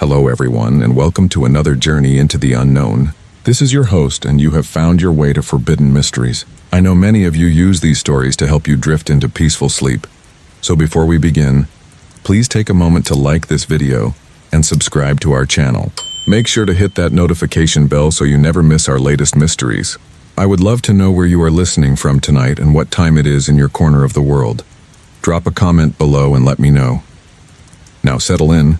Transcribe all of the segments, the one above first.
Hello everyone, and welcome to another journey into the unknown. This is your host, and you have found your way to Forbidden Mysteries. I know many of you use these stories to help you drift into peaceful sleep. So before we begin, please take a moment to like this video and subscribe to our channel. Make sure to hit that notification bell so you never miss our latest mysteries. I would love to know where you are listening from tonight and what time it is in your corner of the world. Drop a comment below and let me know. Now settle in,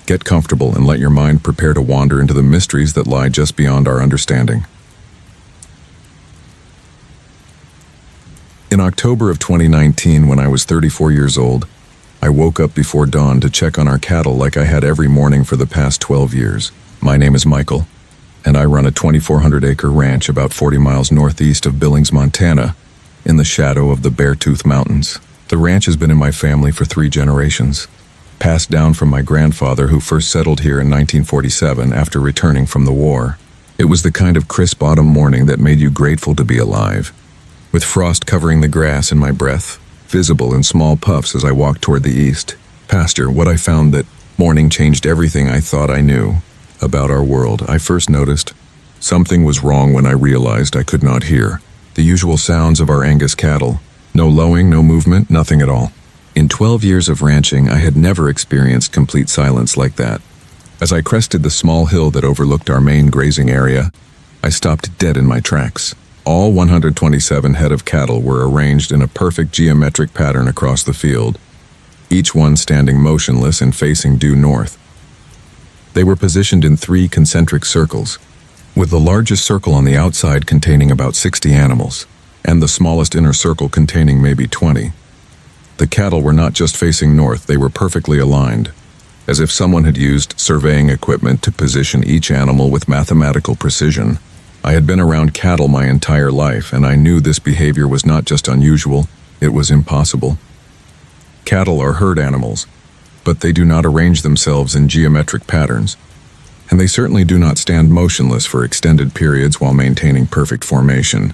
get comfortable, and let your mind prepare to wander into the mysteries that lie just beyond our understanding. In October of 2019, when I was 34 years old, I woke up before dawn to check on our cattle like I had every morning for the past 12 years. My name is Michael, and I run a 2,400-acre ranch about 40 miles northeast of Billings, Montana, in the shadow of the Beartooth Mountains. The ranch has been in my family for 3 generations, passed down from my grandfather who first settled here in 1947 after returning from the war. It was the kind of crisp autumn morning that made you grateful to be alive, with frost covering the grass and my breath visible in small puffs as I walked toward the east pasture. What I found that morning changed everything I thought I knew about our world. I first noticed something was wrong when I realized I could not hear the usual sounds of our Angus cattle. No lowing, no movement, nothing at all. In 12 years of ranching, I had never experienced complete silence like that. As I crested the small hill that overlooked our main grazing area, I stopped dead in my tracks. All 127 head of cattle were arranged in a perfect geometric pattern across the field, each one standing motionless and facing due north. They were positioned in 3 concentric circles, with the largest circle on the outside containing about 60 animals, and the smallest inner circle containing maybe 20. The cattle were not just facing north, they were perfectly aligned, as if someone had used surveying equipment to position each animal with mathematical precision. I had been around cattle my entire life, and I knew this behavior was not just unusual, it was impossible. Cattle are herd animals, but they do not arrange themselves in geometric patterns, and they certainly do not stand motionless for extended periods while maintaining perfect formation.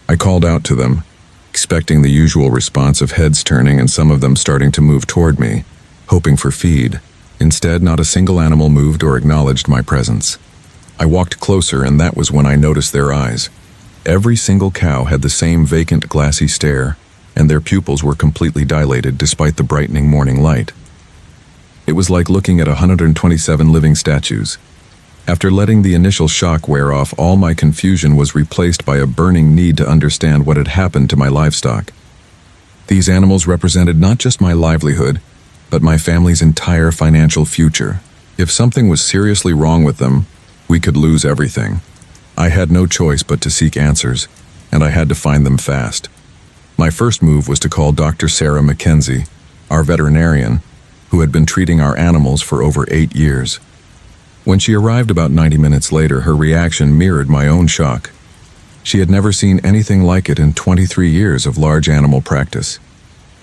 I called out to them, expecting the usual response of heads turning and some of them starting to move toward me, hoping for feed. Instead, not a single animal moved or acknowledged my presence. I walked closer, and that was when I noticed their eyes. Every single cow had the same vacant, glassy stare, and their pupils were completely dilated despite the brightening morning light. It was like looking at 127 living statues. After letting the initial shock wear off, all my confusion was replaced by a burning need to understand what had happened to my livestock. These animals represented not just my livelihood, but my family's entire financial future. If something was seriously wrong with them, we could lose everything. I had no choice but to seek answers, and I had to find them fast. My first move was to call Dr. Sarah Mackenzie, our veterinarian, who had been treating our animals for over 8 years. When she arrived about 90 minutes later, her reaction mirrored my own shock. She had never seen anything like it in 23 years of large animal practice.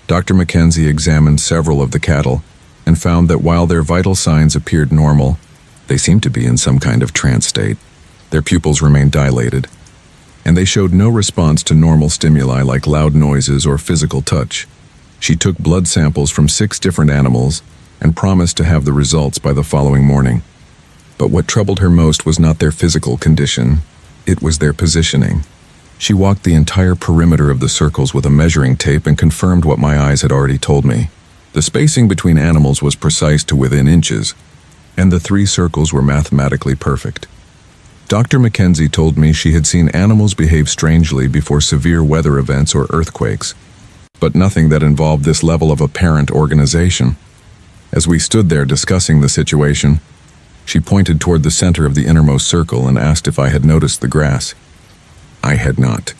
Dr. Mackenzie examined several of the cattle and found that while their vital signs appeared normal, they seemed to be in some kind of trance state. Their pupils remained dilated, and they showed no response to normal stimuli like loud noises or physical touch. She took blood samples from 6 different animals and promised to have the results by the following morning. But what troubled her most was not their physical condition, it was their positioning. She walked the entire perimeter of the circles with a measuring tape and confirmed what my eyes had already told me. The spacing between animals was precise to within inches, and the 3 circles were mathematically perfect. Dr. Mackenzie told me she had seen animals behave strangely before severe weather events or earthquakes, but nothing that involved this level of apparent organization. As we stood there discussing the situation, she pointed toward the center of the innermost circle and asked if I had noticed the grass. I had not.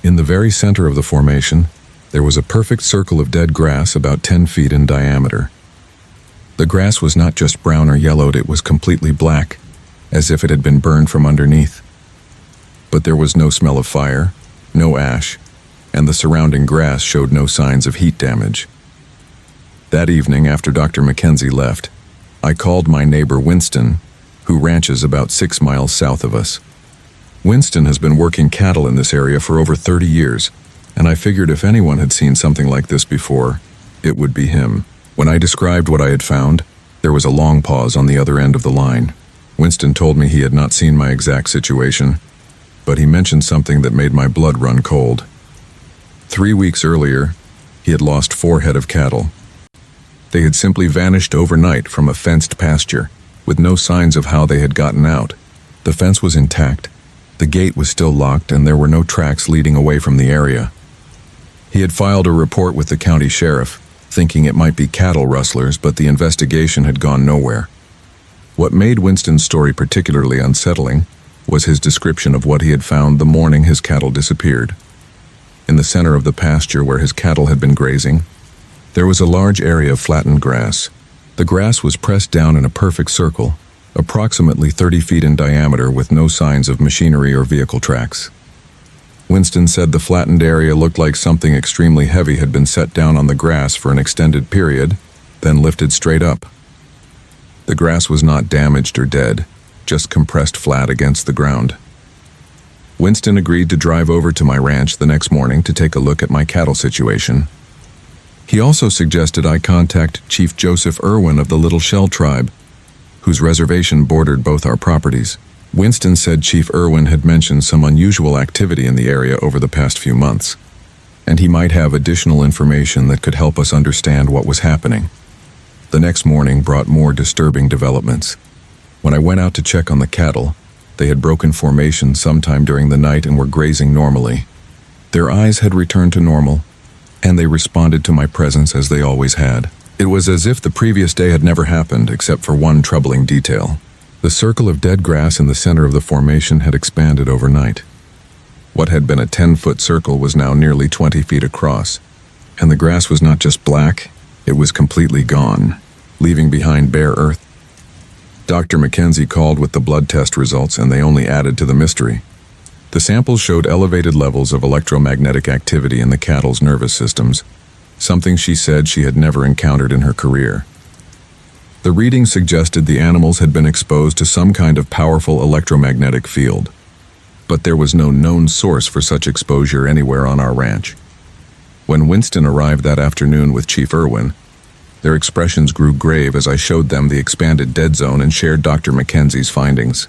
In the very center of the formation, there was a perfect circle of dead grass about 10 feet in diameter. The grass was not just brown or yellowed, it was completely black, as if it had been burned from underneath. But there was no smell of fire, no ash, and the surrounding grass showed no signs of heat damage. That evening, after Dr. Mackenzie left, I called my neighbor Winston, who ranches about 6 miles south of us. Winston has been working cattle in this area for over 30 years, and I figured if anyone had seen something like this before, it would be him. When I described what I had found, There was a long pause on the other end of the line. Winston told me he had not seen my exact situation, but he mentioned something that made my blood run cold. 3 weeks earlier, he had lost 4 head of cattle. They had simply vanished overnight from a fenced pasture, with no signs of how they had gotten out. The fence was intact, the gate was still locked, and there were no tracks leading away from the area. He had filed a report with the county sheriff, thinking it might be cattle rustlers, but the investigation had gone nowhere. What made Winston's story particularly unsettling was his description of what he had found the morning his cattle disappeared. In the center of the pasture where his cattle had been grazing, there was a large area of flattened grass. The grass was pressed down in a perfect circle, approximately 30 feet in diameter, with no signs of machinery or vehicle tracks. Winston said the flattened area looked like something extremely heavy had been set down on the grass for an extended period, then lifted straight up. The grass was not damaged or dead, just compressed flat against the ground. Winston agreed to drive over to my ranch the next morning to take a look at my cattle situation. He also suggested I contact Chief Joseph Irwin of the Little Shell tribe, whose reservation bordered both our properties. Winston said Chief Irwin had mentioned some unusual activity in the area over the past few months, and he might have additional information that could help us understand what was happening. The next morning brought more disturbing developments. When I went out to check on the cattle, they had broken formation sometime during the night and were grazing normally. Their eyes had returned to normal, and they responded to my presence as they always had. It was as if the previous day had never happened, except for one troubling detail. The circle of dead grass in the center of the formation had expanded overnight. What had been a 10-foot circle was now nearly 20 feet across, and the grass was not just black, it was completely gone, leaving behind bare earth. Dr. Mackenzie called with the blood test results, and they only added to the mystery. The samples showed elevated levels of electromagnetic activity in the cattle's nervous systems, something she said she had never encountered in her career. The readings suggested the animals had been exposed to some kind of powerful electromagnetic field, but there was no known source for such exposure anywhere on our ranch. When Winston arrived that afternoon with Chief Irwin, their expressions grew grave as I showed them the expanded dead zone and shared Dr. Mackenzie's findings.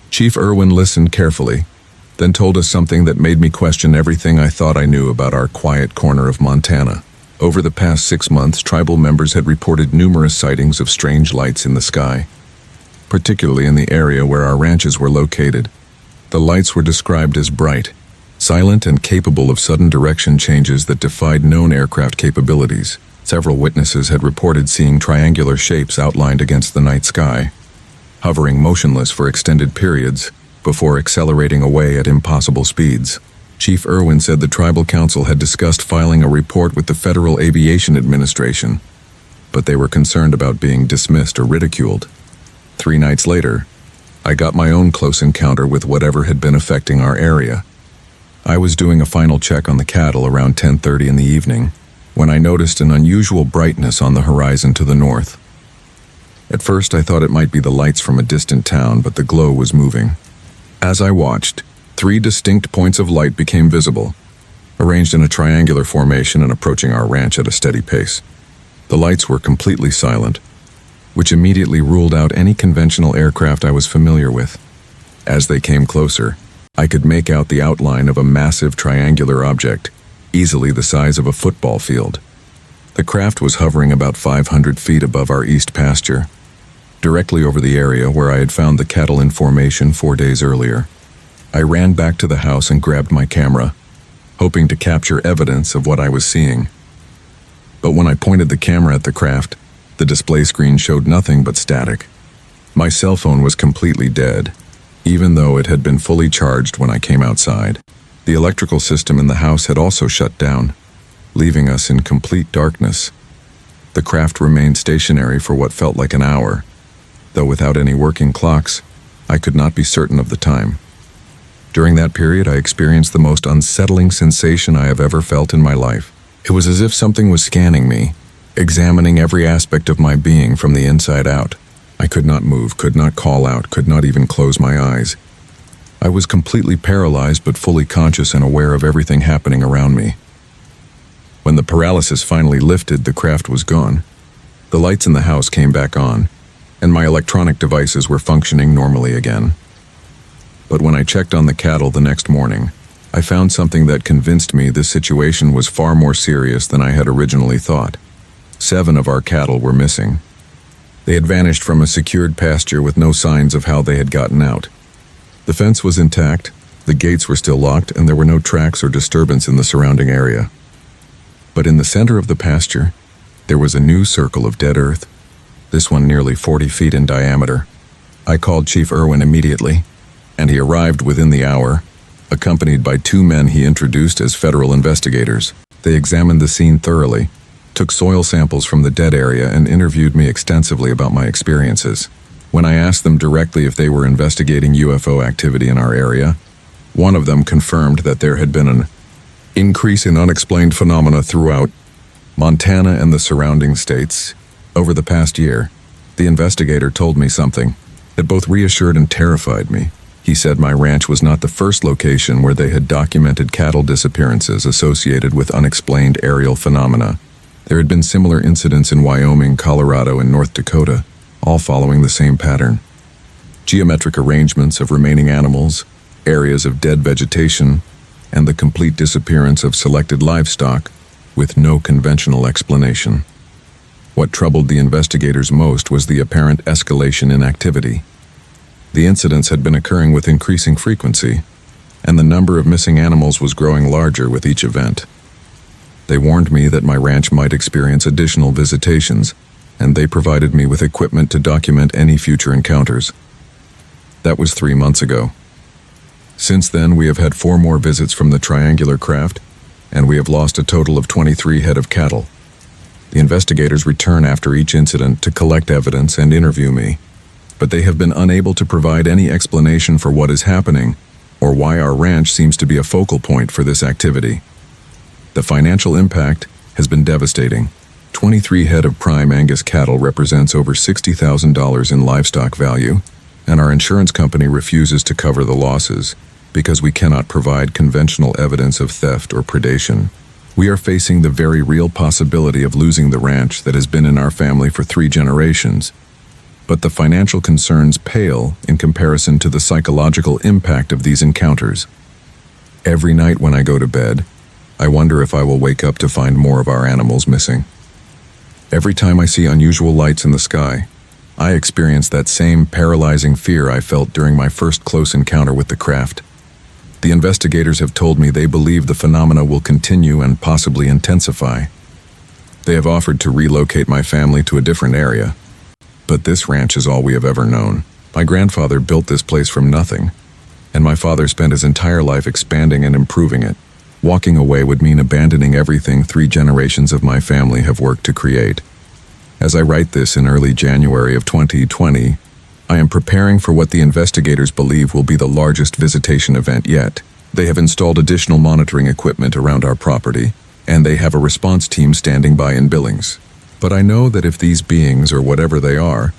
Chief Irwin listened carefully, then told us something that made me question everything I thought I knew about our quiet corner of Montana. Over the past 6 months, tribal members had reported numerous sightings of strange lights in the sky, particularly in the area where our ranches were located. The lights were described as bright, silent, and capable of sudden direction changes that defied known aircraft capabilities. Several witnesses had reported seeing triangular shapes outlined against the night sky, hovering motionless for extended periods before accelerating away at impossible speeds. Chief Irwin said the tribal council had discussed filing a report with the Federal Aviation Administration, but they were concerned about being dismissed or ridiculed. 3 nights later, I got my own close encounter with whatever had been affecting our area. I was doing a final check on the cattle around 10:30 in the evening when I noticed an unusual brightness on the horizon to the north. At first I thought it might be the lights from a distant town, but the glow was moving. As I watched, 3 distinct points of light became visible, arranged in a triangular formation and approaching our ranch at a steady pace. The lights were completely silent, which immediately ruled out any conventional aircraft I was familiar with. As they came closer, I could make out the outline of a massive triangular object, easily the size of a football field. The craft was hovering about 500 feet above our east pasture, directly over the area where I had found the cattle in formation 4 days earlier. I ran back to the house and grabbed my camera, hoping to capture evidence of what I was seeing. But when I pointed the camera at the craft, the display screen showed nothing but static. My cell phone was completely dead, even though it had been fully charged when I came outside. The electrical system in the house had also shut down, leaving us in complete darkness. The craft remained stationary for what felt like an hour, though without any working clocks, I could not be certain of the time. During that period, I experienced the most unsettling sensation I have ever felt in my life. It was as if something was scanning me, examining every aspect of my being from the inside out. I could not move, could not call out, could not even close my eyes. I was completely paralyzed but fully conscious and aware of everything happening around me. When the paralysis finally lifted, the craft was gone, The lights in the house came back on, and my electronic devices were functioning normally again. But when I checked on the cattle the next morning, I found something that convinced me this situation was far more serious than I had originally thought. 7 of our cattle were missing. They had vanished from a secured pasture with no signs of how they had gotten out. The fence was intact, the gates were still locked, and there were no tracks or disturbance in the surrounding area. But in the center of the pasture, there was a new circle of dead earth, this one nearly 40 feet in diameter. I called Chief Irwin immediately, and he arrived within the hour, accompanied by 2 men he introduced as federal investigators. They examined the scene thoroughly, took soil samples from the dead area, and interviewed me extensively about my experiences. When I asked them directly if they were investigating UFO activity in our area, one of them confirmed that there had been an increase in unexplained phenomena throughout Montana and the surrounding states over the past year. The investigator told me something that both reassured and terrified me. He said my ranch was not the first location where they had documented cattle disappearances associated with unexplained aerial phenomena. There had been similar incidents in Wyoming, Colorado, and North Dakota, all following the same pattern. Geometric arrangements of remaining animals, areas of dead vegetation, and the complete disappearance of selected livestock with no conventional explanation. What troubled the investigators most was the apparent escalation in activity. The incidents had been occurring with increasing frequency, and the number of missing animals was growing larger with each event. They warned me that my ranch might experience additional visitations, and they provided me with equipment to document any future encounters. That was 3 months ago. Since then, we have had 4 more visits from the triangular craft, and we have lost a total of 23 head of cattle. The investigators return after each incident to collect evidence and interview me, but they have been unable to provide any explanation for what is happening or why our ranch seems to be a focal point for this activity. The financial impact has been devastating. 23 head of prime Angus cattle represents over $60,000 in livestock value, and our insurance company refuses to cover the losses because we cannot provide conventional evidence of theft or predation. We are facing the very real possibility of losing the ranch that has been in our family for 3 generations. But the financial concerns pale in comparison to the psychological impact of these encounters. Every night when I go to bed, I wonder if I will wake up to find more of our animals missing. Every time I see unusual lights in the sky, I experience that same paralyzing fear I felt during my first close encounter with the craft. The investigators have told me they believe the phenomena will continue and possibly intensify. They have offered to relocate my family to a different area, but this ranch is all we have ever known. My grandfather built this place from nothing, and my father spent his entire life expanding and improving it. Walking away would mean abandoning everything 3 generations of my family have worked to create. As I write this in early January of 2020, I am preparing for what the investigators believe will be the largest visitation event yet. They have installed additional monitoring equipment around our property, and they have a response team standing by in Billings. But I know that if these beings, or whatever they are,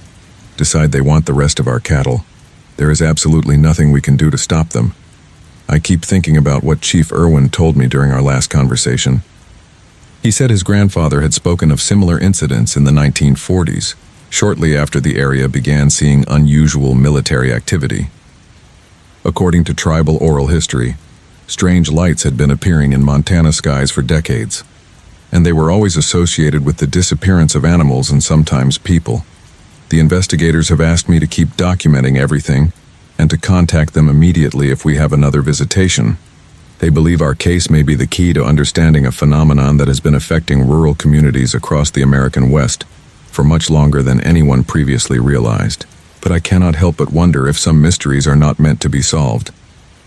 decide they want the rest of our cattle, there is absolutely nothing we can do to stop them. I keep thinking about what Chief Irwin told me during our last conversation. He said his grandfather had spoken of similar incidents in the 1940s, shortly after the area began seeing unusual military activity. According to tribal oral history, strange lights had been appearing in Montana skies for decades, and they were always associated with the disappearance of animals and sometimes people. The investigators have asked me to keep documenting everything and to contact them immediately if we have another visitation. They believe our case may be the key to understanding a phenomenon that has been affecting rural communities across the American West for much longer than anyone previously realized. But I cannot help but wonder if some mysteries are not meant to be solved,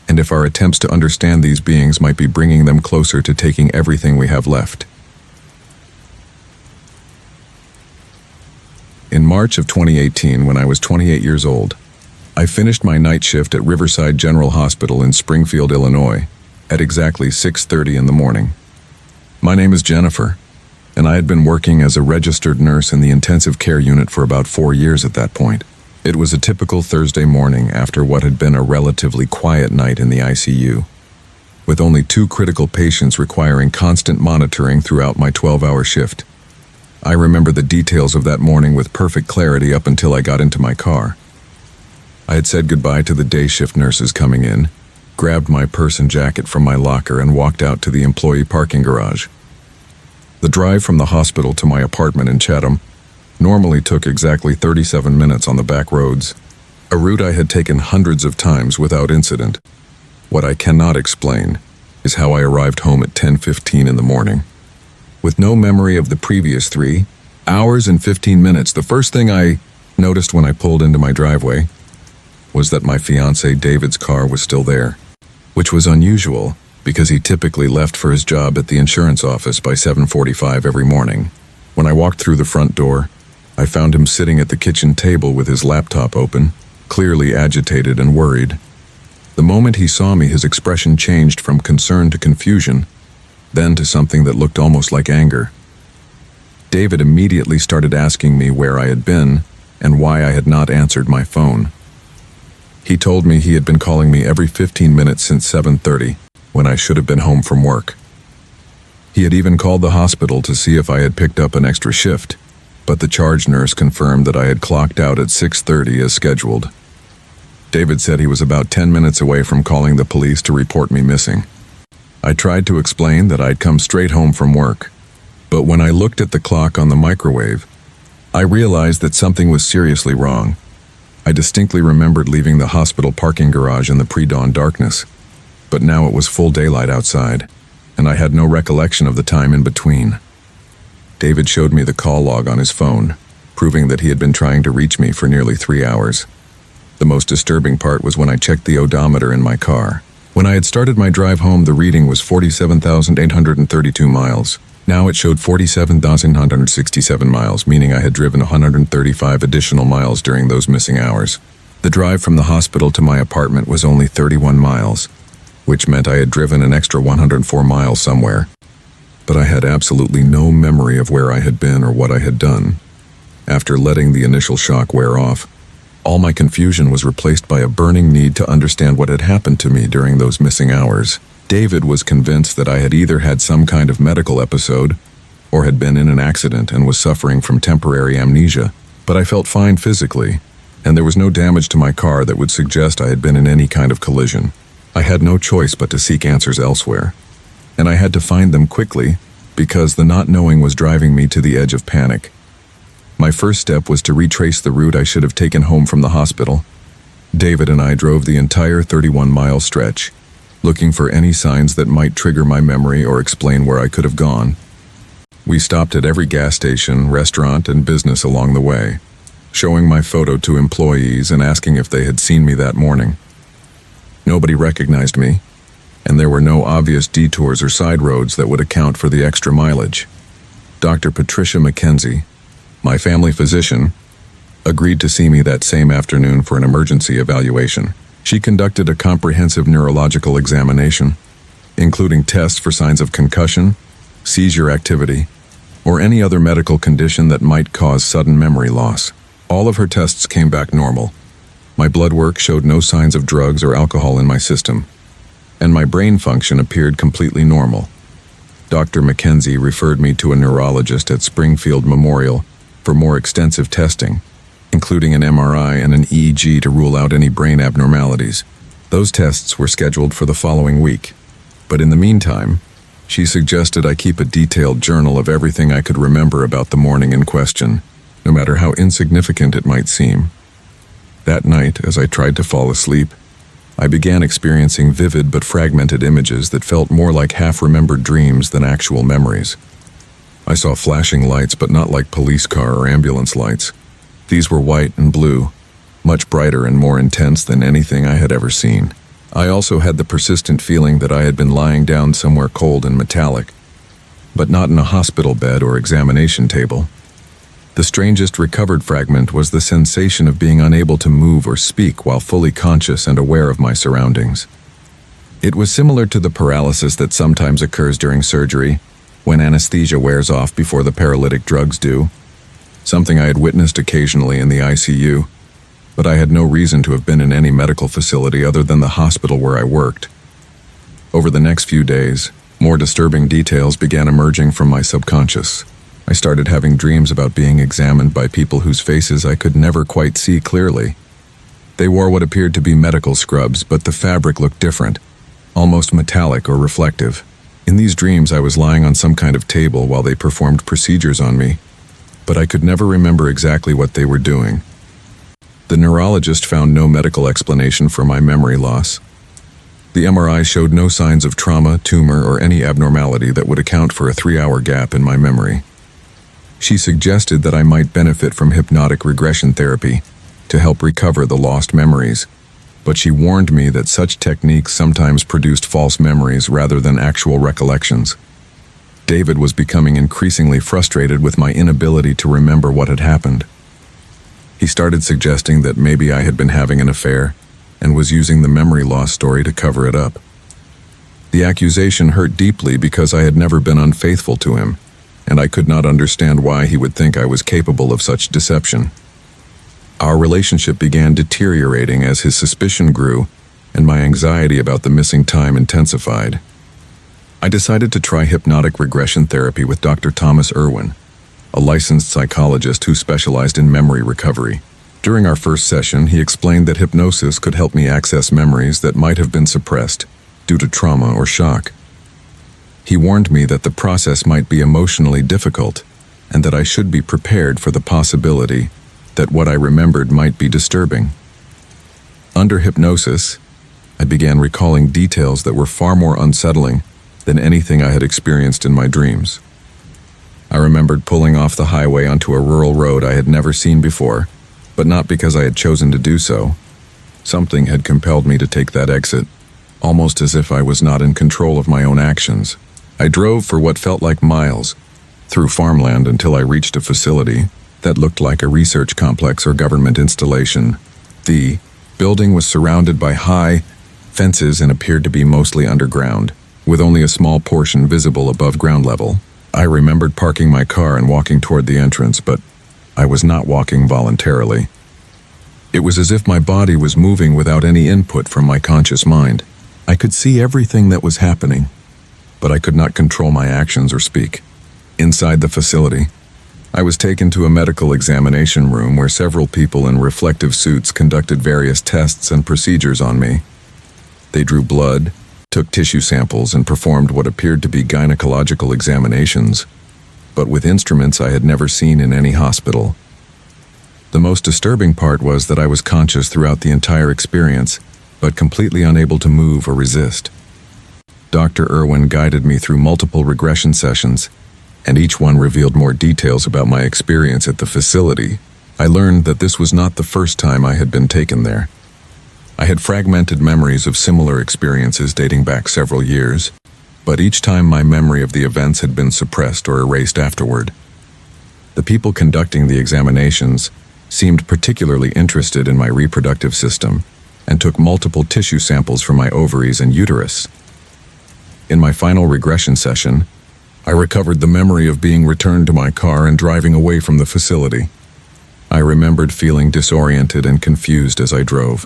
and if our attempts to understand these beings might be bringing them closer to taking everything we have left. In March of 2018, when I was 28 years old, I finished my night shift at Riverside General Hospital in Springfield, Illinois, at exactly 6:30 in the morning. My name is Jennifer, and I had been working as a registered nurse in the intensive care unit for about 4 years at that point. It was a typical Thursday morning after what had been a relatively quiet night in the ICU, with only 2 critical patients requiring constant monitoring throughout my 12-hour shift. I remember the details of that morning with perfect clarity up until I got into my car. I had said goodbye to the day shift nurses coming in, grabbed my purse and jacket from my locker, and walked out to the employee parking garage. The drive from the hospital to my apartment in Chatham normally took exactly 37 minutes on the back roads, a route I had taken hundreds of times without incident. What I cannot explain is how I arrived home at 10:15 in the morning. With no memory of the previous 3 hours and 15 minutes, the first thing I noticed when I pulled into my driveway was that my fiancé David's car was still there, which was unusual because he typically left for his job at the insurance office by 7:45 every morning. When I walked through the front door, I found him sitting at the kitchen table with his laptop open, clearly agitated and worried. The moment he saw me, his expression changed from concern to confusion, then to something that looked almost like anger. David immediately started asking me where I had been and why I had not answered my phone. He told me he had been calling me every 15 minutes since 7:30, when I should have been home from work. He had even called the hospital to see if I had picked up an extra shift, but the charge nurse confirmed that I had clocked out at 6:30 as scheduled. David said he was about 10 minutes away from calling the police to report me missing. I tried to explain that I'd come straight home from work, but when I looked at the clock on the microwave, I realized that something was seriously wrong. I distinctly remembered leaving the hospital parking garage in the pre-dawn darkness, but now it was full daylight outside, and I had no recollection of the time in between. David showed me the call log on his phone, proving that he had been trying to reach me for nearly 3 hours. The most disturbing part was when I checked the odometer in my car. When I had started my drive home, the reading was 47,832 miles. Now it showed 47,167 miles, meaning I had driven 135 additional miles during those missing hours. The drive from the hospital to my apartment was only 31 miles, which meant I had driven an extra 104 miles somewhere. But I had absolutely no memory of where I had been or what I had done. After letting the initial shock wear off, all my confusion was replaced by a burning need to understand what had happened to me during those missing hours. David was convinced that I had either had some kind of medical episode or had been in an accident and was suffering from temporary amnesia, but I felt fine physically, and there was no damage to my car that would suggest I had been in any kind of collision. I had no choice but to seek answers elsewhere, and I had to find them quickly because the not knowing was driving me to the edge of panic. My first step was to retrace the route I should have taken home from the hospital. David and I drove the entire 31-mile stretch, looking for any signs that might trigger my memory or explain where I could have gone. We stopped at every gas station, restaurant, and business along the way, showing my photo to employees and asking if they had seen me that morning. Nobody recognized me, and there were no obvious detours or side roads that would account for the extra mileage. Dr. Patricia McKenzie, my family physician, agreed to see me that same afternoon for an emergency evaluation. She conducted a comprehensive neurological examination, including tests for signs of concussion, seizure activity, or any other medical condition that might cause sudden memory loss. All of her tests came back normal. My blood work showed no signs of drugs or alcohol in my system, and my brain function appeared completely normal. Dr. McKenzie referred me to a neurologist at Springfield Memorial for more extensive testing, including an MRI and an EEG to rule out any brain abnormalities. Those tests were scheduled for the following week, but in the meantime, she suggested I keep a detailed journal of everything I could remember about the morning in question, no matter how insignificant it might seem. That night, as I tried to fall asleep, I began experiencing vivid but fragmented images that felt more like half-remembered dreams than actual memories. I saw flashing lights, but not like police car or ambulance lights. These were white and blue, much brighter and more intense than anything I had ever seen. I also had the persistent feeling that I had been lying down somewhere cold and metallic, but not in a hospital bed or examination table. The strangest recovered fragment was the sensation of being unable to move or speak while fully conscious and aware of my surroundings. It was similar to the paralysis that sometimes occurs during surgery, when anesthesia wears off before the paralytic drugs do. Something I had witnessed occasionally in the ICU, but I had no reason to have been in any medical facility other than the hospital where I worked. Over the next few days, more disturbing details began emerging from my subconscious. I started having dreams about being examined by people whose faces I could never quite see clearly. They wore what appeared to be medical scrubs, but the fabric looked different, almost metallic or reflective. In these dreams, I was lying on some kind of table while they performed procedures on me, but I could never remember exactly what they were doing. The neurologist found no medical explanation for my memory loss. The MRI showed no signs of trauma, tumor, or any abnormality that would account for a 3-hour gap in my memory. She suggested that I might benefit from hypnotic regression therapy to help recover the lost memories, but she warned me that such techniques sometimes produced false memories rather than actual recollections. David was becoming increasingly frustrated with my inability to remember what had happened. He started suggesting that maybe I had been having an affair and was using the memory loss story to cover it up. The accusation hurt deeply because I had never been unfaithful to him, and I could not understand why he would think I was capable of such deception. Our relationship began deteriorating as his suspicion grew and my anxiety about the missing time intensified. I decided to try hypnotic regression therapy with Dr. Thomas Irwin, a licensed psychologist who specialized in memory recovery. During our first session, he explained that hypnosis could help me access memories that might have been suppressed due to trauma or shock. He warned me that the process might be emotionally difficult and that I should be prepared for the possibility that what I remembered might be disturbing. Under hypnosis, I began recalling details that were far more unsettling than anything I had experienced in my dreams. I remembered pulling off the highway onto a rural road I had never seen before, but not because I had chosen to do so. Something had compelled me to take that exit, almost as if I was not in control of my own actions. I drove for what felt like miles, through farmland until I reached a facility that looked like a research complex or government installation. The building was surrounded by high fences and appeared to be mostly underground, with only a small portion visible above ground level. I remembered parking my car and walking toward the entrance, but I was not walking voluntarily. It was as if my body was moving without any input from my conscious mind. I could see everything that was happening, but I could not control my actions or speak. Inside the facility, I was taken to a medical examination room where several people in reflective suits conducted various tests and procedures on me. They drew blood, took tissue samples, and performed what appeared to be gynecological examinations, but with instruments I had never seen in any hospital. The most disturbing part was that I was conscious throughout the entire experience, but completely unable to move or resist. Dr. Irwin guided me through multiple regression sessions, and each one revealed more details about my experience at the facility. I learned that this was not the first time I had been taken there. I had fragmented memories of similar experiences dating back several years, but each time my memory of the events had been suppressed or erased afterward. The people conducting the examinations seemed particularly interested in my reproductive system and took multiple tissue samples from my ovaries and uterus. In my final regression session, I recovered the memory of being returned to my car and driving away from the facility. I remembered feeling disoriented and confused as I drove,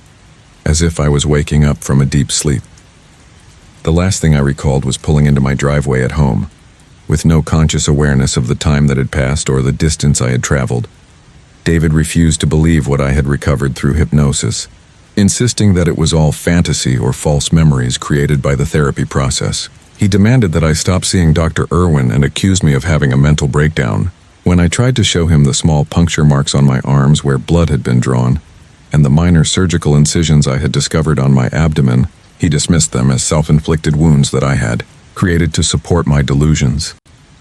as if I was waking up from a deep sleep. The last thing I recalled was pulling into my driveway at home, with no conscious awareness of the time that had passed or the distance I had traveled. David refused to believe what I had recovered through hypnosis, insisting that it was all fantasy or false memories created by the therapy process. He demanded that I stop seeing Dr. Irwin and accused me of having a mental breakdown. When I tried to show him the small puncture marks on my arms where blood had been drawn, and the minor surgical incisions I had discovered on my abdomen, he dismissed them as self-inflicted wounds that I had created to support my delusions.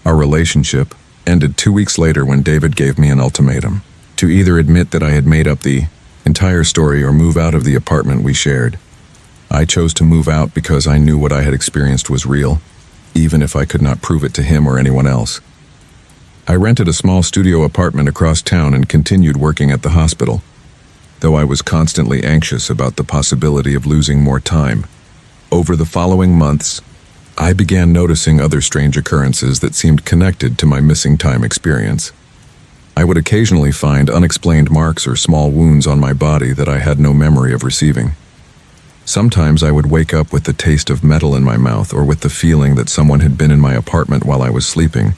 Our relationship ended 2 weeks later when David gave me an ultimatum: to either admit that I had made up the entire story or move out of the apartment we shared. I chose to move out because I knew what I had experienced was real, even if I could not prove it to him or anyone else. I rented a small studio apartment across town and continued working at the hospital, though I was constantly anxious about the possibility of losing more time. Over the following months, I began noticing other strange occurrences that seemed connected to my missing time experience. I would occasionally find unexplained marks or small wounds on my body that I had no memory of receiving. Sometimes I would wake up with the taste of metal in my mouth or with the feeling that someone had been in my apartment while I was sleeping.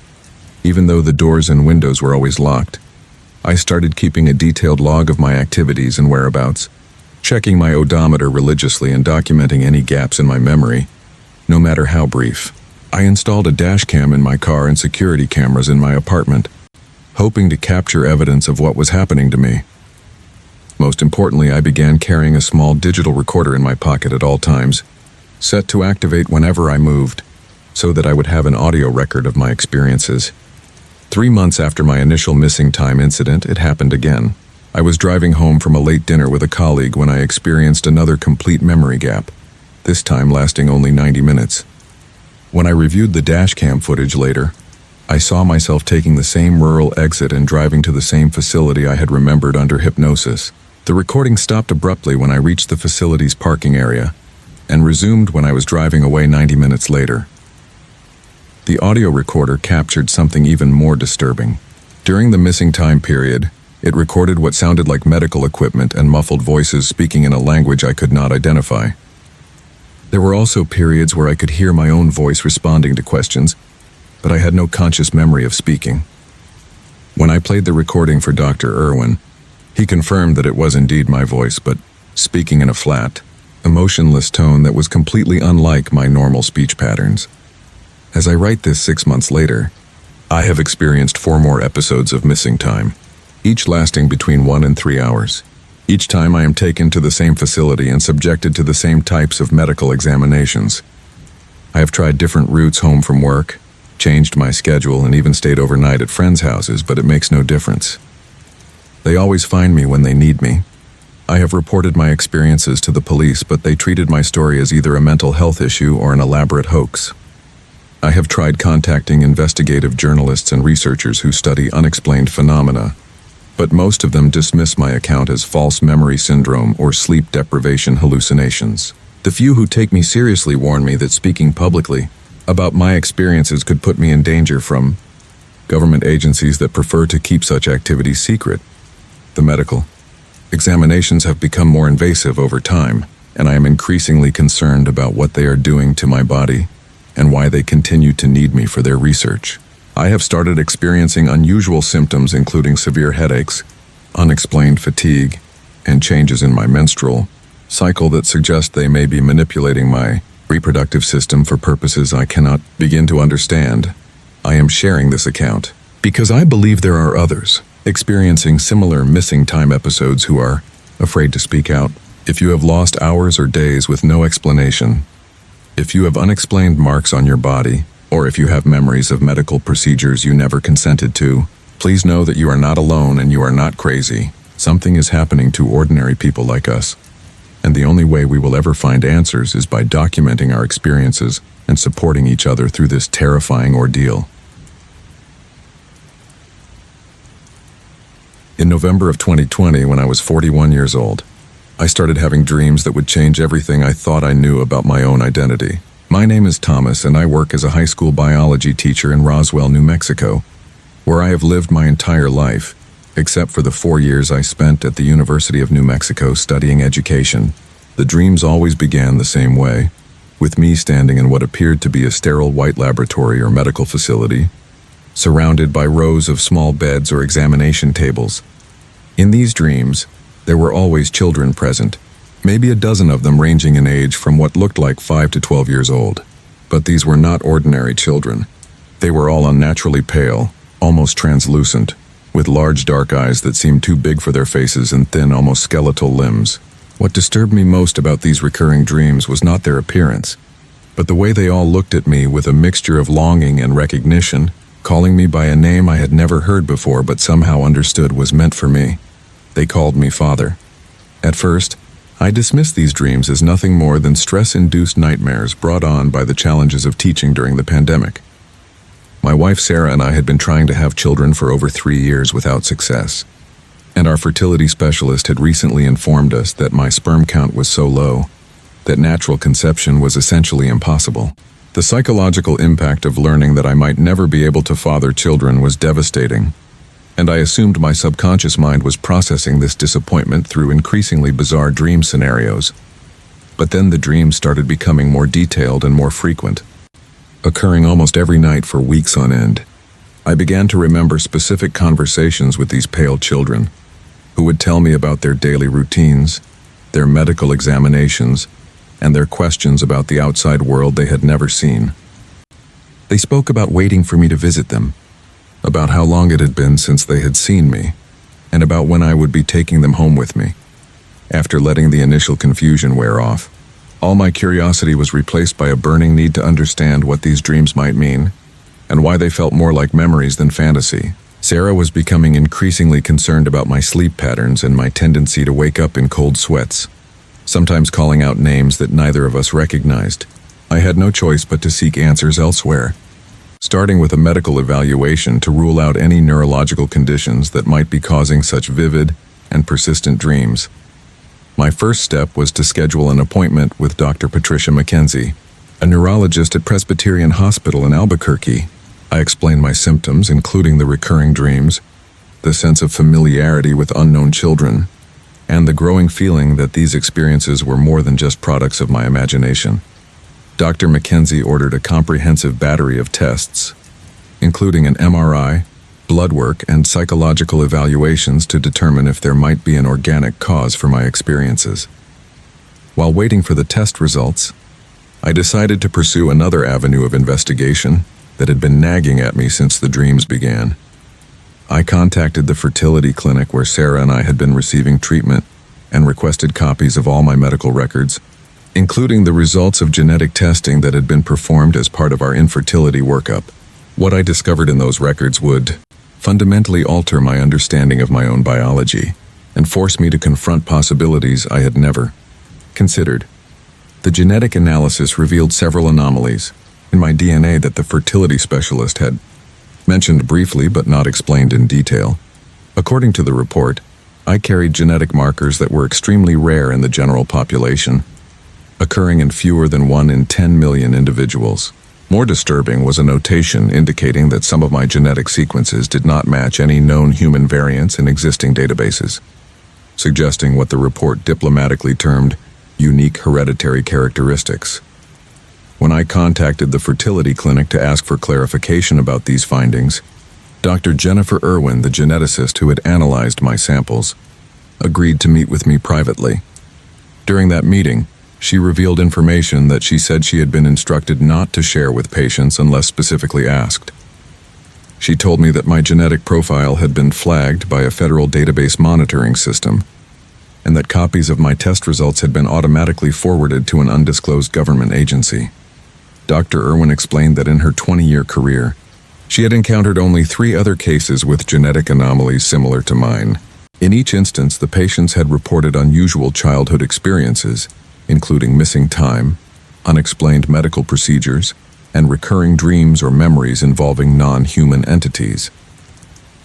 even though the doors and windows were always locked. I started keeping a detailed log of my activities and whereabouts, checking my odometer religiously and documenting any gaps in my memory, no matter how brief. I installed a dash cam in my car and security cameras in my apartment, hoping to capture evidence of what was happening to me. Most importantly, I began carrying a small digital recorder in my pocket at all times, set to activate whenever I moved, so that I would have an audio record of my experiences. 3 months after my initial missing time incident, it happened again. I was driving home from a late dinner with a colleague when I experienced another complete memory gap, this time lasting only 90 minutes. When I reviewed the dash cam footage later, I saw myself taking the same rural exit and driving to the same facility I had remembered under hypnosis. The recording stopped abruptly when I reached the facility's parking area, and resumed when I was driving away 90 minutes later. The audio recorder captured something even more disturbing. During the missing time period, it recorded what sounded like medical equipment and muffled voices speaking in a language I could not identify. There were also periods where I could hear my own voice responding to questions, but I had no conscious memory of speaking. When I played the recording for Dr. Irwin, he confirmed that it was indeed my voice, but speaking in a flat, emotionless tone that was completely unlike my normal speech patterns. As I write this 6 months later, I have experienced 4 more episodes of missing time, each lasting between 1 and 3 hours. Each time I am taken to the same facility and subjected to the same types of medical examinations. I have tried different routes home from work, changed my schedule, and even stayed overnight at friends' houses, but it makes no difference. They always find me when they need me. I have reported my experiences to the police, but they treated my story as either a mental health issue or an elaborate hoax. I have tried contacting investigative journalists and researchers who study unexplained phenomena, but most of them dismiss my account as false memory syndrome or sleep deprivation hallucinations. The few who take me seriously warn me that speaking publicly about my experiences could put me in danger from government agencies that prefer to keep such activities secret. The medical examinations have become more invasive over time, and I am increasingly concerned about what they are doing to my body and why they continue to need me for their research. I have started experiencing unusual symptoms including severe headaches, unexplained fatigue, and changes in my menstrual cycle that suggest they may be manipulating my reproductive system for purposes I cannot begin to understand. I am sharing this account because I believe there are others experiencing similar missing time episodes who are afraid to speak out. If you have lost hours or days with no explanation, if you have unexplained marks on your body, or if you have memories of medical procedures you never consented to, please know that you are not alone and you are not crazy. Something is happening to ordinary people like us, and the only way we will ever find answers is by documenting our experiences and supporting each other through this terrifying ordeal. In November of 2020, when I was 41 years old, I started having dreams that would change everything I thought I knew about my own identity. My name is Thomas, and I work as a high school biology teacher in Roswell, New Mexico, where I have lived my entire life, except for the 4 years I spent at the University of New Mexico studying education. The dreams always began the same way, with me standing in what appeared to be a sterile white laboratory or medical facility, surrounded by rows of small beds or examination tables. In these dreams, there were always children present, maybe a dozen of them ranging in age from what looked like 5 to 12 years old. But these were not ordinary children. They were all unnaturally pale, almost translucent, with large dark eyes that seemed too big for their faces and thin, almost skeletal limbs. What disturbed me most about these recurring dreams was not their appearance, but the way they all looked at me with a mixture of longing and recognition, calling me by a name I had never heard before but somehow understood was meant for me. They called me Father. At first, I dismissed these dreams as nothing more than stress-induced nightmares brought on by the challenges of teaching during the pandemic. My wife Sarah and I had been trying to have children for over 3 years without success, and our fertility specialist had recently informed us that my sperm count was so low that natural conception was essentially impossible. The psychological impact of learning that I might never be able to father children was devastating, and I assumed my subconscious mind was processing this disappointment through increasingly bizarre dream scenarios. But then the dreams started becoming more detailed and more frequent, occurring almost every night for weeks on end. I began to remember specific conversations with these pale children, who would tell me about their daily routines, their medical examinations, and their questions about the outside world they had never seen. They spoke about waiting for me to visit them, about how long it had been since they had seen me, and about when I would be taking them home with me. After letting the initial confusion wear off, all my curiosity was replaced by a burning need to understand what these dreams might mean, and why they felt more like memories than fantasy. Sarah was becoming increasingly concerned about my sleep patterns and my tendency to wake up in cold sweats, sometimes calling out names that neither of us recognized. I had no choice but to seek answers elsewhere, starting with a medical evaluation to rule out any neurological conditions that might be causing such vivid and persistent dreams. My first step was to schedule an appointment with Dr. Patricia McKenzie, a neurologist at Presbyterian Hospital in Albuquerque. I explained my symptoms, including the recurring dreams, the sense of familiarity with unknown children, and the growing feeling that these experiences were more than just products of my imagination. Dr. McKenzie ordered a comprehensive battery of tests, including an MRI, blood work, and psychological evaluations to determine if there might be an organic cause for my experiences. While waiting for the test results, I decided to pursue another avenue of investigation that had been nagging at me since the dreams began. I contacted the fertility clinic where Sarah and I had been receiving treatment and requested copies of all my medical records, including the results of genetic testing that had been performed as part of our infertility workup. What I discovered in those records would fundamentally alter my understanding of my own biology and force me to confront possibilities I had never considered. The genetic analysis revealed several anomalies in my DNA that the fertility specialist had mentioned briefly but not explained in detail. According to the report, I carried genetic markers that were extremely rare in the general population, occurring in fewer than 1 in 10 million individuals. More disturbing was a notation indicating that some of my genetic sequences did not match any known human variants in existing databases, suggesting what the report diplomatically termed unique hereditary characteristics. When I contacted the fertility clinic to ask for clarification about these findings, Dr. Jennifer Irwin, the geneticist who had analyzed my samples, agreed to meet with me privately. During that meeting, she revealed information that she said she had been instructed not to share with patients unless specifically asked. She told me that my genetic profile had been flagged by a federal database monitoring system, and that copies of my test results had been automatically forwarded to an undisclosed government agency. Dr. Irwin explained that in her 20-year career, she had encountered only 3 other cases with genetic anomalies similar to mine. In each instance, the patients had reported unusual childhood experiences, including missing time, unexplained medical procedures, and recurring dreams or memories involving non-human entities.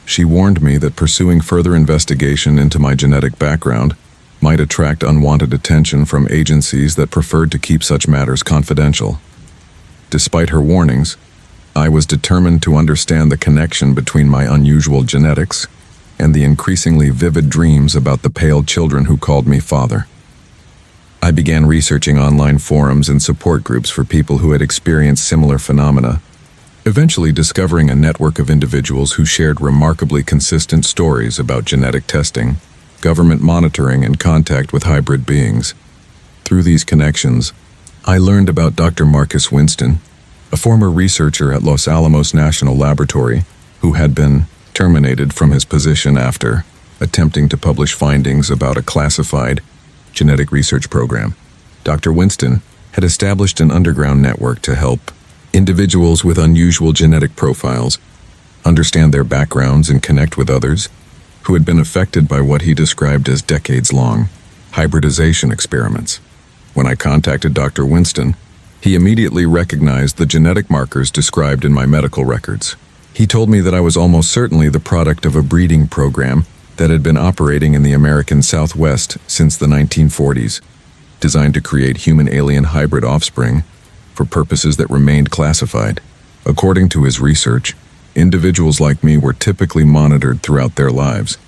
She warned me that pursuing further investigation into my genetic background might attract unwanted attention from agencies that preferred to keep such matters confidential. Despite her warnings, I was determined to understand the connection between my unusual genetics and the increasingly vivid dreams about the pale children who called me father. I began researching online forums and support groups for people who had experienced similar phenomena, eventually discovering a network of individuals who shared remarkably consistent stories about genetic testing, government monitoring, and contact with hybrid beings. Through these connections, I learned about Dr. Marcus Winston, a former researcher at Los Alamos National Laboratory, who had been terminated from his position after attempting to publish findings about a classified genetic research program. Dr. Winston had established an underground network to help individuals with unusual genetic profiles understand their backgrounds and connect with others who had been affected by what he described as decades-long hybridization experiments. When I contacted Dr. Winston, he immediately recognized the genetic markers described in my medical records. He told me that I was almost certainly the product of a breeding program that had been operating in the American Southwest since the 1940s, designed to create human-alien hybrid offspring for purposes that remained classified. According to his research, individuals like me were typically monitored throughout their lives,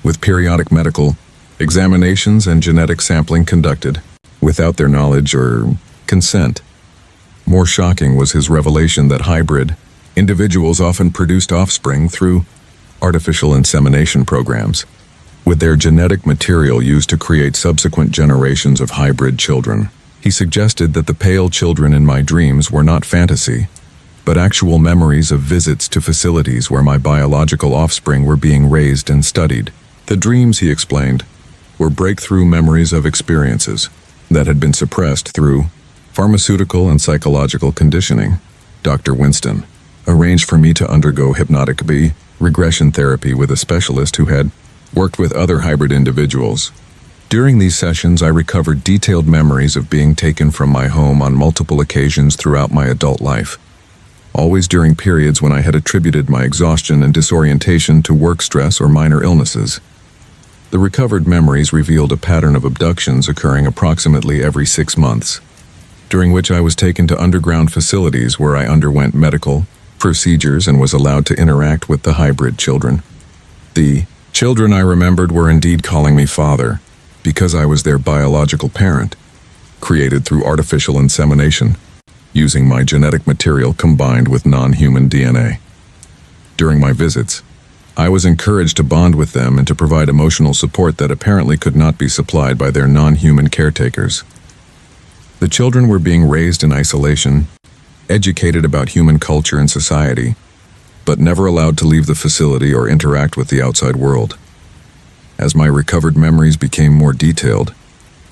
with periodic medical examinations and genetic sampling conducted without their knowledge or consent. More shocking was his revelation that hybrid Individuals often produced offspring through artificial insemination programs, with their genetic material used to create subsequent generations of hybrid children. He suggested that the pale children in my dreams were not fantasy, but actual memories of visits to facilities where my biological offspring were being raised and studied. The dreams, he explained, were breakthrough memories of experiences that had been suppressed through pharmaceutical and psychological conditioning. Dr. Winston arranged for me to undergo hypnotic regression therapy with a specialist who had worked with other hybrid individuals. During these sessions, I recovered detailed memories of being taken from my home on multiple occasions throughout my adult life, always during periods when I had attributed my exhaustion and disorientation to work stress or minor illnesses. The recovered memories revealed a pattern of abductions occurring approximately every 6 months, during which I was taken to underground facilities where I underwent medical procedures and was allowed to interact with the hybrid children. The children I remembered were indeed calling me father, because I was their biological parent, created through artificial insemination, using my genetic material combined with non-human DNA. During my visits, I was encouraged to bond with them and to provide emotional support that apparently could not be supplied by their non-human caretakers. The children were being raised in isolation, educated about human culture and society, but never allowed to leave the facility or interact with the outside world. As my recovered memories became more detailed,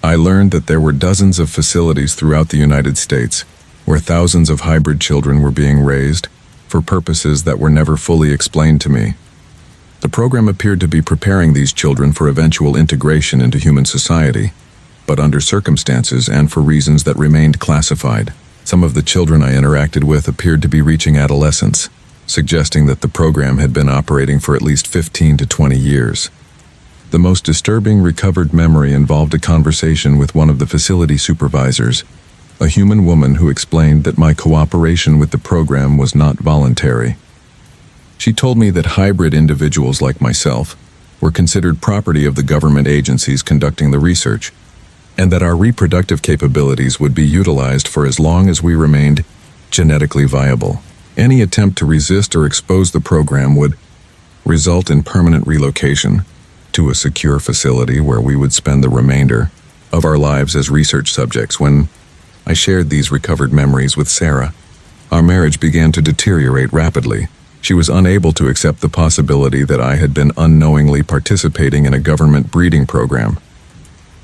I learned that there were dozens of facilities throughout the United States where thousands of hybrid children were being raised for purposes that were never fully explained to me. The program appeared to be preparing these children for eventual integration into human society, but under circumstances and for reasons that remained classified. Some of the children I interacted with appeared to be reaching adolescence, suggesting that the program had been operating for at least 15 to 20 years. The most disturbing recovered memory involved a conversation with one of the facility supervisors, a human woman who explained that my cooperation with the program was not voluntary. She told me that hybrid individuals like myself were considered property of the government agencies conducting the research, and that our reproductive capabilities would be utilized for as long as we remained genetically viable. Any attempt to resist or expose the program would result in permanent relocation to a secure facility where we would spend the remainder of our lives as research subjects. When I shared these recovered memories with Sarah, our marriage began to deteriorate rapidly. She was unable to accept the possibility that I had been unknowingly participating in a government breeding program,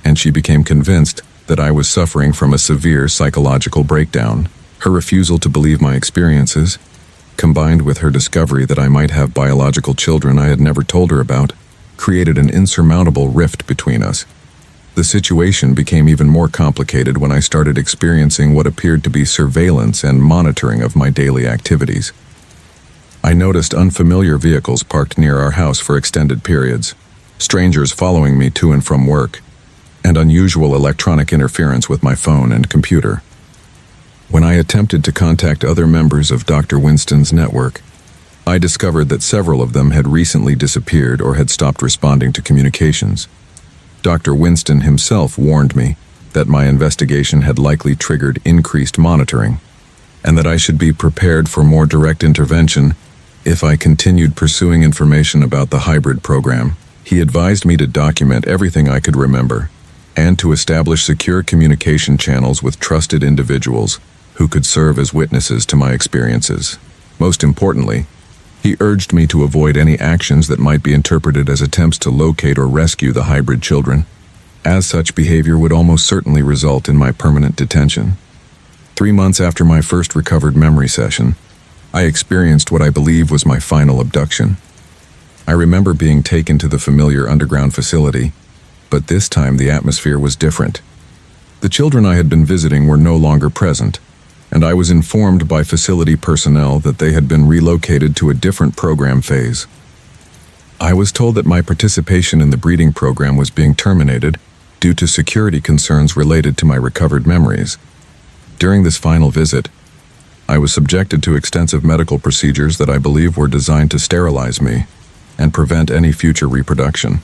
and she became convinced that I was suffering from a severe psychological breakdown. Her refusal to believe my experiences, combined with her discovery that I might have biological children I had never told her about, created an insurmountable rift between us. The situation became even more complicated when I started experiencing what appeared to be surveillance and monitoring of my daily activities. I noticed unfamiliar vehicles parked near our house for extended periods, strangers following me to and from work, and unusual electronic interference with my phone and computer. When I attempted to contact other members of Dr. Winston's network, I discovered that several of them had recently disappeared or had stopped responding to communications. Dr. Winston himself warned me that my investigation had likely triggered increased monitoring, and that I should be prepared for more direct intervention if I continued pursuing information about the hybrid program. He advised me to document everything I could remember, and to establish secure communication channels with trusted individuals who could serve as witnesses to my experiences. Most importantly, he urged me to avoid any actions that might be interpreted as attempts to locate or rescue the hybrid children, as such behavior would almost certainly result in my permanent detention. 3 months after my first recovered memory session, I experienced what I believe was my final abduction. I remember being taken to the familiar underground facility, but this time the atmosphere was different. The children I had been visiting were no longer present, and I was informed by facility personnel that they had been relocated to a different program phase. I was told that my participation in the breeding program was being terminated due to security concerns related to my recovered memories. During this final visit, I was subjected to extensive medical procedures that I believe were designed to sterilize me and prevent any future reproduction.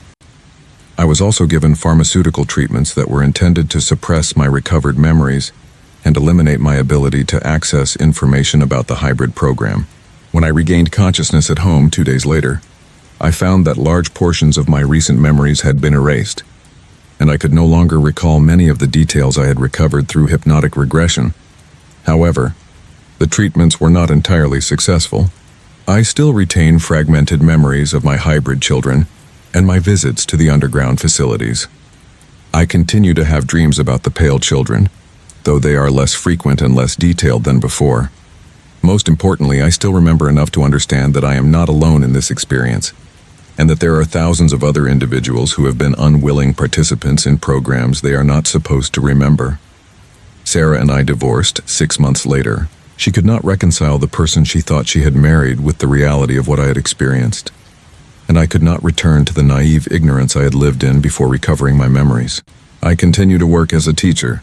I was also given pharmaceutical treatments that were intended to suppress my recovered memories and eliminate my ability to access information about the hybrid program. When I regained consciousness at home 2 days later, I found that large portions of my recent memories had been erased, and I could no longer recall many of the details I had recovered through hypnotic regression. However, the treatments were not entirely successful. I still retain fragmented memories of my hybrid children and my visits to the underground facilities. I continue to have dreams about the pale children, though they are less frequent and less detailed than before. Most importantly, I still remember enough to understand that I am not alone in this experience, and that there are thousands of other individuals who have been unwilling participants in programs they are not supposed to remember. Sarah and I divorced 6 months later. She could not reconcile the person she thought she had married with the reality of what I had experienced, and I could not return to the naive ignorance I had lived in before recovering my memories. I continue to work as a teacher,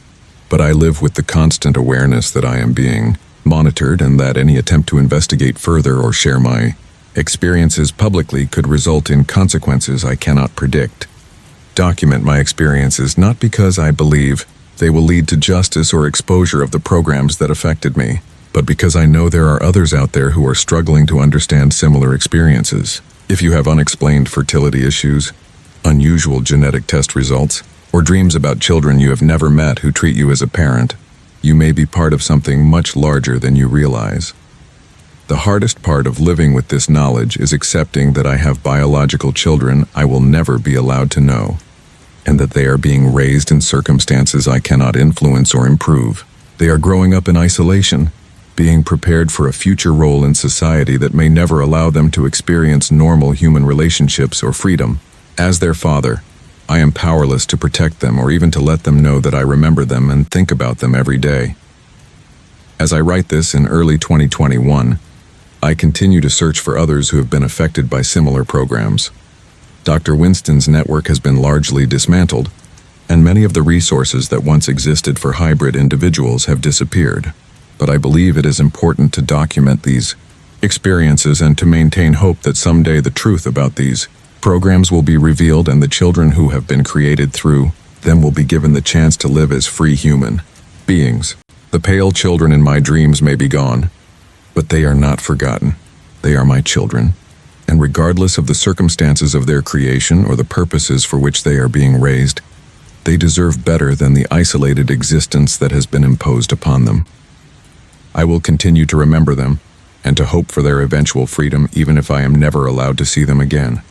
but I live with the constant awareness that I am being monitored and that any attempt to investigate further or share my experiences publicly could result in consequences I cannot predict. Document my experiences not because I believe they will lead to justice or exposure of the programs that affected me, but because I know there are others out there who are struggling to understand similar experiences. If you have unexplained fertility issues, unusual genetic test results, or dreams about children you have never met who treat you as a parent, you may be part of something much larger than you realize. The hardest part of living with this knowledge is accepting that I have biological children I will never be allowed to know, and that they are being raised in circumstances I cannot influence or improve. They are growing up in isolation, being prepared for a future role in society that may never allow them to experience normal human relationships or freedom. As their father, I am powerless to protect them or even to let them know that I remember them and think about them every day. As I write this in early 2021, I continue to search for others who have been affected by similar programs. Dr. Winston's network has been largely dismantled, and many of the resources that once existed for hybrid individuals have disappeared. But I believe it is important to document these experiences and to maintain hope that someday the truth about these programs will be revealed and the children who have been created through them will be given the chance to live as free human beings. The pale children in my dreams may be gone, but they are not forgotten. They are my children, and regardless of the circumstances of their creation or the purposes for which they are being raised, they deserve better than the isolated existence that has been imposed upon them. I will continue to remember them and to hope for their eventual freedom even if I am never allowed to see them again.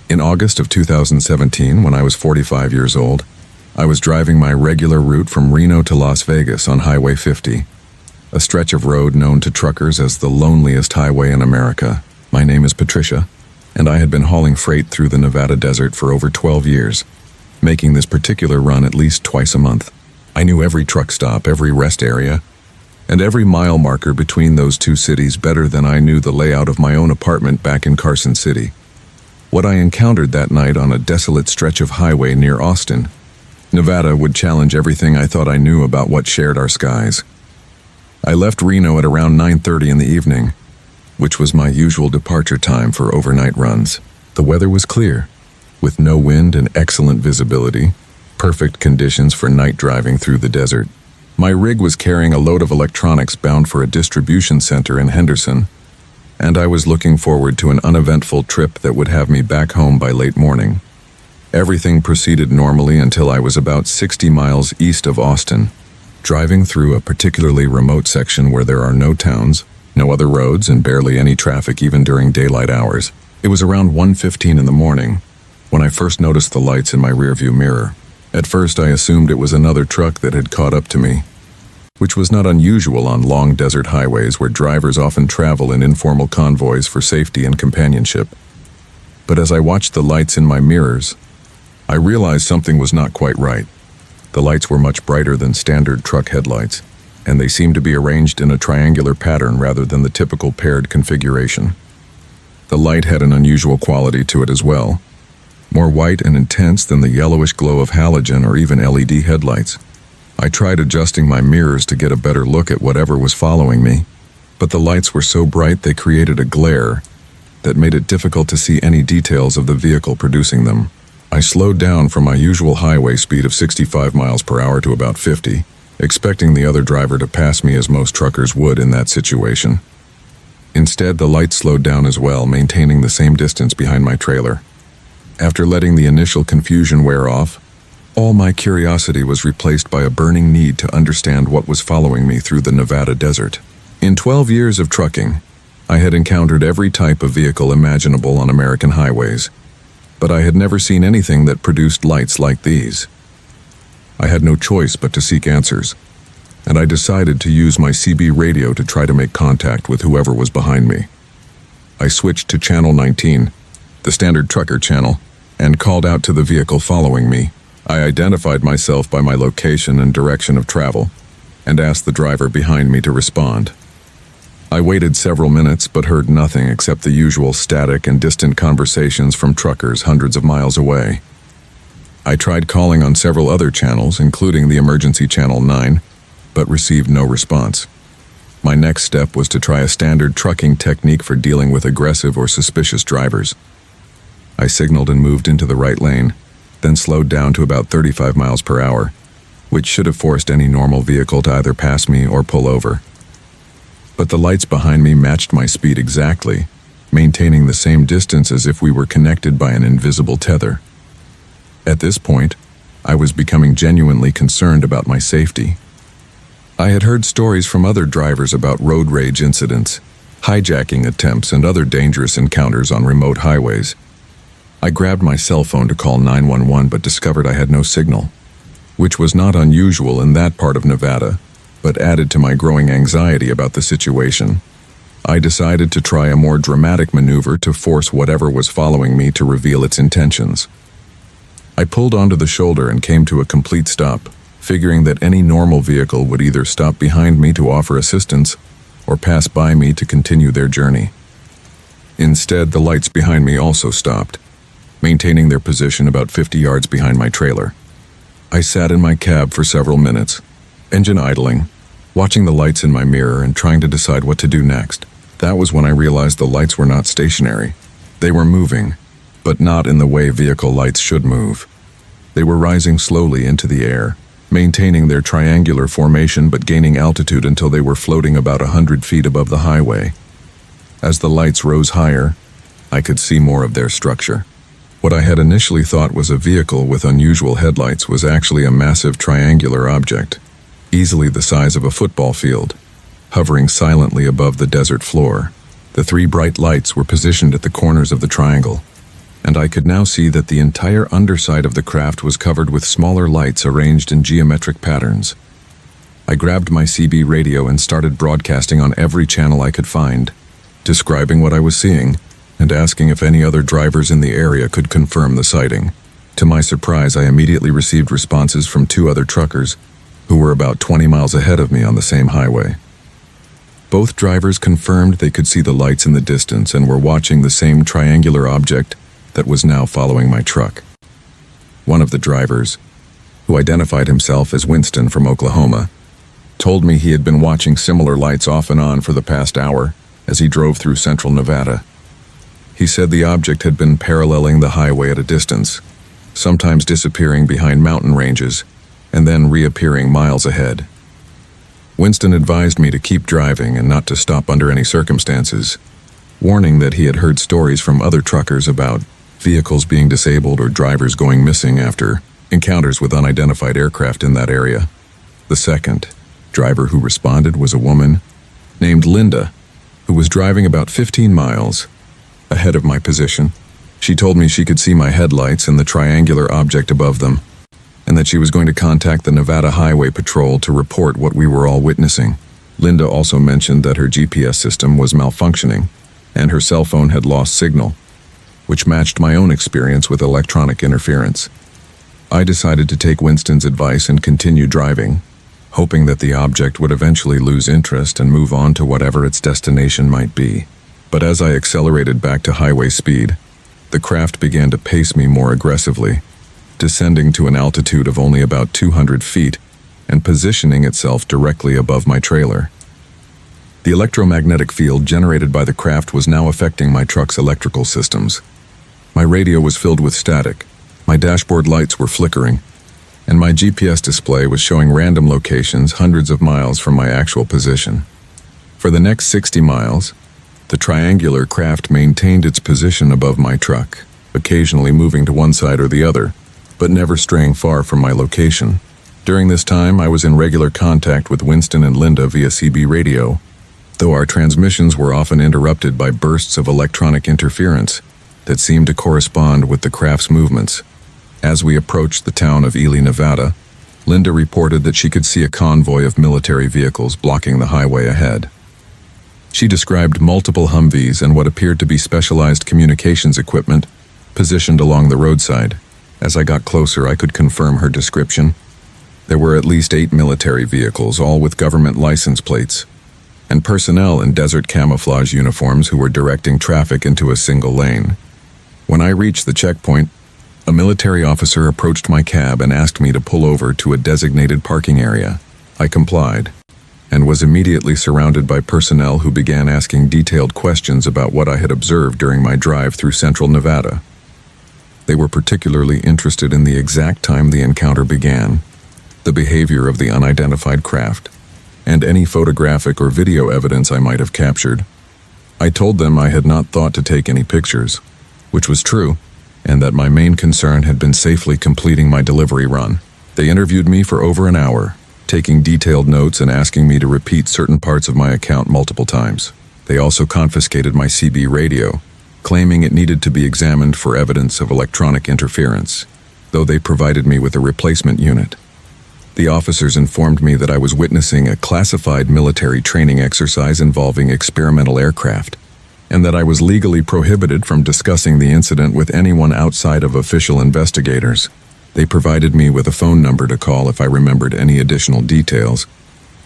In August of 2017, when I was 45 years old, I was driving my regular route from Reno to Las Vegas on Highway 50, a stretch of road known to truckers as the loneliest highway in America. My name is Patricia, and I had been hauling freight through the Nevada desert for over 12 years, making this particular run at least twice a month. I knew every truck stop, every rest area, and every mile marker between those two cities better than I knew the layout of my own apartment back in Carson City. What I encountered that night on a desolate stretch of highway near Austin, Nevada, would challenge everything I thought I knew about what shared our skies. I left Reno at around 9:30 in the evening, which was my usual departure time for overnight runs. The weather was clear, with no wind and excellent visibility, perfect conditions for night driving through the desert. My rig was carrying a load of electronics bound for a distribution center in Henderson, and I was looking forward to an uneventful trip that would have me back home by late morning. Everything proceeded normally until I was about 60 miles east of Austin, driving through a particularly remote section where there are no towns, no other roads, and barely any traffic even during daylight hours. It was around 1:15 in the morning when I first noticed the lights in my rearview mirror. At first I assumed it was another truck that had caught up to me, which was not unusual on long desert highways where drivers often travel in informal convoys for safety and companionship. But as I watched the lights in my mirrors, I realized something was not quite right. The lights were much brighter than standard truck headlights, and they seemed to be arranged in a triangular pattern rather than the typical paired configuration. The light had an unusual quality to it as well, more white and intense than the yellowish glow of halogen or even LED headlights. I tried adjusting my mirrors to get a better look at whatever was following me, but the lights were so bright they created a glare that made it difficult to see any details of the vehicle producing them. I slowed down from my usual highway speed of 65 miles per hour to about 50, expecting the other driver to pass me as most truckers would in that situation. Instead, the lights slowed down as well, maintaining the same distance behind my trailer. After letting the initial confusion wear off, all my curiosity was replaced by a burning need to understand what was following me through the Nevada desert. In 12 years of trucking, I had encountered every type of vehicle imaginable on American highways, but I had never seen anything that produced lights like these. I had no choice but to seek answers, and I decided to use my CB radio to try to make contact with whoever was behind me. I switched to channel 19, the standard trucker channel, and called out to the vehicle following me. I identified myself by my location and direction of travel, and asked the driver behind me to respond. I waited several minutes but heard nothing except the usual static and distant conversations from truckers hundreds of miles away. I tried calling on several other channels, including the emergency channel 9, but received no response. My next step was to try a standard trucking technique for dealing with aggressive or suspicious drivers. I signaled and moved into the right lane, then slowed down to about 35 miles per hour, which should have forced any normal vehicle to either pass me or pull over. But the lights behind me matched my speed exactly, maintaining the same distance as if we were connected by an invisible tether. At this point, I was becoming genuinely concerned about my safety. I had heard stories from other drivers about road rage incidents, hijacking attempts, and other dangerous encounters on remote highways. I grabbed my cell phone to call 911 but discovered I had no signal, which was not unusual in that part of Nevada, but added to my growing anxiety about the situation. I decided to try a more dramatic maneuver to force whatever was following me to reveal its intentions. I pulled onto the shoulder and came to a complete stop, figuring that any normal vehicle would either stop behind me to offer assistance or pass by me to continue their journey. Instead, the lights behind me also stopped, maintaining their position about 50 yards behind my trailer. I sat in my cab for several minutes, engine idling, watching the lights in my mirror and trying to decide what to do next. That was when I realized the lights were not stationary. They were moving, but not in the way vehicle lights should move. They were rising slowly into the air, maintaining their triangular formation but gaining altitude until they were floating about 100 feet above the highway. As the lights rose higher, I could see more of their structure. What I had initially thought was a vehicle with unusual headlights was actually a massive triangular object, easily the size of a football field, hovering silently above the desert floor. The three bright lights were positioned at the corners of the triangle, and I could now see that the entire underside of the craft was covered with smaller lights arranged in geometric patterns. I grabbed my CB radio and started broadcasting on every channel I could find, describing what I was seeing and asking if any other drivers in the area could confirm the sighting. To my surprise, I immediately received responses from two other truckers who were about 20 miles ahead of me on the same highway. Both drivers confirmed they could see the lights in the distance and were watching the same triangular object that was now following my truck. One of the drivers, who identified himself as Winston from Oklahoma, told me he had been watching similar lights off and on for the past hour as he drove through central Nevada. He said the object had been paralleling the highway at a distance, sometimes disappearing behind mountain ranges and then reappearing miles ahead. Winston advised me to keep driving and not to stop under any circumstances, warning that he had heard stories from other truckers about vehicles being disabled or drivers going missing after encounters with unidentified aircraft in that area. The second driver who responded was a woman named Linda, who was driving about 15 miles ahead of my position. She told me she could see my headlights and the triangular object above them, and that she was going to contact the Nevada Highway Patrol to report what we were all witnessing. Linda also mentioned that her GPS system was malfunctioning, and her cell phone had lost signal, which matched my own experience with electronic interference. I decided to take Winston's advice and continue driving, hoping that the object would eventually lose interest and move on to whatever its destination might be. But as I accelerated back to highway speed, the craft began to pace me more aggressively, descending to an altitude of only about 200 feet and positioning itself directly above my trailer. The electromagnetic field generated by the craft was now affecting my truck's electrical systems. My radio was filled with static, my dashboard lights were flickering, and my GPS display was showing random locations hundreds of miles from my actual position. For the next 60 miles, the triangular craft maintained its position above my truck, occasionally moving to one side or the other, but never straying far from my location. During this time, I was in regular contact with Winston and Linda via CB radio, though our transmissions were often interrupted by bursts of electronic interference that seemed to correspond with the craft's movements. As we approached the town of Ely, Nevada, Linda reported that she could see a convoy of military vehicles blocking the highway ahead. She described multiple Humvees and what appeared to be specialized communications equipment positioned along the roadside. As I got closer, I could confirm her description. There were at least 8 military vehicles, all with government license plates, and personnel in desert camouflage uniforms who were directing traffic into a single lane. When I reached the checkpoint, a military officer approached my cab and asked me to pull over to a designated parking area. I complied, and was immediately surrounded by personnel who began asking detailed questions about what I had observed during my drive through central Nevada. They were particularly interested in the exact time the encounter began, the behavior of the unidentified craft, and any photographic or video evidence I might have captured. I told them I had not thought to take any pictures, which was true, and that my main concern had been safely completing my delivery run. They interviewed me for over an hour, taking detailed notes and asking me to repeat certain parts of my account multiple times. They also confiscated my CB radio, claiming it needed to be examined for evidence of electronic interference, though they provided me with a replacement unit. The officers informed me that I was witnessing a classified military training exercise involving experimental aircraft, and that I was legally prohibited from discussing the incident with anyone outside of official investigators. They provided me with a phone number to call if I remembered any additional details,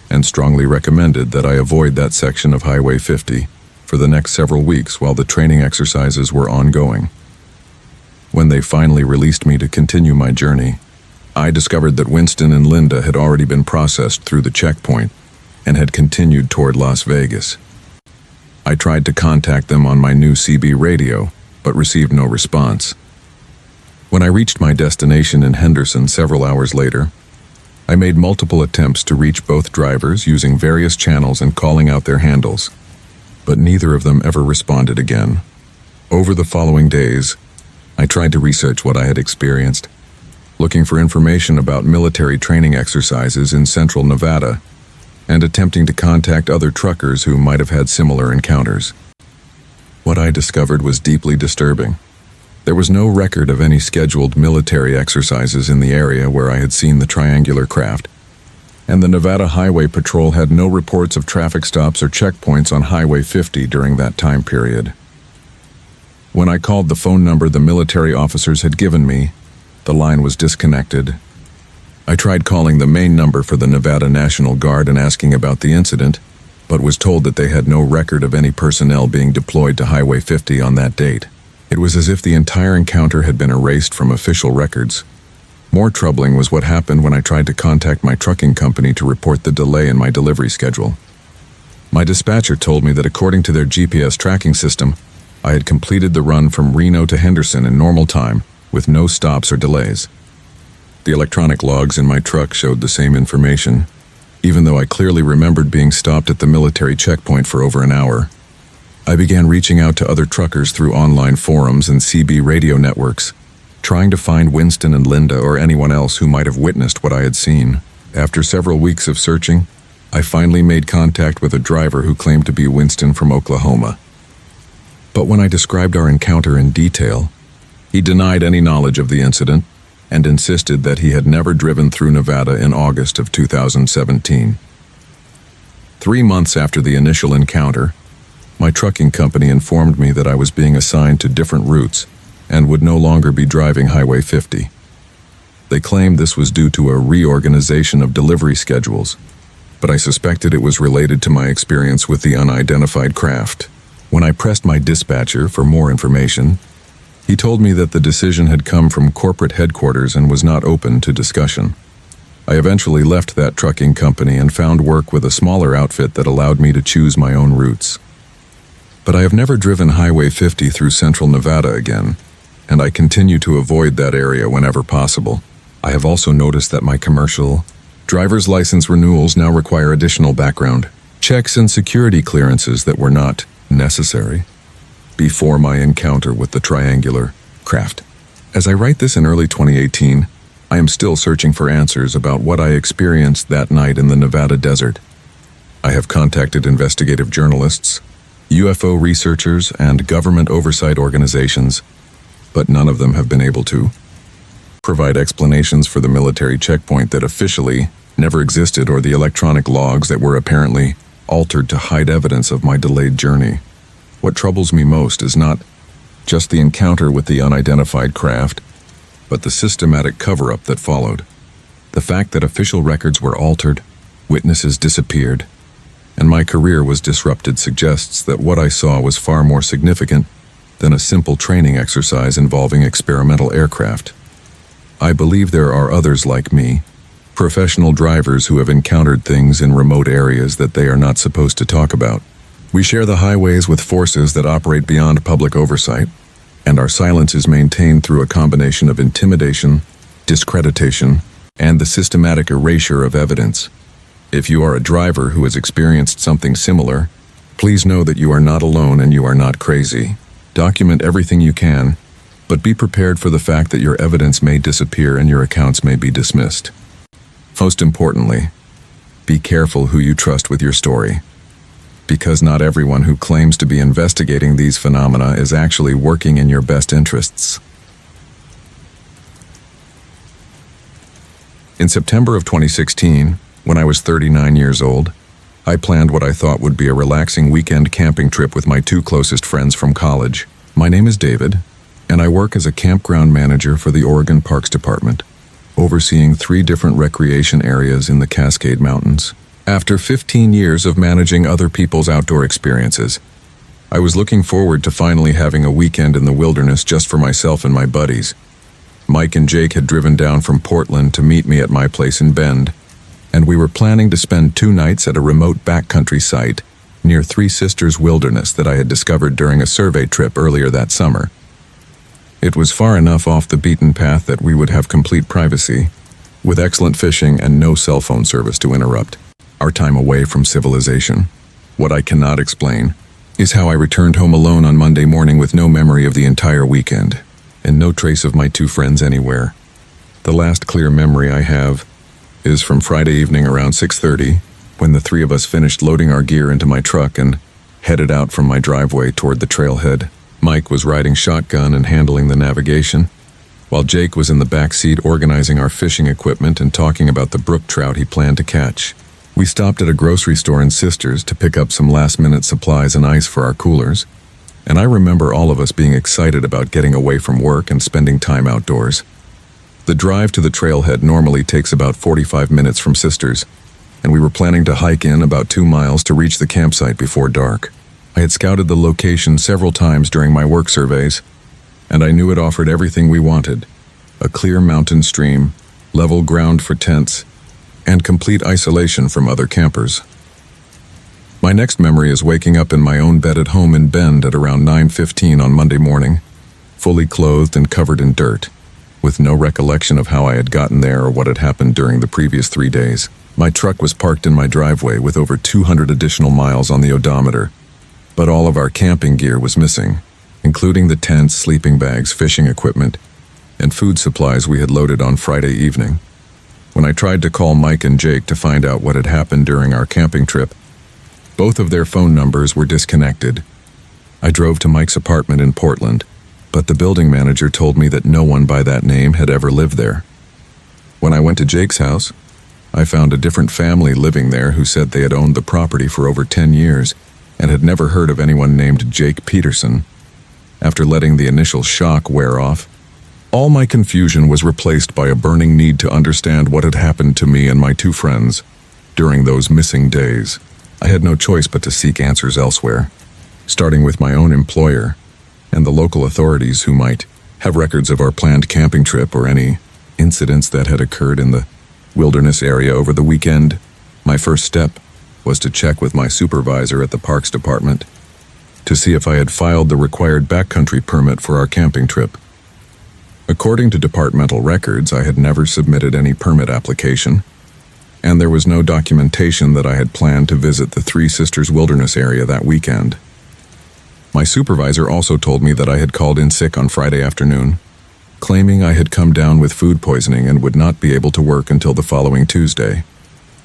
and strongly recommended that I avoid that section of Highway 50 for the next several weeks while the training exercises were ongoing. When they finally released me to continue my journey, I discovered that Winston and Linda had already been processed through the checkpoint and had continued toward Las Vegas. I tried to contact them on my new CB radio, but received no response. When I reached my destination in Henderson several hours later, I made multiple attempts to reach both drivers using various channels and calling out their handles, but neither of them ever responded again. Over the following days, I tried to research what I had experienced, looking for information about military training exercises in central Nevada, and attempting to contact other truckers who might have had similar encounters. What I discovered was deeply disturbing. There was no record of any scheduled military exercises in the area where I had seen the triangular craft, and the Nevada Highway Patrol had no reports of traffic stops or checkpoints on Highway 50 during that time period. When I called the phone number the military officers had given me, the line was disconnected. I tried calling the main number for the Nevada National Guard and asking about the incident, but was told that they had no record of any personnel being deployed to Highway 50 on that date. It was as if the entire encounter had been erased from official records. More troubling was what happened when I tried to contact my trucking company to report the delay in my delivery schedule. My dispatcher told me that according to their GPS tracking system, I had completed the run from Reno to Henderson in normal time, with no stops or delays. The electronic logs in my truck showed the same information, even though I clearly remembered being stopped at the military checkpoint for over an hour. I began reaching out to other truckers through online forums and CB radio networks, trying to find Winston and Linda or anyone else who might have witnessed what I had seen. After several weeks of searching, I finally made contact with a driver who claimed to be Winston from Oklahoma. But when I described our encounter in detail, he denied any knowledge of the incident and insisted that he had never driven through Nevada in August of 2017. 3 months after the initial encounter, my trucking company informed me that I was being assigned to different routes and would no longer be driving Highway 50. They claimed this was due to a reorganization of delivery schedules, but I suspected it was related to my experience with the unidentified craft. When I pressed my dispatcher for more information, he told me that the decision had come from corporate headquarters and was not open to discussion. I eventually left that trucking company and found work with a smaller outfit that allowed me to choose my own routes. But I have never driven Highway 50 through central Nevada again, and I continue to avoid that area whenever possible. I have also noticed that my commercial driver's license renewals now require additional background checks and security clearances that were not necessary before my encounter with the triangular craft. As I write this in early 2018, I am still searching for answers about what I experienced that night in the Nevada desert. I have contacted investigative journalists, UFO researchers, and government oversight organizations, but none of them have been able to provide explanations for the military checkpoint that officially never existed or the electronic logs that were apparently altered to hide evidence of my delayed journey. What troubles me most is not just the encounter with the unidentified craft, but the systematic cover-up that followed. The fact that official records were altered, witnesses disappeared, and my career was disrupted suggests that what I saw was far more significant than a simple training exercise involving experimental aircraft. I believe there are others like me, professional drivers who have encountered things in remote areas that they are not supposed to talk about. We share the highways with forces that operate beyond public oversight, and our silence is maintained through a combination of intimidation, discreditation, and the systematic erasure of evidence. If you are a driver who has experienced something similar, please know that you are not alone and you are not crazy. Document everything you can, but be prepared for the fact that your evidence may disappear and your accounts may be dismissed. Most importantly, be careful who you trust with your story, because not everyone who claims to be investigating these phenomena is actually working in your best interests. In September of 2016, when I was 39 years old, I planned what I thought would be a relaxing weekend camping trip with my two closest friends from college. My name is David, and I work as a campground manager for the Oregon Parks Department, overseeing 3 different recreation areas in the Cascade Mountains. After 15 years of managing other people's outdoor experiences, I was looking forward to finally having a weekend in the wilderness just for myself and my buddies. Mike and Jake had driven down from Portland to meet me at my place in Bend, and we were planning to spend 2 nights at a remote backcountry site near Three Sisters Wilderness that I had discovered during a survey trip earlier that summer. It was far enough off the beaten path that we would have complete privacy, with excellent fishing and no cell phone service to interrupt our time away from civilization. What I cannot explain is how I returned home alone on Monday morning with no memory of the entire weekend, and no trace of my 2 friends anywhere. The last clear memory I have is from Friday evening around 6:30, when the 3 of us finished loading our gear into my truck and headed out from my driveway toward the trailhead. Mike was riding shotgun and handling the navigation, while Jake was in the back seat organizing our fishing equipment and talking about the brook trout he planned to catch. We stopped at a grocery store in Sisters to pick up some last-minute supplies and ice for our coolers, and I remember all of us being excited about getting away from work and spending time outdoors. The drive to the trailhead normally takes about 45 minutes from Sisters, and we were planning to hike in about 2 miles to reach the campsite before dark. I had scouted the location several times during my work surveys, and I knew it offered everything we wanted: a clear mountain stream, level ground for tents, and complete isolation from other campers. My next memory is waking up in my own bed at home in Bend at around 9:15 on Monday morning, fully clothed and covered in dirt, with no recollection of how I had gotten there or what had happened during the previous 3 days. My truck was parked in my driveway with over 200 additional miles on the odometer, but all of our camping gear was missing, including the tents, sleeping bags, fishing equipment, and food supplies we had loaded on Friday evening. When I tried to call Mike and Jake to find out what had happened during our camping trip, both of their phone numbers were disconnected. I drove to Mike's apartment in Portland, but the building manager told me that no one by that name had ever lived there. When I went to Jake's house, I found a different family living there who said they had owned the property for over 10 years and had never heard of anyone named Jake Peterson. After letting the initial shock wear off, all my confusion was replaced by a burning need to understand what had happened to me and my 2 friends during those missing days. I had no choice but to seek answers elsewhere, starting with my own employer and the local authorities who might have records of our planned camping trip or any incidents that had occurred in the wilderness area over the weekend. My first step was to check with my supervisor at the Parks Department to see if I had filed the required backcountry permit for our camping trip. According to departmental records, I had never submitted any permit application, and there was no documentation that I had planned to visit the Three Sisters Wilderness area that weekend. My supervisor also told me that I had called in sick on Friday afternoon, claiming I had come down with food poisoning and would not be able to work until the following Tuesday.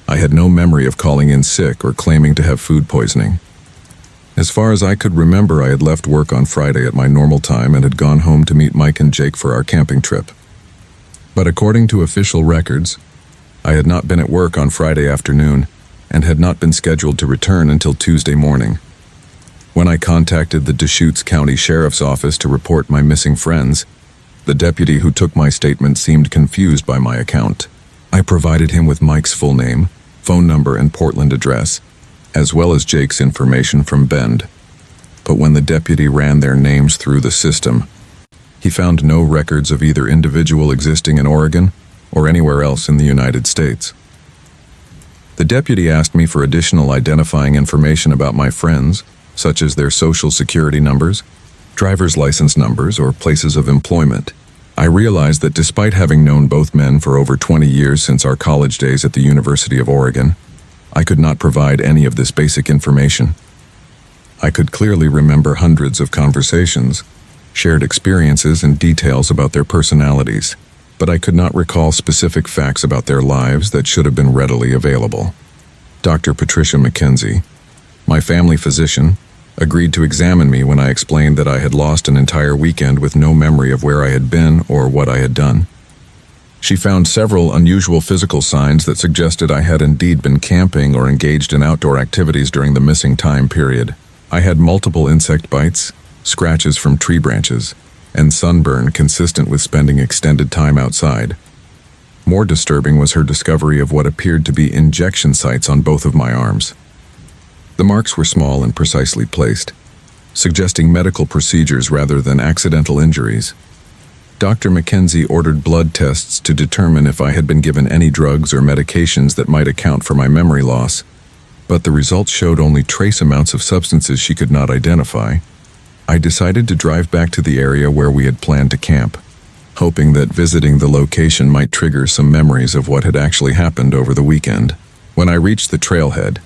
I had no memory of calling in sick or claiming to have food poisoning. As far as I could remember, I had left work on Friday at my normal time and had gone home to meet Mike and Jake for our camping trip. But according to official records, I had not been at work on Friday afternoon and had not been scheduled to return until Tuesday morning. When I contacted the Deschutes County Sheriff's Office to report my missing friends, the deputy who took my statement seemed confused by my account. I provided him with Mike's full name, phone number, and Portland address, as well as Jake's information from Bend. But when the deputy ran their names through the system, he found no records of either individual existing in Oregon or anywhere else in the United States. The deputy asked me for additional identifying information about my friends, such as their social security numbers, driver's license numbers, or places of employment. I realized that despite having known both men for over 20 years since our college days at the University of Oregon, I could not provide any of this basic information. I could clearly remember hundreds of conversations, shared experiences, and details about their personalities, but I could not recall specific facts about their lives that should have been readily available. Dr. Patricia McKenzie, my family physician, agreed to examine me when I explained that I had lost an entire weekend with no memory of where I had been or what I had done. She found several unusual physical signs that suggested I had indeed been camping or engaged in outdoor activities during the missing time period. I had multiple insect bites, scratches from tree branches, and sunburn consistent with spending extended time outside. More disturbing was her discovery of what appeared to be injection sites on both of my arms. The marks were small and precisely placed, suggesting medical procedures rather than accidental injuries. Dr. McKenzie ordered blood tests to determine if I had been given any drugs or medications that might account for my memory loss, but the results showed only trace amounts of substances she could not identify. I decided to drive back to the area where we had planned to camp, hoping that visiting the location might trigger some memories of what had actually happened over the weekend. When I reached the trailhead,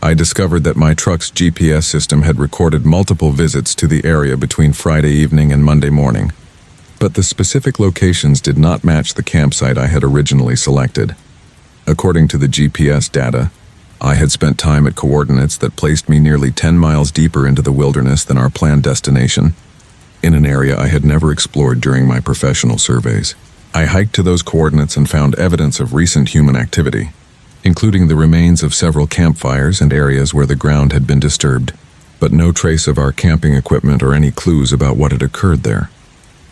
I discovered that my truck's GPS system had recorded multiple visits to the area between Friday evening and Monday morning, but the specific locations did not match the campsite I had originally selected. According to the GPS data, I had spent time at coordinates that placed me nearly 10 miles deeper into the wilderness than our planned destination, in an area I had never explored during my professional surveys. I hiked to those coordinates and found evidence of recent human activity, including the remains of several campfires and areas where the ground had been disturbed, but no trace of our camping equipment or any clues about what had occurred there.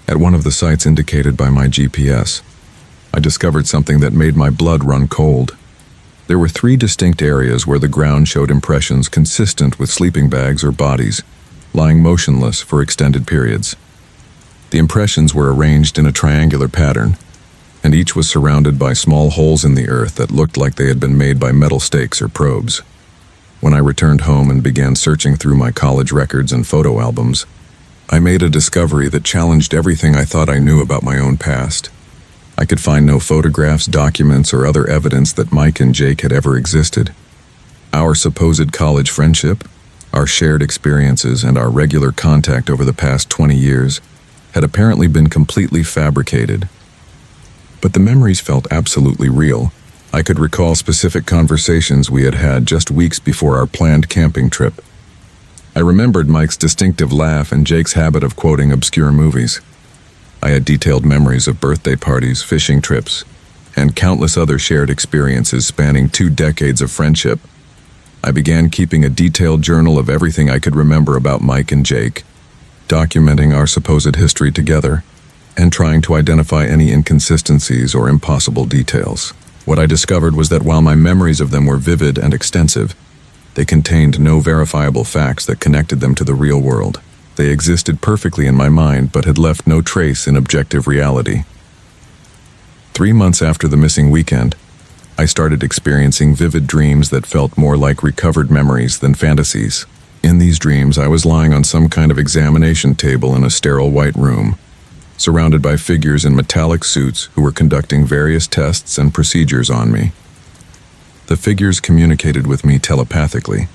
At one of the sites indicated by my GPS, I discovered something that made my blood run cold. There were 3 distinct areas where the ground showed impressions consistent with sleeping bags or bodies, lying motionless for extended periods. The impressions were arranged in a triangular pattern, and each was surrounded by small holes in the earth that looked like they had been made by metal stakes or probes. When I returned home and began searching through my college records and photo albums, I made a discovery that challenged everything I thought I knew about my own past. I could find no photographs, documents, or other evidence that Mike and Jake had ever existed. Our supposed college friendship, our shared experiences, and our regular contact over the past 20 years had apparently been completely fabricated. But the memories felt absolutely real. I could recall specific conversations we had had just weeks before our planned camping trip. I remembered Mike's distinctive laugh and Jake's habit of quoting obscure movies. I had detailed memories of birthday parties, fishing trips, and countless other shared experiences spanning 2 decades of friendship. I began keeping a detailed journal of everything I could remember about Mike and Jake, documenting our supposed history together, and trying to identify any inconsistencies or impossible details. What I discovered was that while my memories of them were vivid and extensive, they contained no verifiable facts that connected them to the real world. They existed perfectly in my mind, but had left no trace in objective reality. 3 months after the missing weekend, I started experiencing vivid dreams that felt more like recovered memories than fantasies. In these dreams, I was lying on some kind of examination table in a sterile white room, surrounded by figures in metallic suits who were conducting various tests and procedures on me. The figures communicated with me telepathically,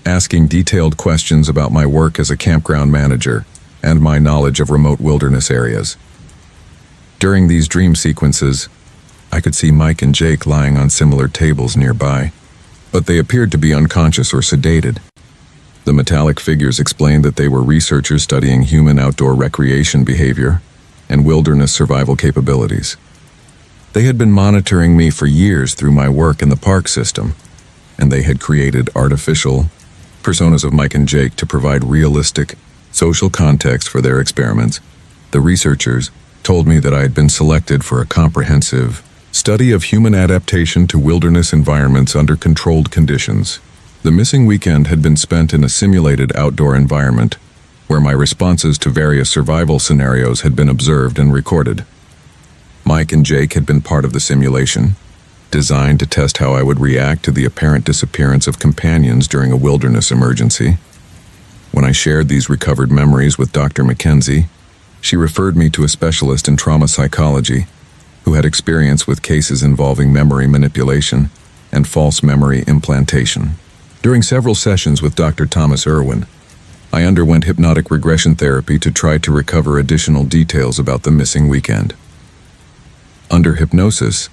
asking detailed questions about my work as a campground manager and my knowledge of remote wilderness areas. During these dream sequences, I could see Mike and Jake lying on similar tables nearby, but they appeared to be unconscious or sedated. The metallic figures explained that they were researchers studying human outdoor recreation behavior and wilderness survival capabilities. They had been monitoring me for years through my work in the park system, and they had created artificial personas of Mike and Jake to provide realistic social context for their experiments. The researchers told me that I had been selected for a comprehensive study of human adaptation to wilderness environments under controlled conditions. The missing weekend had been spent in a simulated outdoor environment where my responses to various survival scenarios had been observed and recorded. Mike and Jake had been part of the simulation, designed to test how I would react to the apparent disappearance of companions during a wilderness emergency. When I shared these recovered memories with Dr. Mackenzie, she referred me to a specialist in trauma psychology who had experience with cases involving memory manipulation and false memory implantation. During several sessions with Dr. Thomas Irwin, I underwent hypnotic regression therapy to try to recover additional details about the missing weekend. Under hypnosis,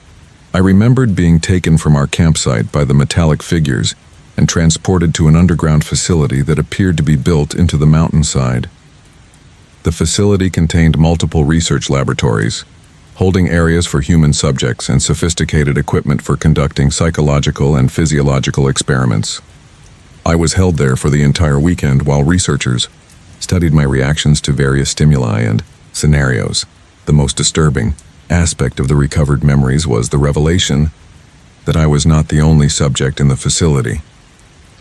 I remembered being taken from our campsite by the metallic figures and transported to an underground facility that appeared to be built into the mountainside. The facility contained multiple research laboratories, holding areas for human subjects and sophisticated equipment for conducting psychological and physiological experiments. I was held there for the entire weekend while researchers studied my reactions to various stimuli and scenarios. The most disturbing aspect of the recovered memories was the revelation that I was not the only subject in the facility.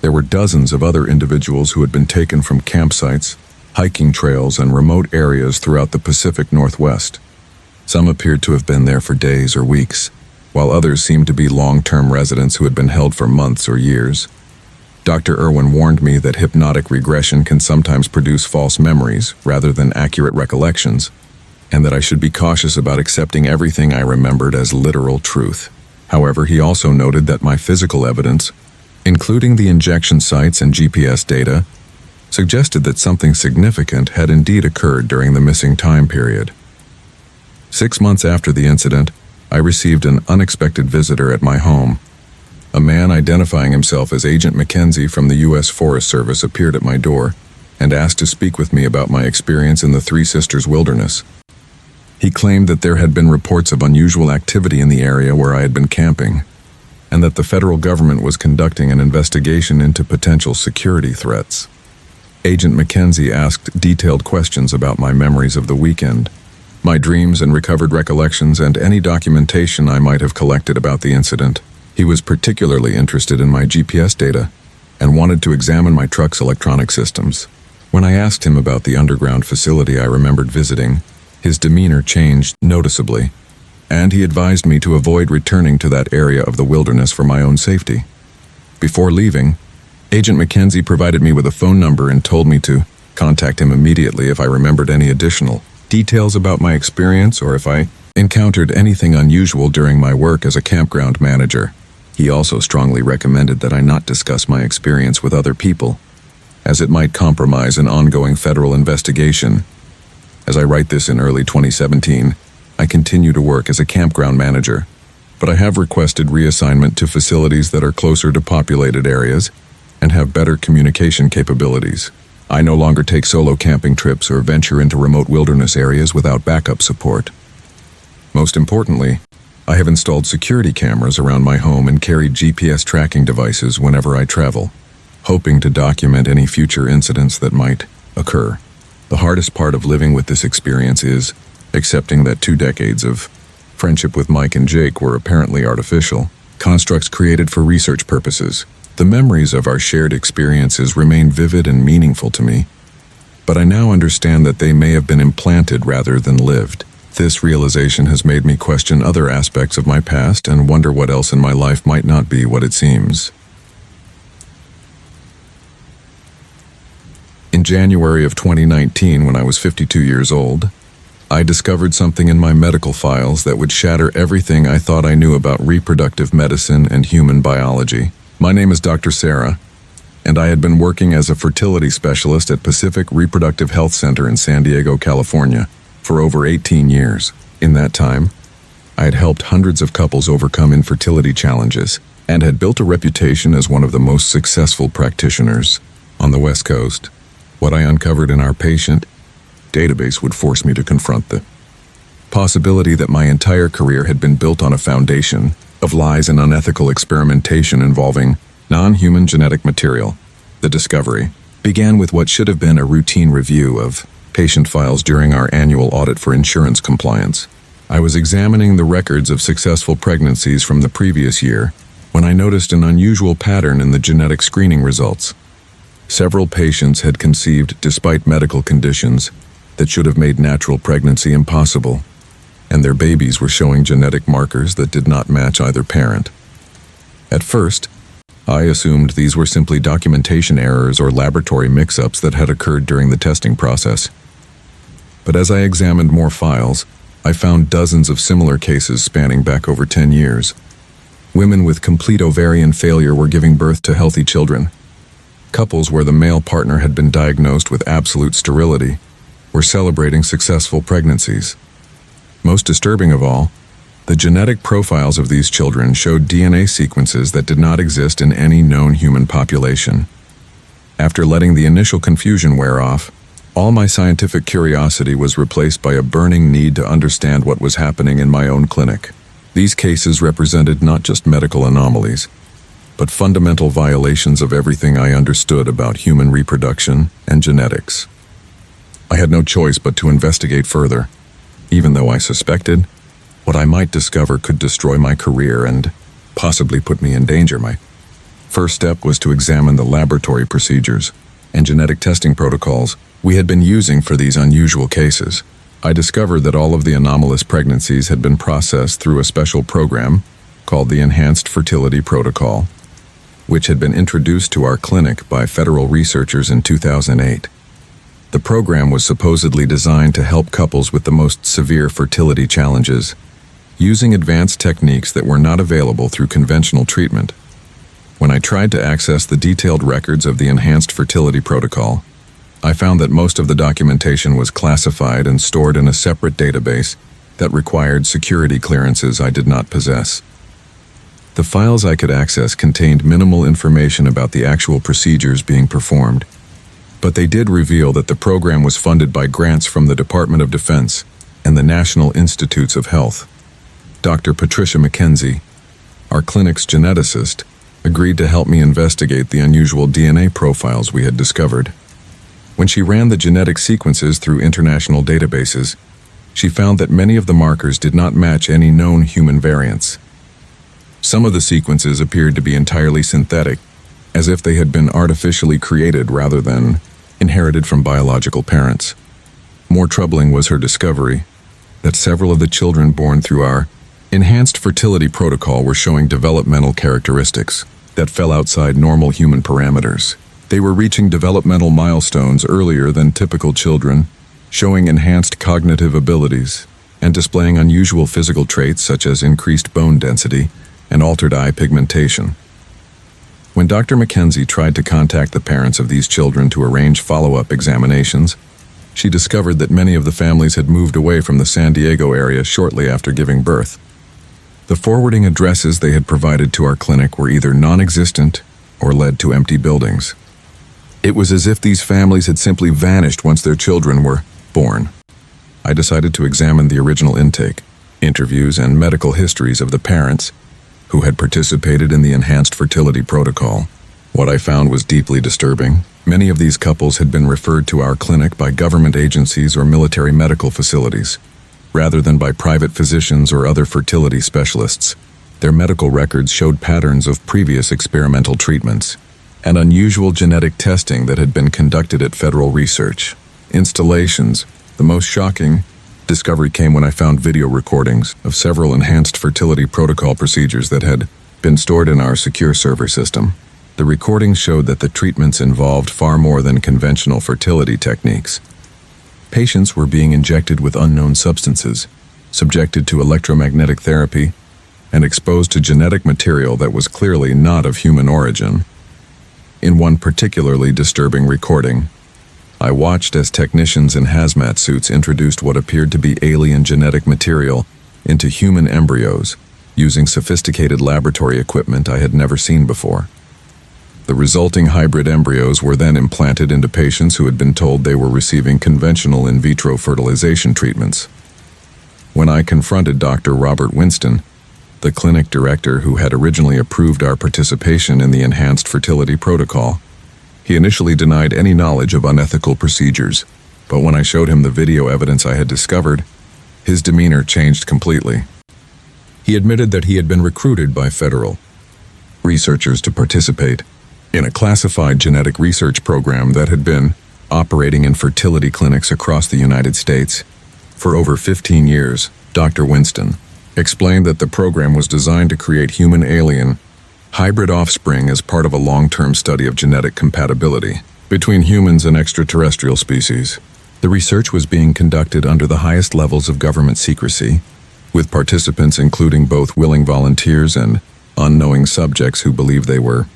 There were dozens of other individuals who had been taken from campsites, hiking trails, and remote areas throughout the Pacific Northwest. Some appeared to have been there for days or weeks, while others seemed to be long-term residents who had been held for months or years. Dr. Irwin warned me that hypnotic regression can sometimes produce false memories rather than accurate recollections, and that I should be cautious about accepting everything I remembered as literal truth. However, he also noted that my physical evidence, including the injection sites and GPS data, suggested that something significant had indeed occurred during the missing time period. 6 months after the incident, I received an unexpected visitor at my home. A man identifying himself as Agent Mackenzie from the U.S. Forest Service appeared at my door and asked to speak with me about my experience in the Three Sisters Wilderness. He claimed that there had been reports of unusual activity in the area where I had been camping, and that the federal government was conducting an investigation into potential security threats. Agent Mackenzie asked detailed questions about my memories of the weekend, my dreams and recovered recollections, and any documentation I might have collected about the incident. He was particularly interested in my GPS data and wanted to examine my truck's electronic systems. When I asked him about the underground facility I remembered visiting, his demeanor changed noticeably, and he advised me to avoid returning to that area of the wilderness for my own safety. Before leaving, Agent Mackenzie provided me with a phone number and told me to contact him immediately if I remembered any additional details about my experience or if I encountered anything unusual during my work as a campground manager. He also strongly recommended that I not discuss my experience with other people, as it might compromise an ongoing federal investigation. As I write this in early 2017, I continue to work as a campground manager, but I have requested reassignment to facilities that are closer to populated areas and have better communication capabilities. I no longer take solo camping trips or venture into remote wilderness areas without backup support. Most importantly, I have installed security cameras around my home and carried GPS tracking devices whenever I travel, hoping to document any future incidents that might occur. The hardest part of living with this experience is accepting that 2 decades of friendship with Mike and Jake were apparently artificial, constructs created for research purposes. The memories of our shared experiences remain vivid and meaningful to me, but I now understand that they may have been implanted rather than lived. This realization has made me question other aspects of my past and wonder what else in my life might not be what it seems. In January of 2019, when I was 52 years old, I discovered something in my medical files that would shatter everything I thought I knew about reproductive medicine and human biology. My name is Dr. Sarah, and I had been working as a fertility specialist at Pacific Reproductive Health Center in San Diego, California, for over 18 years. In that time, I had helped hundreds of couples overcome infertility challenges and had built a reputation as one of the most successful practitioners on the West Coast. What I uncovered in our patient database would force me to confront the possibility that my entire career had been built on a foundation of lies and unethical experimentation involving non-human genetic material. The discovery began with what should have been a routine review of patient files during our annual audit for insurance compliance. I was examining the records of successful pregnancies from the previous year when I noticed an unusual pattern in the genetic screening results. Several patients had conceived despite medical conditions that should have made natural pregnancy impossible, and their babies were showing genetic markers that did not match either parent. At first, I assumed these were simply documentation errors or laboratory mix-ups that had occurred during the testing process. But as I examined more files, I found dozens of similar cases spanning back over 10 years. Women with complete ovarian failure were giving birth to healthy children. Couples where the male partner had been diagnosed with absolute sterility were celebrating successful pregnancies. Most disturbing of all, the genetic profiles of these children showed DNA sequences that did not exist in any known human population. After letting the initial confusion wear off, all my scientific curiosity was replaced by a burning need to understand what was happening in my own clinic. These cases represented not just medical anomalies, but fundamental violations of everything I understood about human reproduction and genetics. I had no choice but to investigate further, even though I suspected what I might discover could destroy my career and possibly put me in danger. My first step was to examine the laboratory procedures and genetic testing protocols we had been using for these unusual cases. I discovered that all of the anomalous pregnancies had been processed through a special program called the Enhanced Fertility Protocol, which had been introduced to our clinic by federal researchers in 2008. The program was supposedly designed to help couples with the most severe fertility challenges, using advanced techniques that were not available through conventional treatment. When I tried to access the detailed records of the Enhanced Fertility Protocol, I found that most of the documentation was classified and stored in a separate database that required security clearances I did not possess. The files I could access contained minimal information about the actual procedures being performed, but they did reveal that the program was funded by grants from the Department of Defense and the National Institutes of Health. Dr. Patricia McKenzie, our clinic's geneticist, agreed to help me investigate the unusual DNA profiles we had discovered. When she ran the genetic sequences through international databases, she found that many of the markers did not match any known human variants. Some of the sequences appeared to be entirely synthetic, as if they had been artificially created rather than inherited from biological parents. More troubling was her discovery that several of the children born through our Enhanced Fertility Protocol were showing developmental characteristics that fell outside normal human parameters. They were reaching developmental milestones earlier than typical children, showing enhanced cognitive abilities, and displaying unusual physical traits such as increased bone density and altered eye pigmentation. When Dr. McKenzie tried to contact the parents of these children to arrange follow-up examinations, she discovered that many of the families had moved away from the San Diego area shortly after giving birth. The forwarding addresses they had provided to our clinic were either non-existent or led to empty buildings. It was as if these families had simply vanished once their children were born. I decided to examine the original intake, interviews, and medical histories of the parents who had participated in the Enhanced Fertility Protocol. What I found was deeply disturbing. Many of these couples had been referred to our clinic by government agencies or military medical facilities, rather than by private physicians or other fertility specialists. Their medical records showed patterns of previous experimental treatments and unusual genetic testing that had been conducted at federal research installations. The most shocking discovery came when I found video recordings of several Enhanced Fertility Protocol procedures that had been stored in our secure server system. The recordings showed that the treatments involved far more than conventional fertility techniques. Patients were being injected with unknown substances, subjected to electromagnetic therapy, and exposed to genetic material that was clearly not of human origin. In one particularly disturbing recording, I watched as technicians in hazmat suits introduced what appeared to be alien genetic material into human embryos, using sophisticated laboratory equipment I had never seen before. The resulting hybrid embryos were then implanted into patients who had been told they were receiving conventional in vitro fertilization treatments. When I confronted Dr. Robert Winston, the clinic director who had originally approved our participation in the enhanced fertility protocol, he initially denied any knowledge of unethical procedures, but when I showed him the video evidence I had discovered, his demeanor changed completely. He admitted that he had been recruited by federal researchers to participate in a classified genetic research program that had been operating in fertility clinics across the United States for over 15 years. Dr. Winston explained that the program was designed to create human-alien hybrid offspring as part of a long-term study of genetic compatibility between humans and extraterrestrial species. The research was being conducted under the highest levels of government secrecy, with participants including both willing volunteers and unknowing subjects who believed they were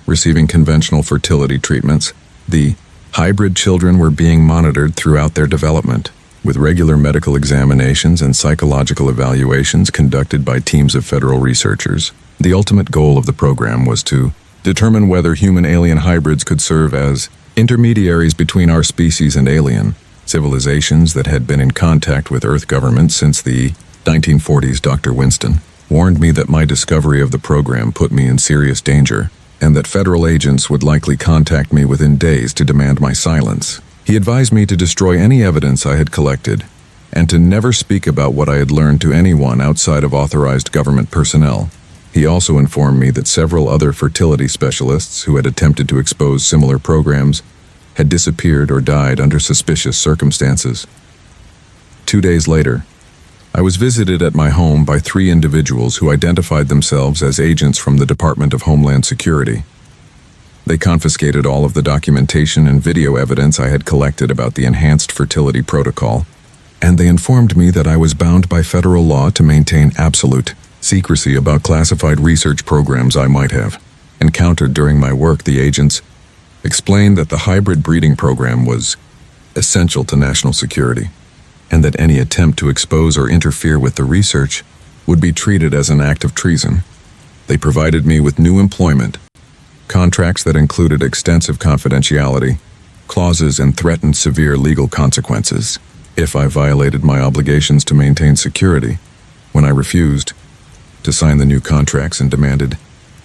receiving conventional fertility treatments. The hybrid children were being monitored throughout their development, with regular medical examinations and psychological evaluations conducted by teams of federal researchers. The ultimate goal of the program was to determine whether human-alien hybrids could serve as intermediaries between our species and alien civilizations that had been in contact with Earth governments since the 1940s. Dr. Winston warned me that my discovery of the program put me in serious danger, and that federal agents would likely contact me within days to demand my silence. He advised me to destroy any evidence I had collected, and to never speak about what I had learned to anyone outside of authorized government personnel. He also informed me that several other fertility specialists who had attempted to expose similar programs had disappeared or died under suspicious circumstances. 2 days later, I was visited at my home by 3 individuals who identified themselves as agents from the Department of Homeland Security. They confiscated all of the documentation and video evidence I had collected about the enhanced fertility protocol, and they informed me that I was bound by federal law to maintain absolute secrecy about classified research programs I might have encountered during my work. The agents explained that the hybrid breeding program was essential to national security, and that any attempt to expose or interfere with the research would be treated as an act of treason. They provided me with new employment, contracts that included extensive confidentiality clauses, and threatened severe legal consequences if I violated my obligations to maintain security. When I refused to sign the new contracts and demanded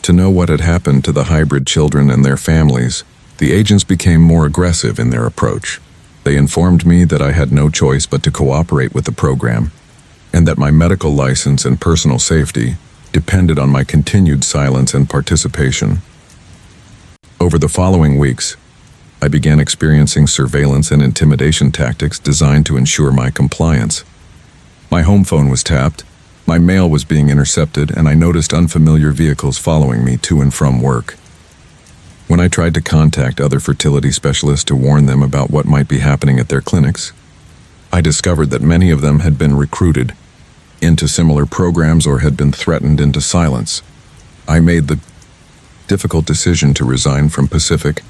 to know what had happened to the hybrid children and their families, the agents became more aggressive in their approach. They informed me that I had no choice but to cooperate with the program, and that my medical license and personal safety depended on my continued silence and participation. Over the following weeks, I began experiencing surveillance and intimidation tactics designed to ensure my compliance. My home phone was tapped, my mail was being intercepted, and I noticed unfamiliar vehicles following me to and from work. When I tried to contact other fertility specialists to warn them about what might be happening at their clinics, I discovered that many of them had been recruited into similar programs or had been threatened into silence. I made the difficult decision to resign from Pacific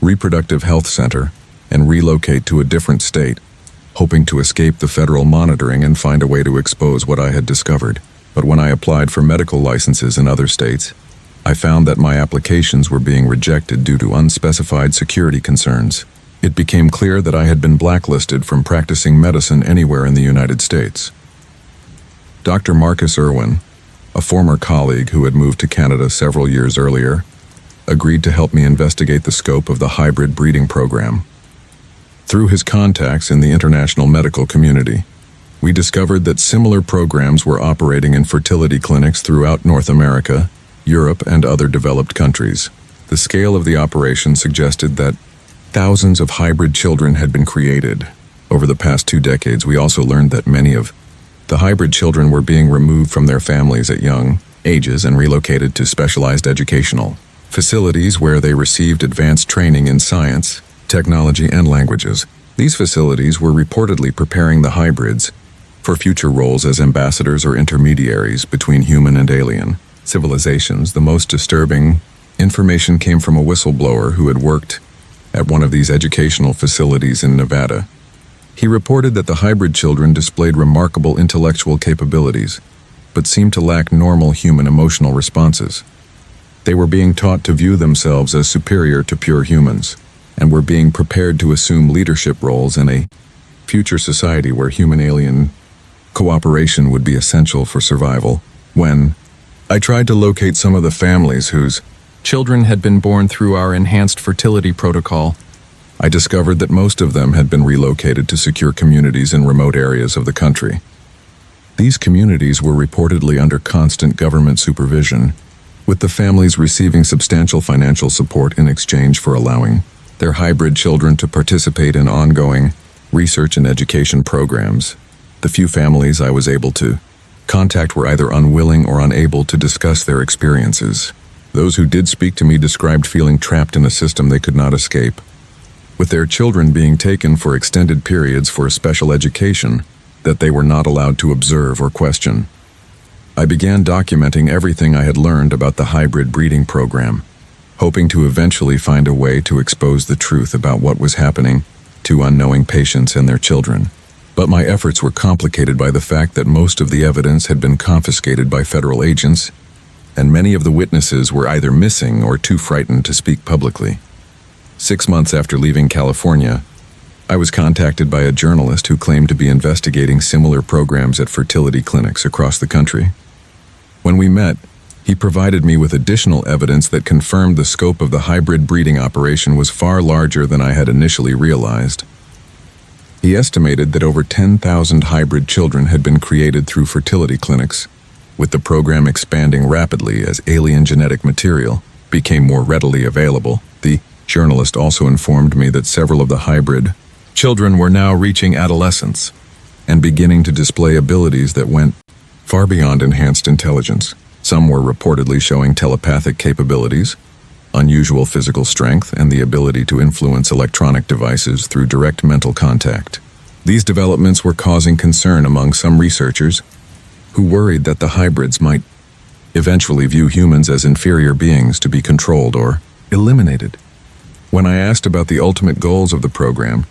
Reproductive Health Center and relocate to a different state, hoping to escape the federal monitoring and find a way to expose what I had discovered. But when I applied for medical licenses in other states, I found that my applications were being rejected due to unspecified security concerns. It became clear that I had been blacklisted from practicing medicine anywhere in the United States. Dr. Marcus Irwin, a former colleague who had moved to Canada several years earlier, agreed to help me investigate the scope of the hybrid breeding program. Through his contacts in the international medical community, we discovered that similar programs were operating in fertility clinics throughout North America, Europe, and other developed countries. The scale of the operation suggested that thousands of hybrid children had been created. Over the past 2 decades, we also learned that many of the hybrid children were being removed from their families at young ages and relocated to specialized educational facilities where they received advanced training in science, technology, and languages. These facilities were reportedly preparing the hybrids for future roles as ambassadors or intermediaries between human and alien civilizations. The most disturbing information came from a whistleblower who had worked at one of these educational facilities in Nevada. He reported that the hybrid children displayed remarkable intellectual capabilities, but seemed to lack normal human emotional responses. They were being taught to view themselves as superior to pure humans, and were being prepared to assume leadership roles in a future society where human-alien cooperation would be essential for survival. When I tried to locate some of the families whose children had been born through our enhanced fertility protocol, I discovered that most of them had been relocated to secure communities in remote areas of the country. These communities were reportedly under constant government supervision, with the families receiving substantial financial support in exchange for allowing their hybrid children to participate in ongoing research and education programs. The few families I was able to contact were either unwilling or unable to discuss their experiences. Those who did speak to me described feeling trapped in a system they could not escape, with their children being taken for extended periods for a special education that they were not allowed to observe or question. I began documenting everything I had learned about the hybrid breeding program, hoping to eventually find a way to expose the truth about what was happening to unknowing patients and their children. But my efforts were complicated by the fact that most of the evidence had been confiscated by federal agents, and many of the witnesses were either missing or too frightened to speak publicly. 6 months after leaving California, I was contacted by a journalist who claimed to be investigating similar programs at fertility clinics across the country. When we met, he provided me with additional evidence that confirmed the scope of the hybrid breeding operation was far larger than I had initially realized. He estimated that over 10,000 hybrid children had been created through fertility clinics, with the program expanding rapidly as alien genetic material became more readily available. The journalist also informed me that several of the hybrid children were now reaching adolescence and beginning to display abilities that went far beyond enhanced intelligence. Some were reportedly showing telepathic capabilities, unusual physical strength, and the ability to influence electronic devices through direct mental contact. These developments were causing concern among some researchers who worried that the hybrids might eventually view humans as inferior beings to be controlled or eliminated. When I asked about the ultimate goals of the program,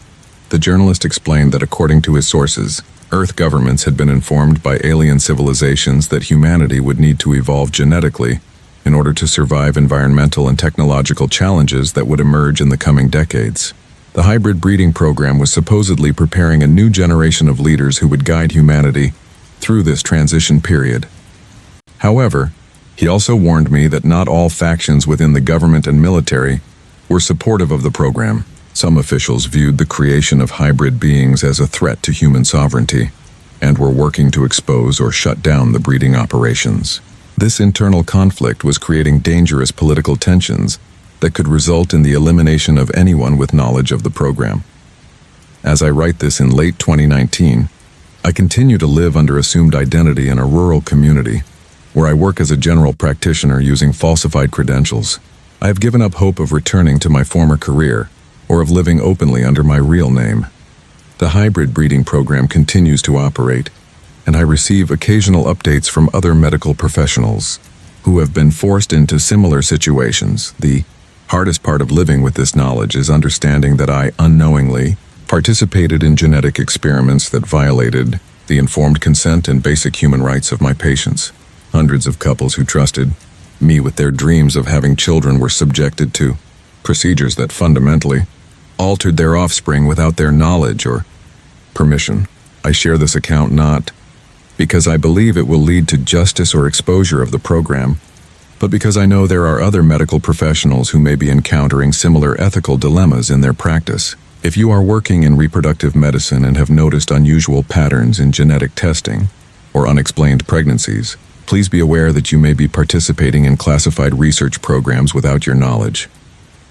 the journalist explained that according to his sources, Earth governments had been informed by alien civilizations that humanity would need to evolve genetically in order to survive environmental and technological challenges that would emerge in the coming decades. The hybrid breeding program was supposedly preparing a new generation of leaders who would guide humanity through this transition period. However, he also warned me that not all factions within the government and military were supportive of the program. Some officials viewed the creation of hybrid beings as a threat to human sovereignty and were working to expose or shut down the breeding operations. This internal conflict was creating dangerous political tensions that could result in the elimination of anyone with knowledge of the program. As I write this in late 2019, I continue to live under assumed identity in a rural community where I work as a general practitioner using falsified credentials. I have given up hope of returning to my former career or of living openly under my real name. The hybrid breeding program continues to operate, and I receive occasional updates from other medical professionals who have been forced into similar situations. The hardest part of living with this knowledge is understanding that I unknowingly participated in genetic experiments that violated the informed consent and basic human rights of my patients. Hundreds of couples who trusted me with their dreams of having children were subjected to procedures that fundamentally altered their offspring without their knowledge or permission. I share this account not because I believe it will lead to justice or exposure of the program, but because I know there are other medical professionals who may be encountering similar ethical dilemmas in their practice. If you are working in reproductive medicine and have noticed unusual patterns in genetic testing or unexplained pregnancies, please be aware that you may be participating in classified research programs without your knowledge.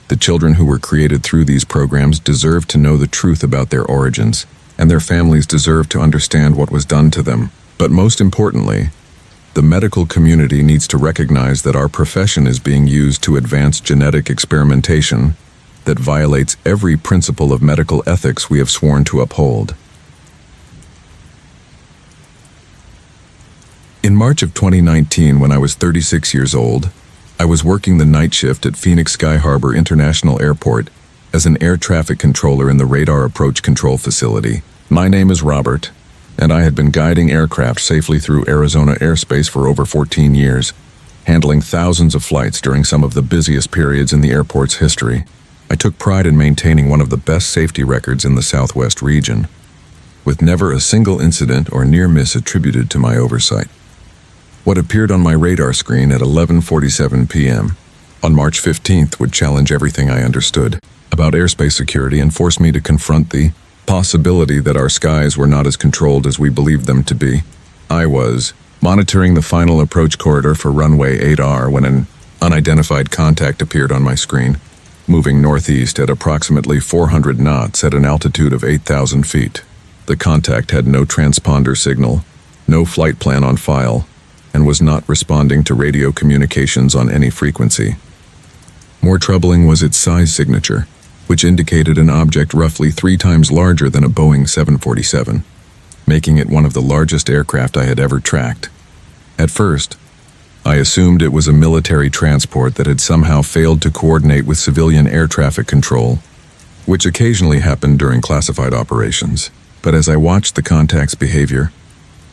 The children who were created through these programs deserve to know the truth about their origins, and their families deserve to understand what was done to them. But most importantly, the medical community needs to recognize that our profession is being used to advance genetic experimentation that violates every principle of medical ethics we have sworn to uphold. In March of 2019, when I was 36 years old, I was working the night shift at Phoenix Sky Harbor International Airport as an air traffic controller in the radar approach control facility. My name is Robert, and I had been guiding aircraft safely through Arizona airspace for over 14 years, handling thousands of flights during some of the busiest periods in the airport's history. I took pride in maintaining one of the best safety records in the Southwest region, with never a single incident or near miss attributed to my oversight. What appeared on my radar screen at 11:47 p.m. on March 15th would challenge everything I understood about airspace security and force me to confront the possibility that our skies were not as controlled as we believed them to be. I was monitoring the final approach corridor for runway 8R when an unidentified contact appeared on my screen, moving northeast at approximately 400 knots at an altitude of 8,000 feet. The contact had no transponder signal, no flight plan on file, and was not responding to radio communications on any frequency. More troubling was its size signature, which indicated an object roughly 3 times larger than a Boeing 747, making it one of the largest aircraft I had ever tracked. At first, I assumed it was a military transport that had somehow failed to coordinate with civilian air traffic control, which occasionally happened during classified operations. But as I watched the contact's behavior,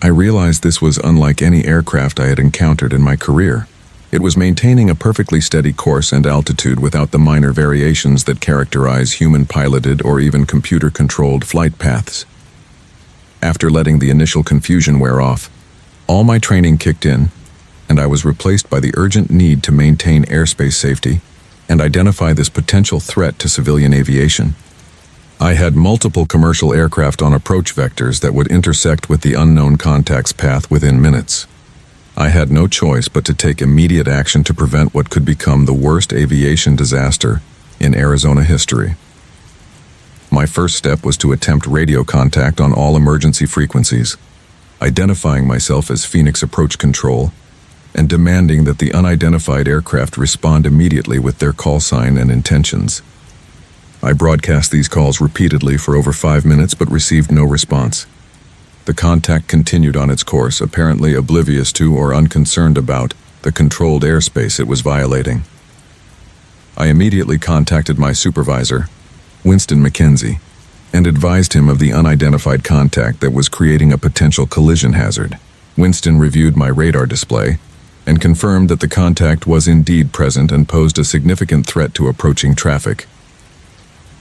I realized this was unlike any aircraft I had encountered in my career. It was maintaining a perfectly steady course and altitude without the minor variations that characterize human-piloted or even computer-controlled flight paths. After letting the initial confusion wear off, all my training kicked in, and I was replaced by the urgent need to maintain airspace safety and identify this potential threat to civilian aviation. I had multiple commercial aircraft on approach vectors that would intersect with the unknown contact's path within minutes. I had no choice but to take immediate action to prevent what could become the worst aviation disaster in Arizona history. My first step was to attempt radio contact on all emergency frequencies, identifying myself as Phoenix Approach Control and demanding that the unidentified aircraft respond immediately with their call sign and intentions. I broadcast these calls repeatedly for over 5 minutes but received no response. The contact continued on its course, apparently oblivious to or unconcerned about the controlled airspace it was violating. I immediately contacted my supervisor, Winston McKenzie, and advised him of the unidentified contact that was creating a potential collision hazard. Winston reviewed my radar display and confirmed that the contact was indeed present and posed a significant threat to approaching traffic.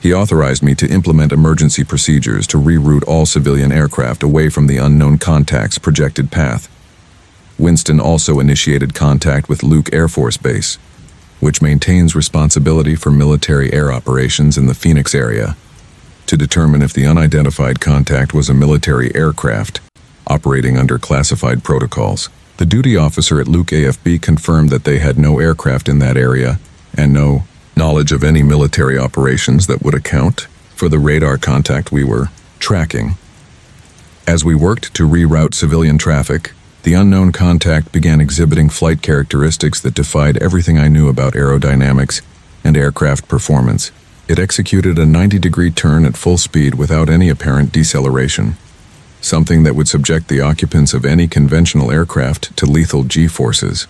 He authorized me to implement emergency procedures to reroute all civilian aircraft away from the unknown contact's projected path. Winston also initiated contact with Luke Air Force Base, which maintains responsibility for military air operations in the Phoenix area, to determine if the unidentified contact was a military aircraft operating under classified protocols. The duty officer at Luke AFB confirmed that they had no aircraft in that area and no knowledge of any military operations that would account for the radar contact we were tracking. As we worked to reroute civilian traffic, the unknown contact began exhibiting flight characteristics that defied everything I knew about aerodynamics and aircraft performance. It executed a 90-degree turn at full speed without any apparent deceleration, something that would subject the occupants of any conventional aircraft to lethal G-forces.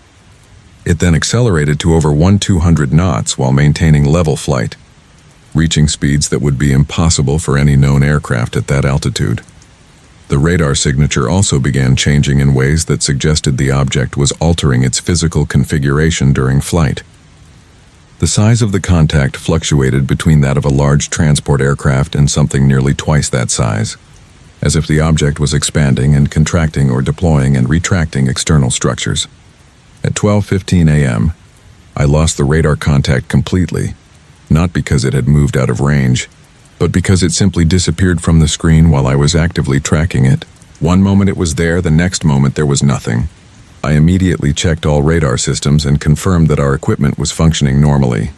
It then accelerated to over 1,200 knots while maintaining level flight, reaching speeds that would be impossible for any known aircraft at that altitude. The radar signature also began changing in ways that suggested the object was altering its physical configuration during flight. The size of the contact fluctuated between that of a large transport aircraft and something nearly twice that size, as if the object was expanding and contracting or deploying and retracting external structures. At 12:15 a.m., I lost the radar contact completely, not because it had moved out of range, but because it simply disappeared from the screen while I was actively tracking it. One moment it was there, the next moment there was nothing. I immediately checked all radar systems and confirmed that our equipment was functioning normally.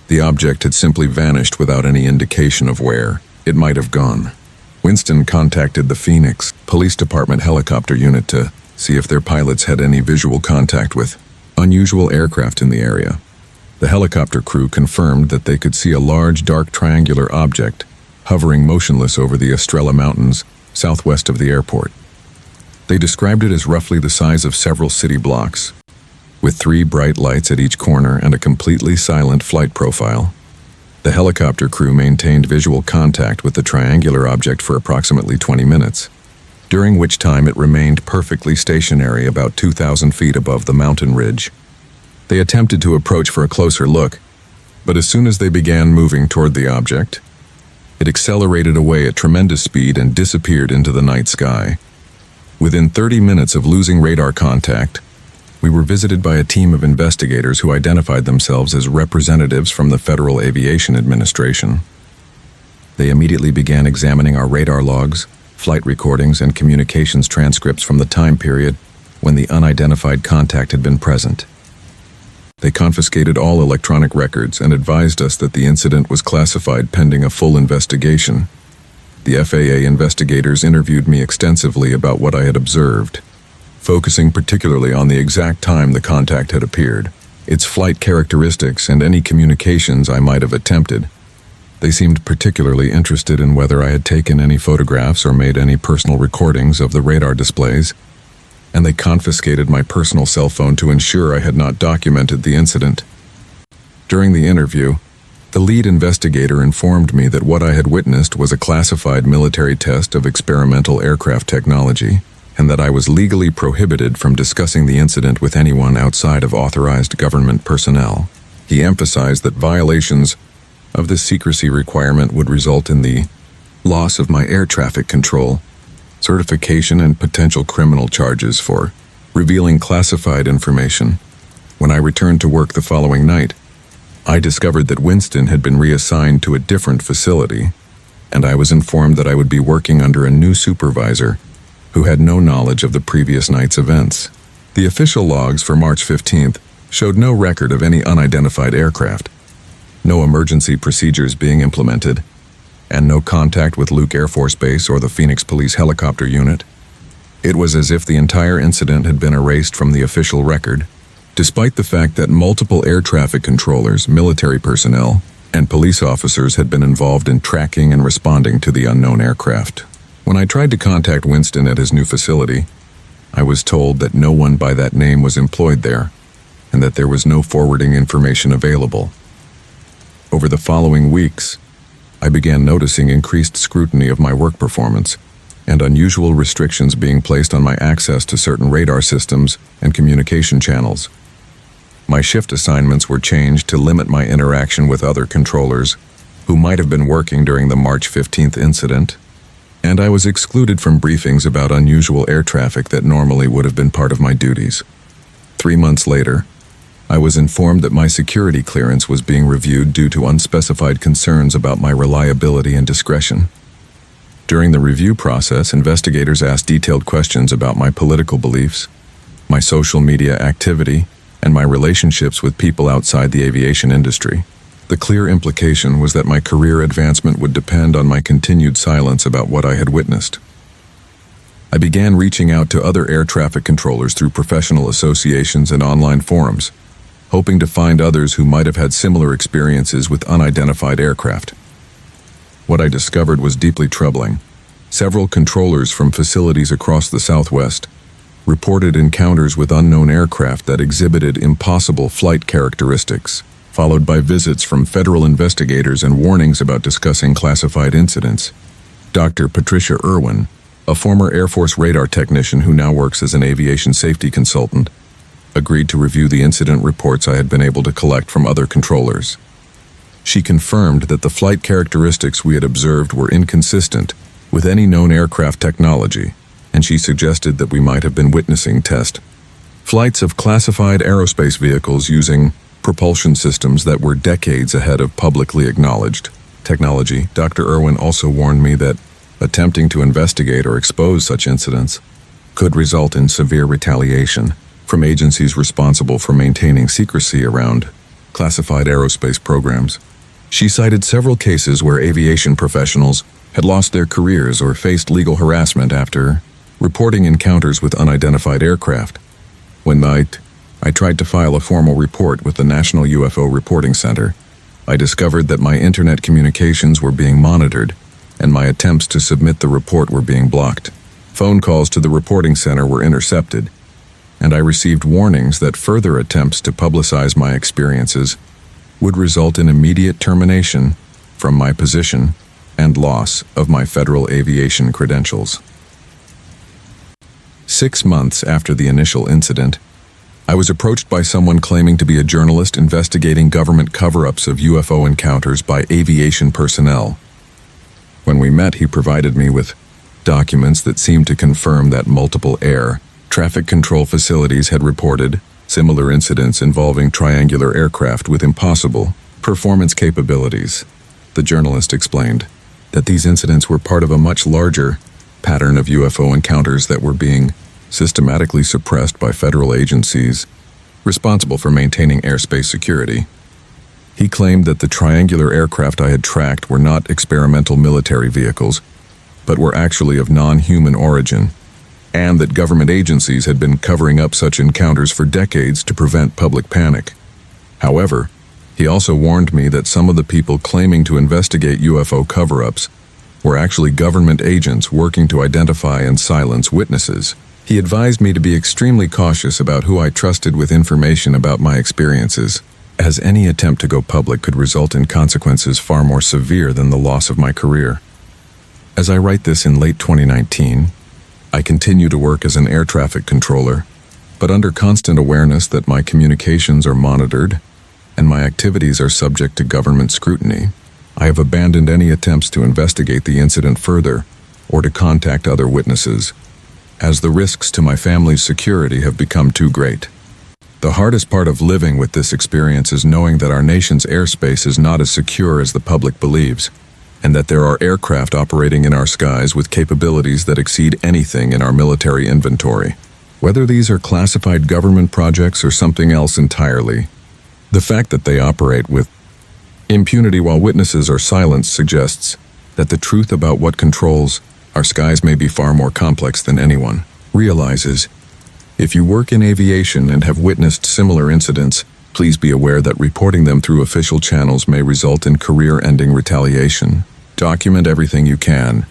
The object had simply vanished without any indication of where it might have gone. Winston contacted the Phoenix Police Department helicopter unit to see if their pilots had any visual contact with unusual aircraft in the area. The helicopter crew confirmed that they could see a large dark triangular object hovering motionless over the Estrella Mountains southwest of the airport. They described it as roughly the size of several city blocks, with 3 bright lights at each corner and a completely silent flight profile. The helicopter crew maintained visual contact with the triangular object for approximately 20 minutes, during which time it remained perfectly stationary about 2,000 feet above the mountain ridge. They attempted to approach for a closer look, but as soon as they began moving toward the object, it accelerated away at tremendous speed and disappeared into the night sky. Within 30 minutes of losing radar contact, we were visited by a team of investigators who identified themselves as representatives from the Federal Aviation Administration. They immediately began examining our radar logs, flight recordings, and communications transcripts from the time period when the unidentified contact had been present. They confiscated all electronic records and advised us that the incident was classified pending a full investigation. The FAA investigators interviewed me extensively about what I had observed, focusing particularly on the exact time the contact had appeared, its flight characteristics, and any communications I might have attempted. They seemed particularly interested in whether I had taken any photographs or made any personal recordings of the radar displays, and they confiscated my personal cell phone to ensure I had not documented the incident. During the interview, the lead investigator informed me that what I had witnessed was a classified military test of experimental aircraft technology, and that I was legally prohibited from discussing the incident with anyone outside of authorized government personnel. He emphasized that violations of this secrecy requirement would result in the loss of my air traffic control certification and potential criminal charges for revealing classified information. When I returned to work the following night, I discovered that Winston had been reassigned to a different facility, and I was informed that I would be working under a new supervisor who had no knowledge of the previous night's events. The official logs for March 15th showed no record of any unidentified aircraft, no emergency procedures being implemented, and no contact with Luke Air Force Base or the Phoenix Police Helicopter Unit. It was as if the entire incident had been erased from the official record, despite the fact that multiple air traffic controllers, military personnel, and police officers had been involved in tracking and responding to the unknown aircraft. When I tried to contact Winston at his new facility, I was told that no one by that name was employed there, and that there was no forwarding information available. Over the following weeks, I began noticing increased scrutiny of my work performance and unusual restrictions being placed on my access to certain radar systems and communication channels. My shift assignments were changed to limit my interaction with other controllers who might have been working during the March 15th incident, and I was excluded from briefings about unusual air traffic that normally would have been part of my duties. 3 months later, I was informed that my security clearance was being reviewed due to unspecified concerns about my reliability and discretion. During the review process, investigators asked detailed questions about my political beliefs, my social media activity, and my relationships with people outside the aviation industry. The clear implication was that my career advancement would depend on my continued silence about what I had witnessed. I began reaching out to other air traffic controllers through professional associations and online forums, hoping to find others who might have had similar experiences with unidentified aircraft. What I discovered was deeply troubling. Several controllers from facilities across the Southwest reported encounters with unknown aircraft that exhibited impossible flight characteristics, followed by visits from federal investigators and warnings about discussing classified incidents. Dr. Patricia Irwin, a former Air Force radar technician who now works as an aviation safety consultant, agreed to review the incident reports I had been able to collect from other controllers. She confirmed that the flight characteristics we had observed were inconsistent with any known aircraft technology, and she suggested that we might have been witnessing test flights of classified aerospace vehicles using propulsion systems that were decades ahead of publicly acknowledged technology. Dr. Irwin also warned me that attempting to investigate or expose such incidents could result in severe retaliation from agencies responsible for maintaining secrecy around classified aerospace programs. She cited several cases where aviation professionals had lost their careers or faced legal harassment after reporting encounters with unidentified aircraft. One night, I tried to file a formal report with the National UFO Reporting Center. I discovered that my internet communications were being monitored, and my attempts to submit the report were being blocked. Phone calls to the reporting center were intercepted, and I received warnings that further attempts to publicize my experiences would result in immediate termination from my position and loss of my federal aviation credentials. 6 months after the initial incident, I was approached by someone claiming to be a journalist investigating government cover-ups of UFO encounters by aviation personnel. When we met, he provided me with documents that seemed to confirm that multiple air traffic control facilities had reported similar incidents involving triangular aircraft with impossible performance capabilities. The journalist explained that these incidents were part of a much larger pattern of UFO encounters that were being systematically suppressed by federal agencies responsible for maintaining airspace security. He claimed that the triangular aircraft I had tracked were not experimental military vehicles, but were actually of non-human origin, and that government agencies had been covering up such encounters for decades to prevent public panic. However, he also warned me that some of the people claiming to investigate UFO cover-ups were actually government agents working to identify and silence witnesses. He advised me to be extremely cautious about who I trusted with information about my experiences, as any attempt to go public could result in consequences far more severe than the loss of my career. As I write this in late 2019, I continue to work as an air traffic controller, but under constant awareness that my communications are monitored and my activities are subject to government scrutiny. I have abandoned any attempts to investigate the incident further or to contact other witnesses, as the risks to my family's security have become too great. The hardest part of living with this experience is knowing that our nation's airspace is not as secure as the public believes, and that there are aircraft operating in our skies with capabilities that exceed anything in our military inventory. Whether these are classified government projects or something else entirely, the fact that they operate with impunity while witnesses are silenced suggests that the truth about what controls our skies may be far more complex than anyone realizes. If you work in aviation and have witnessed similar incidents, please be aware that reporting them through official channels may result in career-ending retaliation. Document everything you can,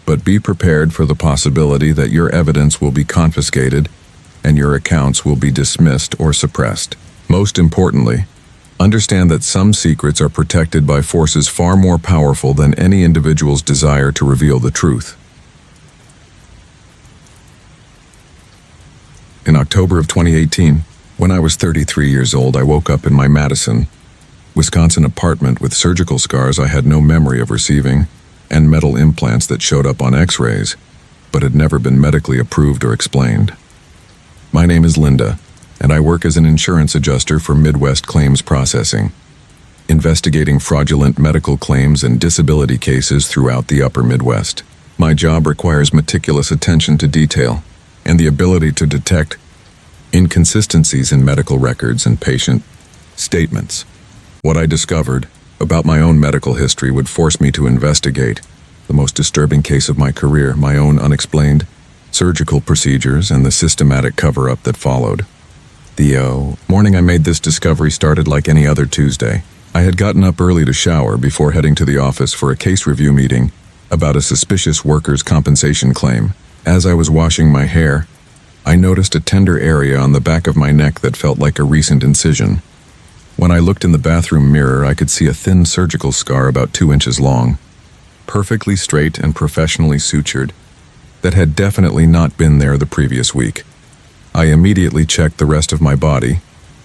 but be prepared for the possibility that your evidence will be confiscated and your accounts will be dismissed or suppressed. Most importantly, understand that some secrets are protected by forces far more powerful than any individual's desire to reveal the truth. In October of 2018, when I was 33 years old, I woke up in my Madison, Wisconsin apartment with surgical scars I had no memory of receiving and metal implants that showed up on x-rays, but had never been medically approved or explained. My name is Linda, and I work as an insurance adjuster for Midwest Claims Processing, investigating fraudulent medical claims and disability cases throughout the upper Midwest. My job requires meticulous attention to detail and the ability to detect inconsistencies in medical records and patient statements. What I discovered about my own medical history would force me to investigate the most disturbing case of my career, my own unexplained surgical procedures and the systematic cover-up that followed. The morning I made this discovery started like any other Tuesday. I had gotten up early to shower before heading to the office for a case review meeting about a suspicious workers' compensation claim. As I was washing my hair, I noticed a tender area on the back of my neck that felt like a recent incision. When I looked in the bathroom mirror, I could see a thin surgical scar about 2 inches long, perfectly straight and professionally sutured, that had definitely not been there the previous week. I immediately checked the rest of my body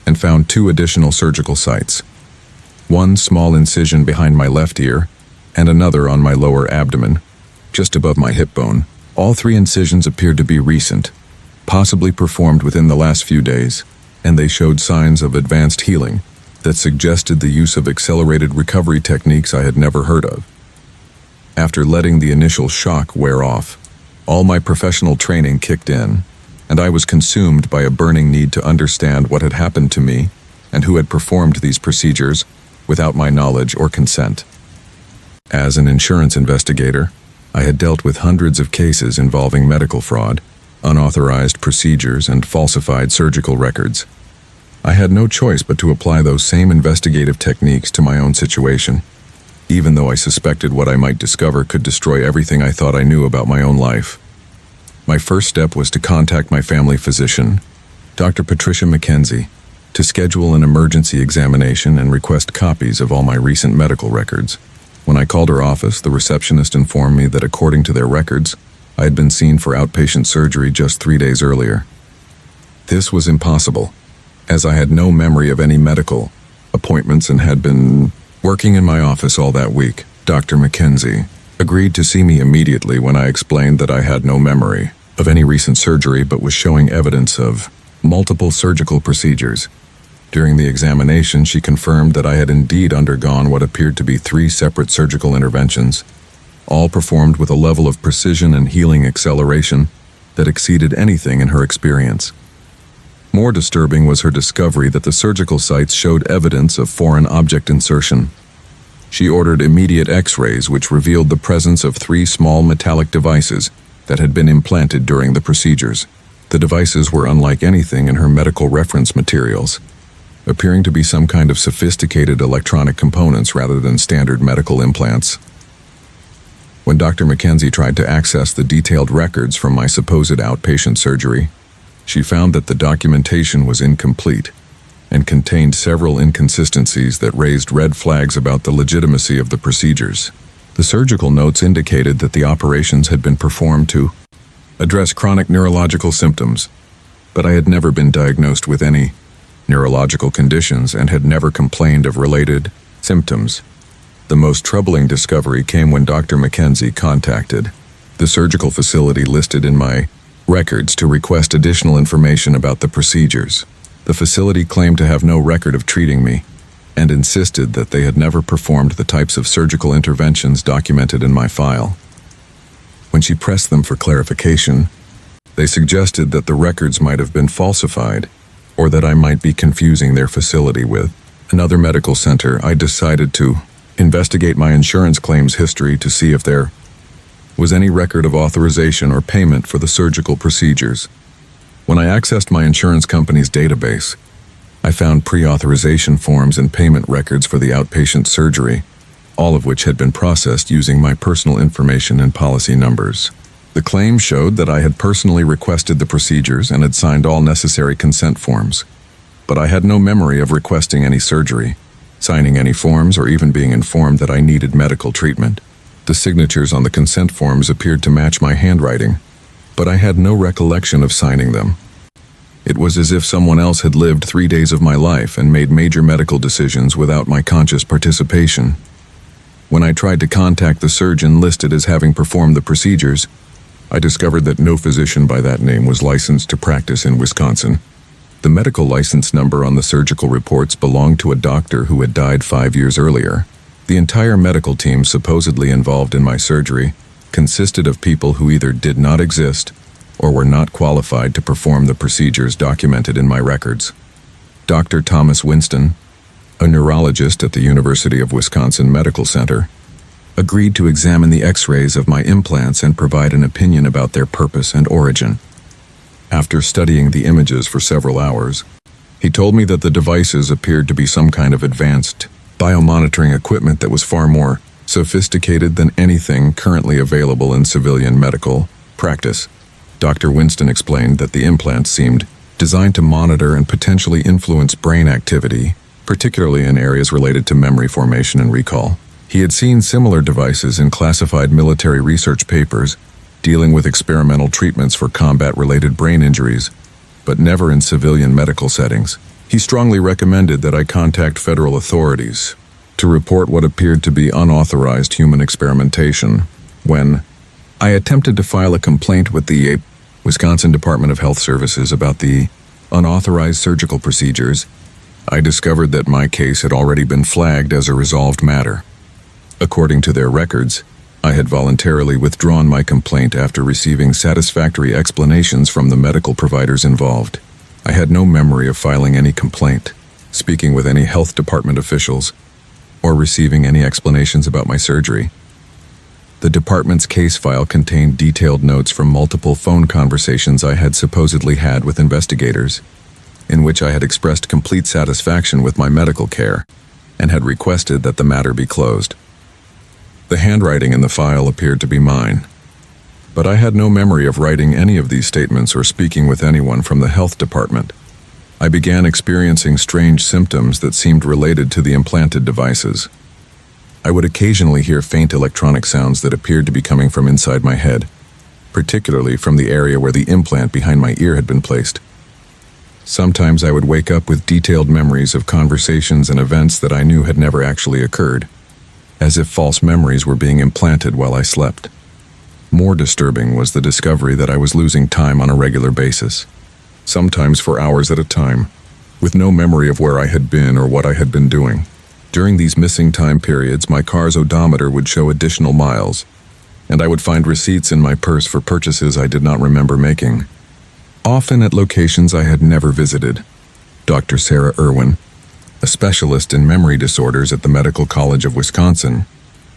and found 2 additional surgical sites. One small incision behind my left ear and another on my lower abdomen, just above my hip bone. All 3 incisions appeared to be recent, possibly performed within the last few days, and they showed signs of advanced healing that suggested the use of accelerated recovery techniques I had never heard of. After letting the initial shock wear off, all my professional training kicked in, and I was consumed by a burning need to understand what had happened to me and who had performed these procedures without my knowledge or consent. As an insurance investigator, I had dealt with hundreds of cases involving medical fraud, unauthorized procedures, and falsified surgical records. I had no choice but to apply those same investigative techniques to my own situation, even though I suspected what I might discover could destroy everything I thought I knew about my own life. My first step was to contact my family physician, Dr. Patricia McKenzie, to schedule an emergency examination and request copies of all my recent medical records. When I called her office, the receptionist informed me that according to their records, I had been seen for outpatient surgery just 3 days earlier. This was impossible, as I had no memory of any medical appointments and had been working in my office all that week. Dr. McKenzie agreed to see me immediately when I explained that I had no memory of any recent surgery but was showing evidence of multiple surgical procedures. During the examination, she confirmed that I had indeed undergone what appeared to be 3 separate surgical interventions, all performed with a level of precision and healing acceleration that exceeded anything in her experience. More disturbing was her discovery that the surgical sites showed evidence of foreign object insertion. She ordered immediate X-rays, which revealed the presence of 3 small metallic devices that had been implanted during the procedures. The devices were unlike anything in her medical reference materials, appearing to be some kind of sophisticated electronic components rather than standard medical implants. When Dr. McKenzie tried to access the detailed records from my supposed outpatient surgery, she found that the documentation was incomplete and contained several inconsistencies that raised red flags about the legitimacy of the procedures. The surgical notes indicated that the operations had been performed to address chronic neurological symptoms, but I had never been diagnosed with any neurological conditions and had never complained of related symptoms. The most troubling discovery came when Dr. McKenzie contacted the surgical facility listed in my records to request additional information about the procedures. The facility claimed to have no record of treating me and insisted that they had never performed the types of surgical interventions documented in my file. When she pressed them for clarification, they suggested that the records might have been falsified or that I might be confusing their facility with another medical center. I decided to investigate my insurance claims history to see if there was any record of authorization or payment for the surgical procedures. When I accessed my insurance company's database, I found pre-authorization forms and payment records for the outpatient surgery, all of which had been processed using my personal information and policy numbers. The claim showed that I had personally requested the procedures and had signed all necessary consent forms, but I had no memory of requesting any surgery, signing any forms, or even being informed that I needed medical treatment. The signatures on the consent forms appeared to match my handwriting, but I had no recollection of signing them. It was as if someone else had lived 3 days of my life and made major medical decisions without my conscious participation. When I tried to contact the surgeon listed as having performed the procedures, I discovered that no physician by that name was licensed to practice in Wisconsin. The medical license number on the surgical reports belonged to a doctor who had died 5 years earlier. The entire medical team supposedly involved in my surgery consisted of people who either did not exist or were not qualified to perform the procedures documented in my records. Dr. Thomas Winston, a neurologist at the University of Wisconsin Medical Center, agreed to examine the X-rays of my implants and provide an opinion about their purpose and origin. After studying the images for several hours, he told me that the devices appeared to be some kind of advanced biomonitoring equipment that was far more sophisticated than anything currently available in civilian medical practice. Dr. Winston explained that the implants seemed designed to monitor and potentially influence brain activity, particularly in areas related to memory formation and recall. He had seen similar devices in classified military research papers dealing with experimental treatments for combat-related brain injuries, but never in civilian medical settings. He strongly recommended that I contact federal authorities to report what appeared to be unauthorized human experimentation. When I attempted to file a complaint with the Wisconsin Department of Health Services about the unauthorized surgical procedures, I discovered that my case had already been flagged as a resolved matter. According to their records, I had voluntarily withdrawn my complaint after receiving satisfactory explanations from the medical providers involved. I had no memory of filing any complaint, speaking with any health department officials, or receiving any explanations about my surgery. The department's case file contained detailed notes from multiple phone conversations I had supposedly had with investigators. in which I had expressed complete satisfaction with my medical care and had requested that the matter be closed. The handwriting in the file appeared to be mine, but I had no memory of writing any of these statements or speaking with anyone from the health department. I began experiencing strange symptoms that seemed related to the implanted devices. I would occasionally hear faint electronic sounds that appeared to be coming from inside my head, particularly from the area where the implant behind my ear had been placed. Sometimes I would wake up with detailed memories of conversations and events that I knew had never actually occurred, as if false memories were being implanted while I slept. More disturbing was the discovery that I was losing time on a regular basis, sometimes for hours at a time, with no memory of where I had been or what I had been doing. During these missing time periods, my car's odometer would show additional miles, and I would find receipts in my purse for purchases I did not remember making, often at locations I had never visited. Dr. Sarah Irwin, a specialist in memory disorders at the Medical College of Wisconsin,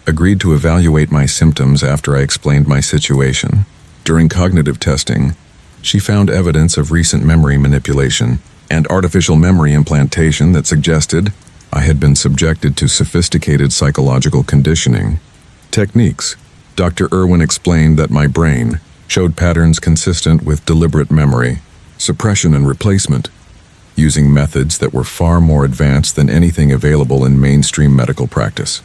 agreed to evaluate my symptoms after I explained my situation. During cognitive testing, she found evidence of recent memory manipulation and artificial memory implantation that suggested I had been subjected to sophisticated psychological conditioning techniques. Dr. Irwin explained that my brain showed patterns consistent with deliberate memory, suppression and replacement, using methods that were far more advanced than anything available in mainstream medical practice.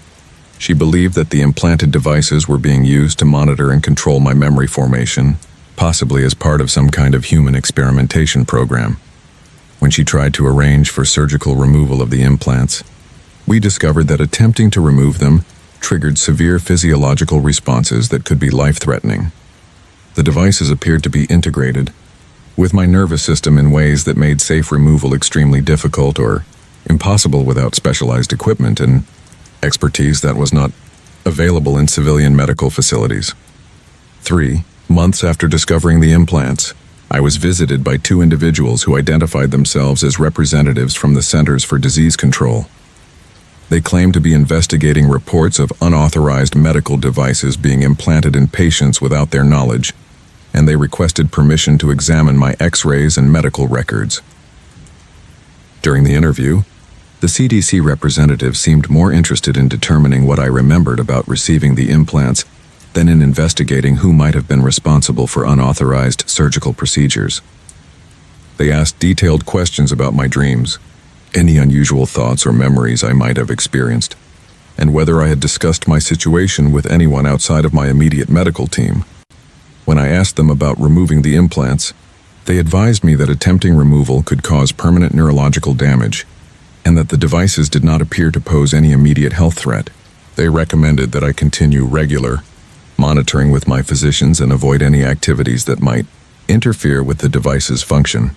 She believed that the implanted devices were being used to monitor and control my memory formation, possibly as part of some kind of human experimentation program. When she tried to arrange for surgical removal of the implants, we discovered that attempting to remove them triggered severe physiological responses that could be life-threatening. The devices appeared to be integrated with my nervous system in ways that made safe removal extremely difficult or impossible without specialized equipment and expertise that was not available in civilian medical facilities. 3 months after discovering the implants, I was visited by 2 individuals who identified themselves as representatives from the Centers for Disease Control. They claimed to be investigating reports of unauthorized medical devices being implanted in patients without their knowledge, and they requested permission to examine my X-rays and medical records. During the interview, the CDC representative seemed more interested in determining what I remembered about receiving the implants than in investigating who might have been responsible for unauthorized surgical procedures. They asked detailed questions about my dreams, any unusual thoughts or memories I might have experienced, and whether I had discussed my situation with anyone outside of my immediate medical team. When I asked them about removing the implants, they advised me that attempting removal could cause permanent neurological damage, and that the devices did not appear to pose any immediate health threat. They recommended that I continue regular monitoring with my physicians and avoid any activities that might interfere with the device's function.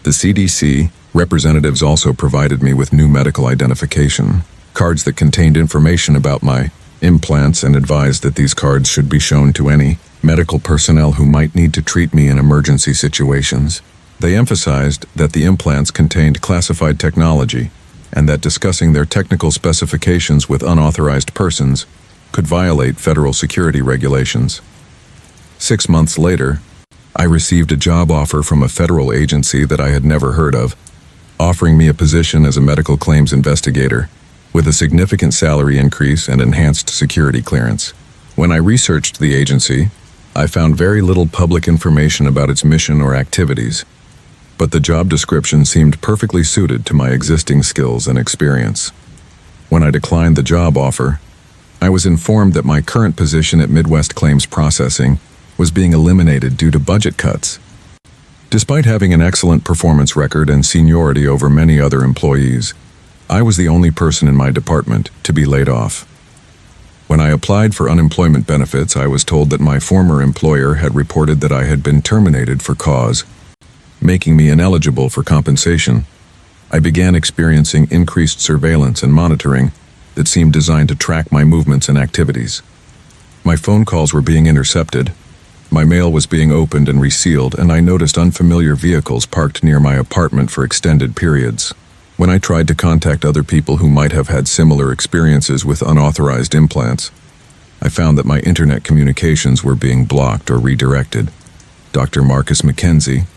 The CDC representatives also provided me with new medical identification cards that contained information about my implants and advised that these cards should be shown to any medical personnel who might need to treat me in emergency situations. They emphasized that the implants contained classified technology and that discussing their technical specifications with unauthorized persons could violate federal security regulations. 6 months later, I received a job offer from a federal agency that I had never heard of, offering me a position as a medical claims investigator, with a significant salary increase and enhanced security clearance. When I researched the agency, I found very little public information about its mission or activities, but the job description seemed perfectly suited to my existing skills and experience. When I declined the job offer, I was informed that my current position at Midwest Claims Processing was being eliminated due to budget cuts. Despite having an excellent performance record and seniority over many other employees, I was the only person in my department to be laid off. When I applied for unemployment benefits, I was told that my former employer had reported that I had been terminated for cause, making me ineligible for compensation. I began experiencing increased surveillance and monitoring that seemed designed to track my movements and activities. My phone calls were being intercepted, my mail was being opened and resealed, and I noticed unfamiliar vehicles parked near my apartment for extended periods. When I tried to contact other people who might have had similar experiences with unauthorized implants, I found that my internet communications were being blocked or redirected. Dr. Marcus McKenzie,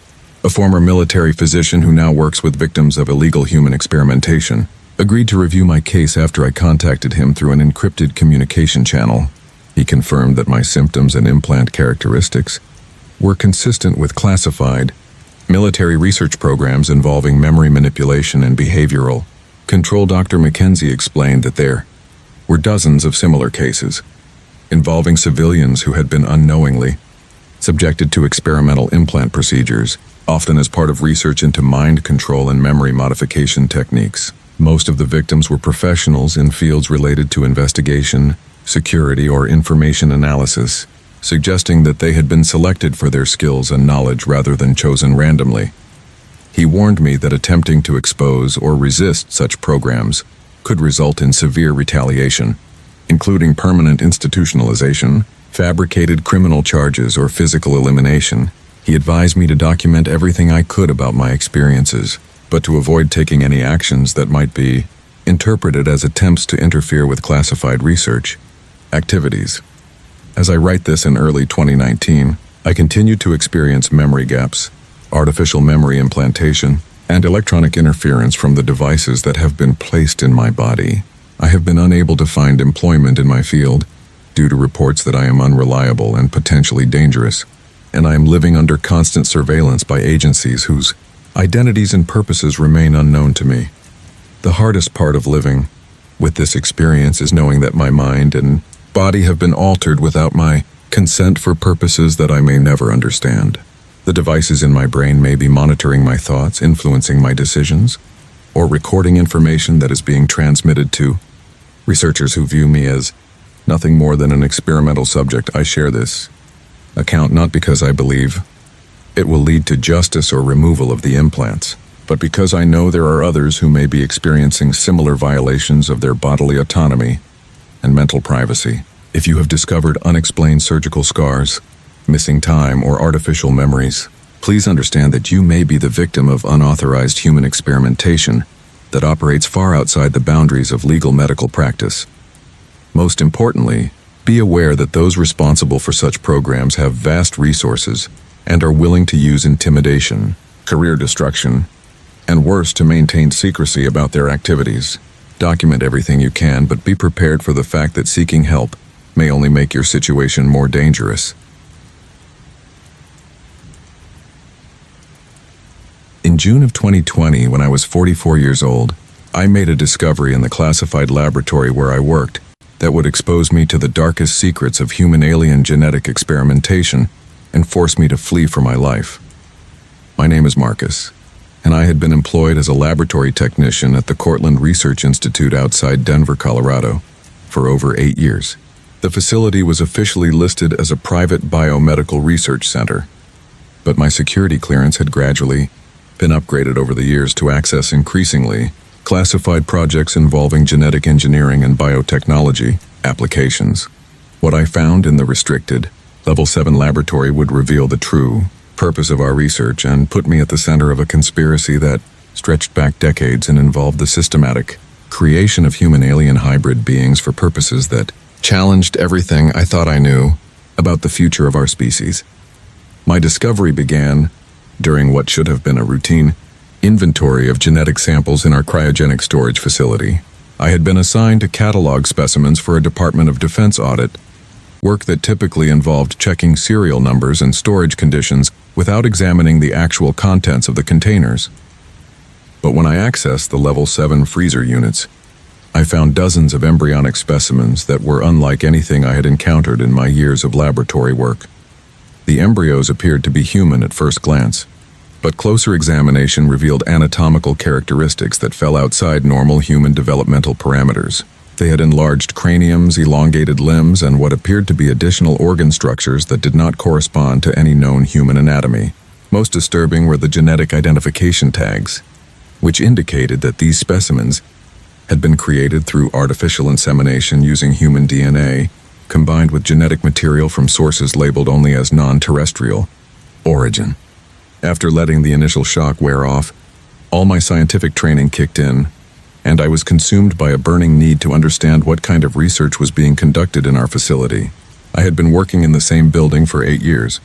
a former military physician who now works with victims of illegal human experimentation, agreed to review my case after I contacted him through an encrypted communication channel. He confirmed that my symptoms and implant characteristics were consistent with classified military research programs involving memory manipulation and behavioral control. Dr. Mackenzie explained that there were dozens of similar cases involving civilians who had been unknowingly subjected to experimental implant procedures, often as part of research into mind control and memory modification techniques. Most of the victims were professionals in fields related to investigation, security, or information analysis, suggesting that they had been selected for their skills and knowledge rather than chosen randomly. He warned me that attempting to expose or resist such programs could result in severe retaliation, including permanent institutionalization, fabricated criminal charges, or physical elimination. He advised me to document everything I could about my experiences, but to avoid taking any actions that might be interpreted as attempts to interfere with classified research activities. As I write this in early 2019, I continue to experience memory gaps, artificial memory implantation, and electronic interference from the devices that have been placed in my body. I have been unable to find employment in my field due to reports that I am unreliable and potentially dangerous, and I am living under constant surveillance by agencies whose identities and purposes remain unknown to me. The hardest part of living with this experience is knowing that my mind and body have been altered without my consent for purposes that I may never understand. The devices in my brain may be monitoring my thoughts, influencing my decisions, or recording information that is being transmitted to researchers who view me as nothing more than an experimental subject. I share this account not because I believe it will lead to justice or removal of the implants, but because I know there are others who may be experiencing similar violations of their bodily autonomy and mental privacy. If you have discovered unexplained surgical scars, missing time, or artificial memories, please understand that you may be the victim of unauthorized human experimentation that operates far outside the boundaries of legal medical practice. Most importantly, be aware that those responsible for such programs have vast resources and are willing to use intimidation, career destruction, and worse, to maintain secrecy about their activities. Document everything you can, but be prepared for the fact that seeking help may only make your situation more dangerous. In June of 2020, when I was 44 years old, I made a discovery in the classified laboratory where I worked that would expose me to the darkest secrets of human alien genetic experimentation and force me to flee for my life. My name is Marcus, and I had been employed as a laboratory technician at the Cortland Research Institute outside Denver, Colorado, for over 8 years. The facility was officially listed as a private biomedical research center, but my security clearance had gradually been upgraded over the years to access increasingly classified projects involving genetic engineering and biotechnology applications. What I found in the restricted Level 7 laboratory would reveal the true purpose of our research and put me at the center of a conspiracy that stretched back decades and involved the systematic creation of human alien hybrid beings for purposes that challenged everything I thought I knew about the future of our species. My discovery began during what should have been a routine inventory of genetic samples in our cryogenic storage facility. I had been assigned to catalog specimens for a Department of Defense audit, work that typically involved checking serial numbers and storage conditions without examining the actual contents of the containers. But when I accessed the Level 7 freezer units, I found dozens of embryonic specimens that were unlike anything I had encountered in my years of laboratory work. The embryos appeared to be human at first glance, but closer examination revealed anatomical characteristics that fell outside normal human developmental parameters. They had enlarged craniums, elongated limbs, and what appeared to be additional organ structures that did not correspond to any known human anatomy. Most disturbing were the genetic identification tags, which indicated that these specimens had been created through artificial insemination using human DNA, combined with genetic material from sources labeled only as non-terrestrial origin. After letting the initial shock wear off, all my scientific training kicked in, and I was consumed by a burning need to understand what kind of research was being conducted in our facility. I had been working in the same building for 8 years,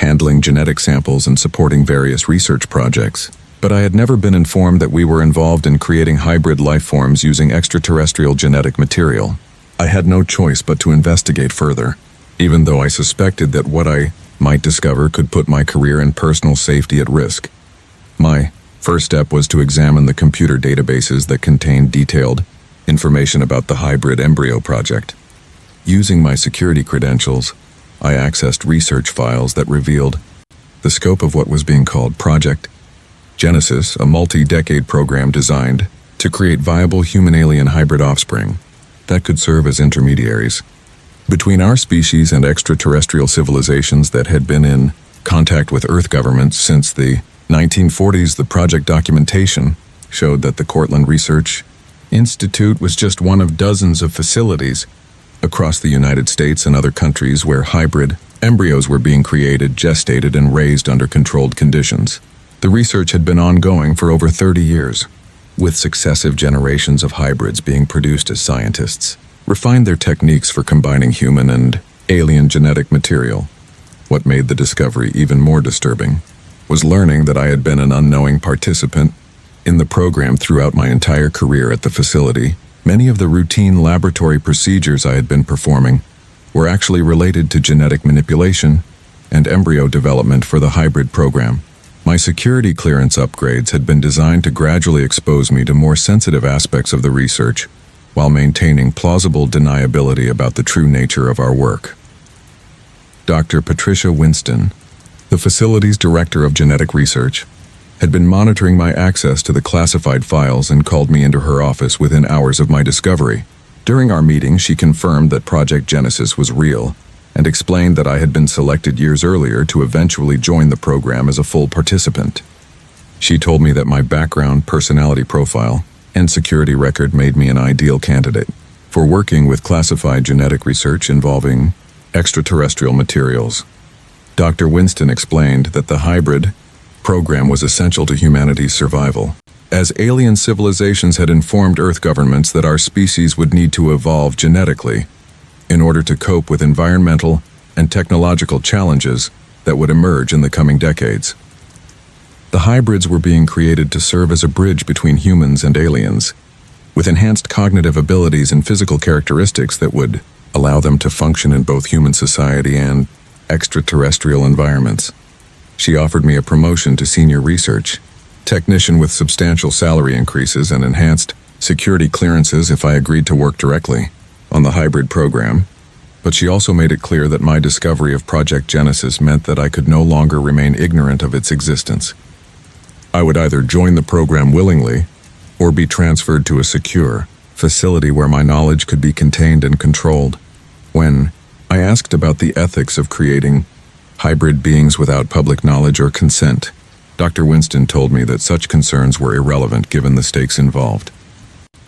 handling genetic samples and supporting various research projects. But I had never been informed that we were involved in creating hybrid life forms using extraterrestrial genetic material. I had no choice but to investigate further, even though I suspected that what I might discover could put my career and personal safety at risk. My first step was to examine the computer databases that contained detailed information about the hybrid embryo project. Using my security credentials, I accessed research files that revealed the scope of what was being called Project Genesis, a multi-decade program designed to create viable human-alien hybrid offspring that could serve as intermediaries between our species and extraterrestrial civilizations that had been in contact with Earth governments since the 1940s. The project documentation showed that the Cortland Research Institute was just one of dozens of facilities across the United States and other countries where hybrid embryos were being created, gestated, and raised under controlled conditions. The research had been ongoing for over 30 years, with successive generations of hybrids being produced as scientists refined their techniques for combining human and alien genetic material. What made the discovery even more disturbing was learning that I had been an unknowing participant in the program throughout my entire career at the facility. Many of the routine laboratory procedures I had been performing were actually related to genetic manipulation and embryo development for the hybrid program. My security clearance upgrades had been designed to gradually expose me to more sensitive aspects of the research while maintaining plausible deniability about the true nature of our work. Dr. Patricia Winston, the facility's director of genetic research, had been monitoring my access to the classified files and called me into her office within hours of my discovery. During our meeting, she confirmed that Project Genesis was real and explained that I had been selected years earlier to eventually join the program as a full participant. She told me that my background, personality profile, and security record made me an ideal candidate for working with classified genetic research involving extraterrestrial materials. Dr. Winston explained that the hybrid program was essential to humanity's survival, as alien civilizations had informed Earth governments that our species would need to evolve genetically in order to cope with environmental and technological challenges that would emerge in the coming decades. The hybrids were being created to serve as a bridge between humans and aliens, with enhanced cognitive abilities and physical characteristics that would allow them to function in both human society and extraterrestrial environments. She offered me a promotion to senior research technician with substantial salary increases and enhanced security clearances if I agreed to work directly on the hybrid program, but she also made it clear that my discovery of Project Genesis meant that I could no longer remain ignorant of its existence. I would either join the program willingly or be transferred to a secure facility where my knowledge could be contained and controlled. When I asked about the ethics of creating hybrid beings without public knowledge or consent, Dr. Winston told me that such concerns were irrelevant given the stakes involved.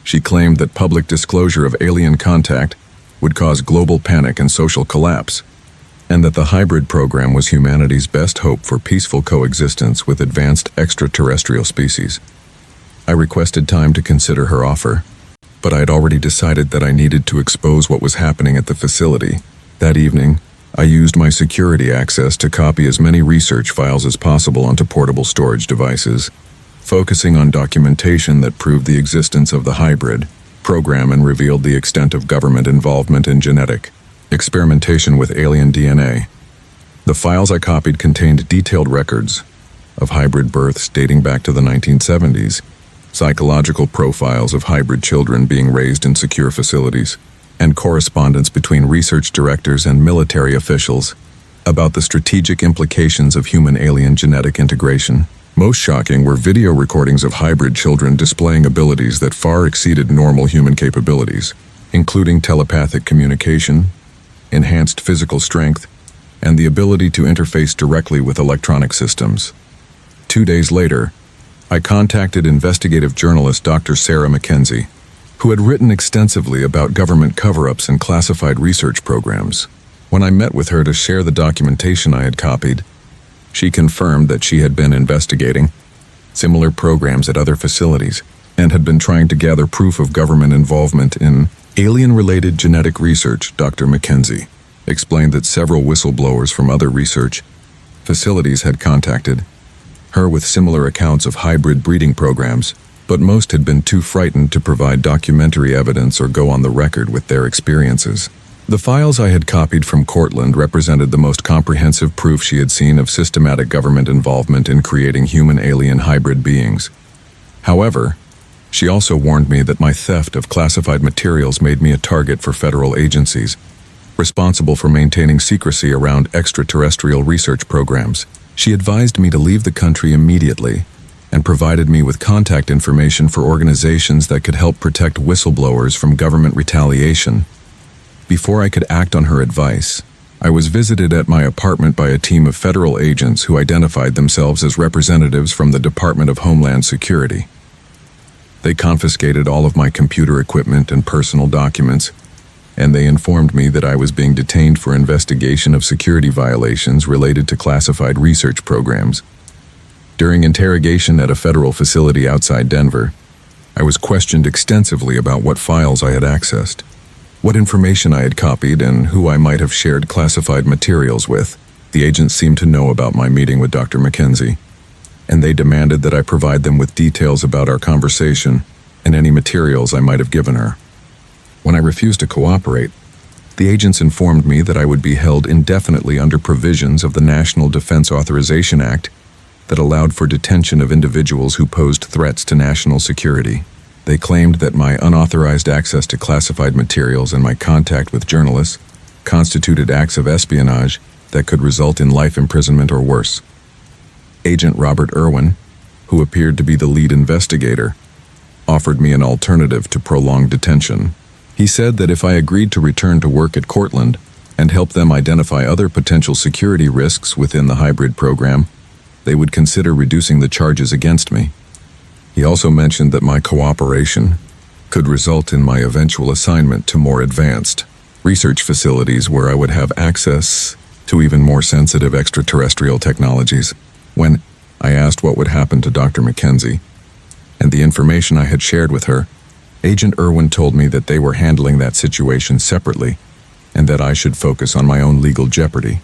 She claimed that public disclosure of alien contact would cause global panic and social collapse, and that the hybrid program was humanity's best hope for peaceful coexistence with advanced extraterrestrial species. I requested time to consider her offer, but I had already decided that I needed to expose what was happening at the facility. That evening, I used my security access to copy as many research files as possible onto portable storage devices, focusing on documentation that proved the existence of the hybrid program and revealed the extent of government involvement in genetic experimentation with alien DNA. The files I copied contained detailed records of hybrid births dating back to the 1970s, psychological profiles of hybrid children being raised in secure facilities, and correspondence between research directors and military officials about the strategic implications of human-alien genetic integration. Most shocking were video recordings of hybrid children displaying abilities that far exceeded normal human capabilities, including telepathic communication, enhanced physical strength, and the ability to interface directly with electronic systems. 2 days later, I contacted investigative journalist Dr. Sarah Mackenzie, who had written extensively about government cover-ups and classified research programs. When I met with her to share the documentation I had copied, she confirmed that she had been investigating similar programs at other facilities and had been trying to gather proof of government involvement in alien-related genetic research. Dr. Mackenzie explained that several whistleblowers from other research facilities had contacted her with similar accounts of hybrid breeding programs, but most had been too frightened to provide documentary evidence or go on the record with their experiences. The files I had copied from Cortland represented the most comprehensive proof she had seen of systematic government involvement in creating human-alien hybrid beings. However, she also warned me that my theft of classified materials made me a target for federal agencies, responsible for maintaining secrecy around extraterrestrial research programs. She advised me to leave the country immediately and provided me with contact information for organizations that could help protect whistleblowers from government retaliation. Before I could act on her advice, I was visited at my apartment by a team of federal agents who identified themselves as representatives from the Department of Homeland Security. They confiscated all of my computer equipment and personal documents, and they informed me that I was being detained for investigation of security violations related to classified research programs. During interrogation at a federal facility outside Denver, I was questioned extensively about what files I had accessed, what information I had copied, and who I might have shared classified materials with. The agents seemed to know about my meeting with Dr. Mackenzie, and they demanded that I provide them with details about our conversation and any materials I might have given her. When I refused to cooperate, the agents informed me that I would be held indefinitely under provisions of the National Defense Authorization Act that allowed for detention of individuals who posed threats to national security. They claimed that my unauthorized access to classified materials and my contact with journalists constituted acts of espionage that could result in life imprisonment or worse. Agent Robert Irwin, who appeared to be the lead investigator, offered me an alternative to prolonged detention. He said that if I agreed to return to work at Cortland and help them identify other potential security risks within the hybrid program, they would consider reducing the charges against me. He also mentioned that my cooperation could result in my eventual assignment to more advanced research facilities where I would have access to even more sensitive extraterrestrial technologies. When I asked what would happen to Dr. Mackenzie and the information I had shared with her, Agent Irwin told me that they were handling that situation separately and that I should focus on my own legal jeopardy.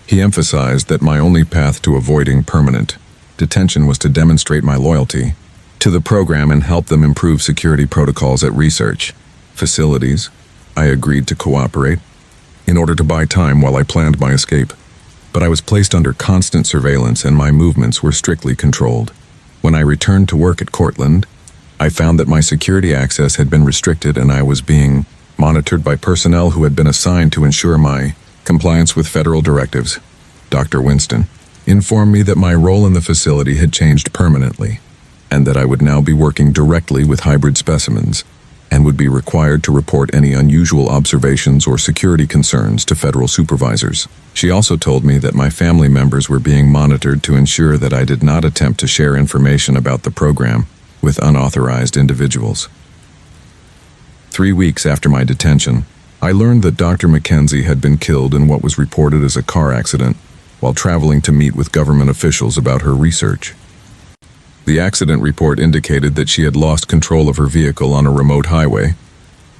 He emphasized that my only path to avoiding permanent detention was to demonstrate my loyalty to the program and help them improve security protocols at research facilities. I agreed to cooperate in order to buy time while I planned my escape, but I was placed under constant surveillance and my movements were strictly controlled. When I returned to work at Cortland, I found that my security access had been restricted and I was being monitored by personnel who had been assigned to ensure my compliance with federal directives. Dr. Winston informed me that my role in the facility had changed permanently, and that I would now be working directly with hybrid specimens, and would be required to report any unusual observations or security concerns to federal supervisors. She also told me that my family members were being monitored to ensure that I did not attempt to share information about the program with unauthorized individuals. 3 weeks after my detention, I learned that Dr. Mackenzie had been killed in what was reported as a car accident while traveling to meet with government officials about her research. The accident report indicated that she had lost control of her vehicle on a remote highway,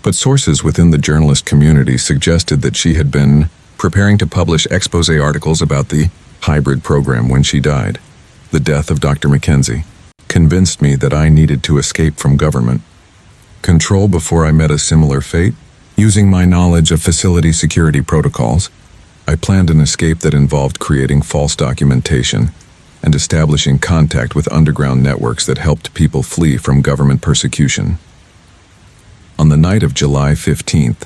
but sources within the journalist community suggested that she had been preparing to publish expose articles about the hybrid program when she died. The death of Dr. Mackenzie convinced me that I needed to escape from government control before I met a similar fate. Using my knowledge of facility security protocols, I planned an escape that involved creating false documentation and establishing contact with underground networks that helped people flee from government persecution. On the night of July 15th,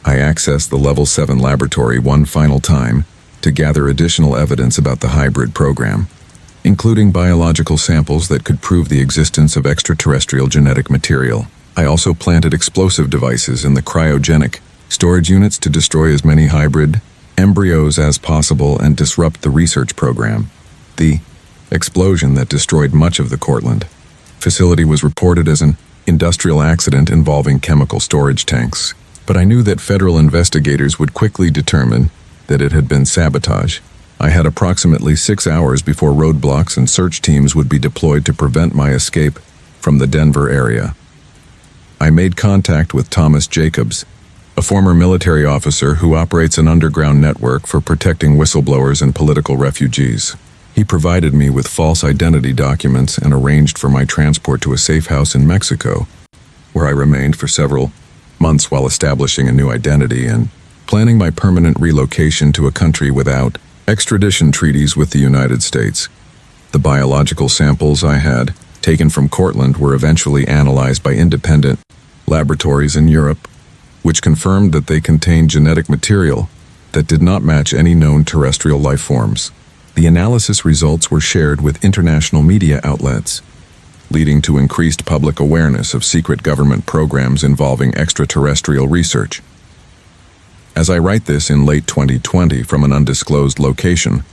I accessed the Level 7 laboratory one final time to gather additional evidence about the hybrid program, including biological samples that could prove the existence of extraterrestrial genetic material. I also planted explosive devices in the cryogenic storage units to destroy as many hybrid embryos as possible and disrupt the research program. The explosion that destroyed much of the Cortland facility was reported as an industrial accident involving chemical storage tanks, but I knew that federal investigators would quickly determine that it had been sabotage. I had approximately 6 hours before roadblocks and search teams would be deployed to prevent my escape from the Denver area. I made contact with Thomas Jacobs, a former military officer who operates an underground network for protecting whistleblowers and political refugees. He provided me with false identity documents and arranged for my transport to a safe house in Mexico, where I remained for several months while establishing a new identity and planning my permanent relocation to a country without extradition treaties with the United States. The biological samples I had taken from Cortland were eventually analyzed by independent laboratories in Europe, which confirmed that they contained genetic material that did not match any known terrestrial life forms. The analysis results were shared with international media outlets, leading to increased public awareness of secret government programs involving extraterrestrial research. As I write this in late 2020 from an undisclosed location,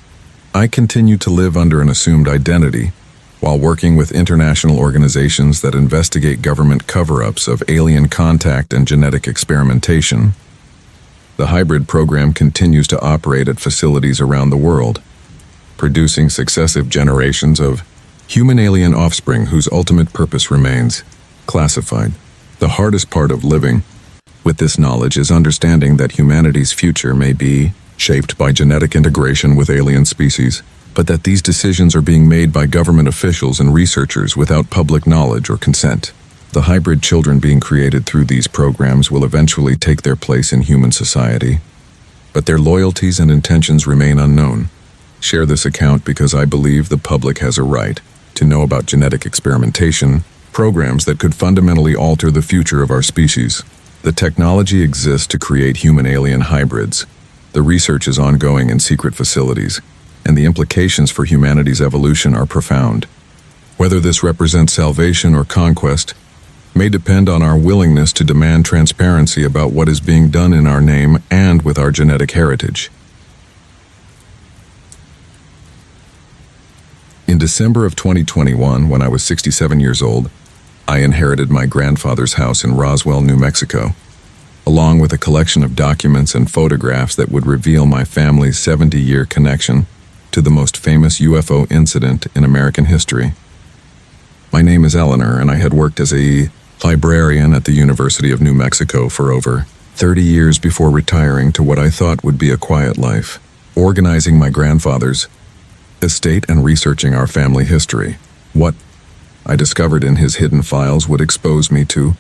I continue to live under an assumed identity while working with international organizations that investigate government cover-ups of alien contact and genetic experimentation. The hybrid program continues to operate at facilities around the world, producing successive generations of human-alien offspring whose ultimate purpose remains classified. The hardest part of living with this knowledge is understanding that humanity's future may be shaped by genetic integration with alien species, but that these decisions are being made by government officials and researchers without public knowledge or consent. The hybrid children being created through these programs will eventually take their place in human society, but their loyalties and intentions remain unknown. Share this account because I believe the public has a right to know about genetic experimentation, programs that could fundamentally alter the future of our species. The technology exists to create human-alien hybrids. The research is ongoing in secret facilities, and the implications for humanity's evolution are profound. Whether this represents salvation or conquest may depend on our willingness to demand transparency about what is being done in our name and with our genetic heritage. In December of 2021, when I was 67 years old, I inherited my grandfather's house in Roswell, New Mexico, along with a collection of documents and photographs that would reveal my family's 70-year connection to the most famous UFO incident in American history. My name is Eleanor, and I had worked as a librarian at the University of New Mexico for over 30 years before retiring to what I thought would be a quiet life, organizing my grandfather's estate and researching our family history. What I discovered in his hidden files would expose me to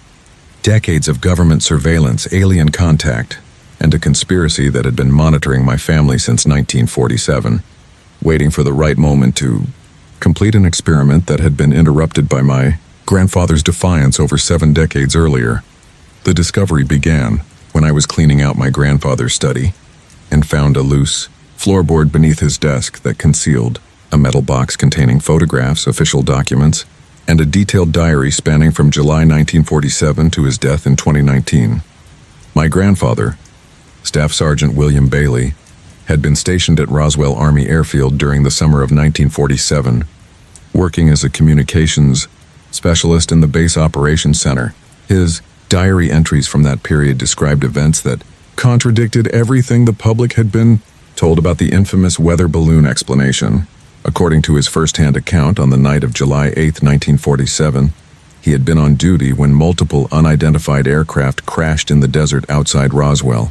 decades of government surveillance, alien contact, and a conspiracy that had been monitoring my family since 1947, waiting for the right moment to complete an experiment that had been interrupted by my grandfather's defiance over 7 decades earlier. The discovery began when I was cleaning out my grandfather's study and found a loose floorboard beneath his desk that concealed a metal box containing photographs, official documents, and a detailed diary spanning from July 1947 to his death in 2019. My grandfather, Staff Sergeant William Bailey, had been stationed at Roswell Army Airfield during the summer of 1947, working as a communications specialist in the Base Operations Center. His diary entries from that period described events that contradicted everything the public had been told about the infamous weather balloon explanation. According to his first-hand account, on the night of July 8, 1947, he had been on duty when multiple unidentified aircraft crashed in the desert outside Roswell.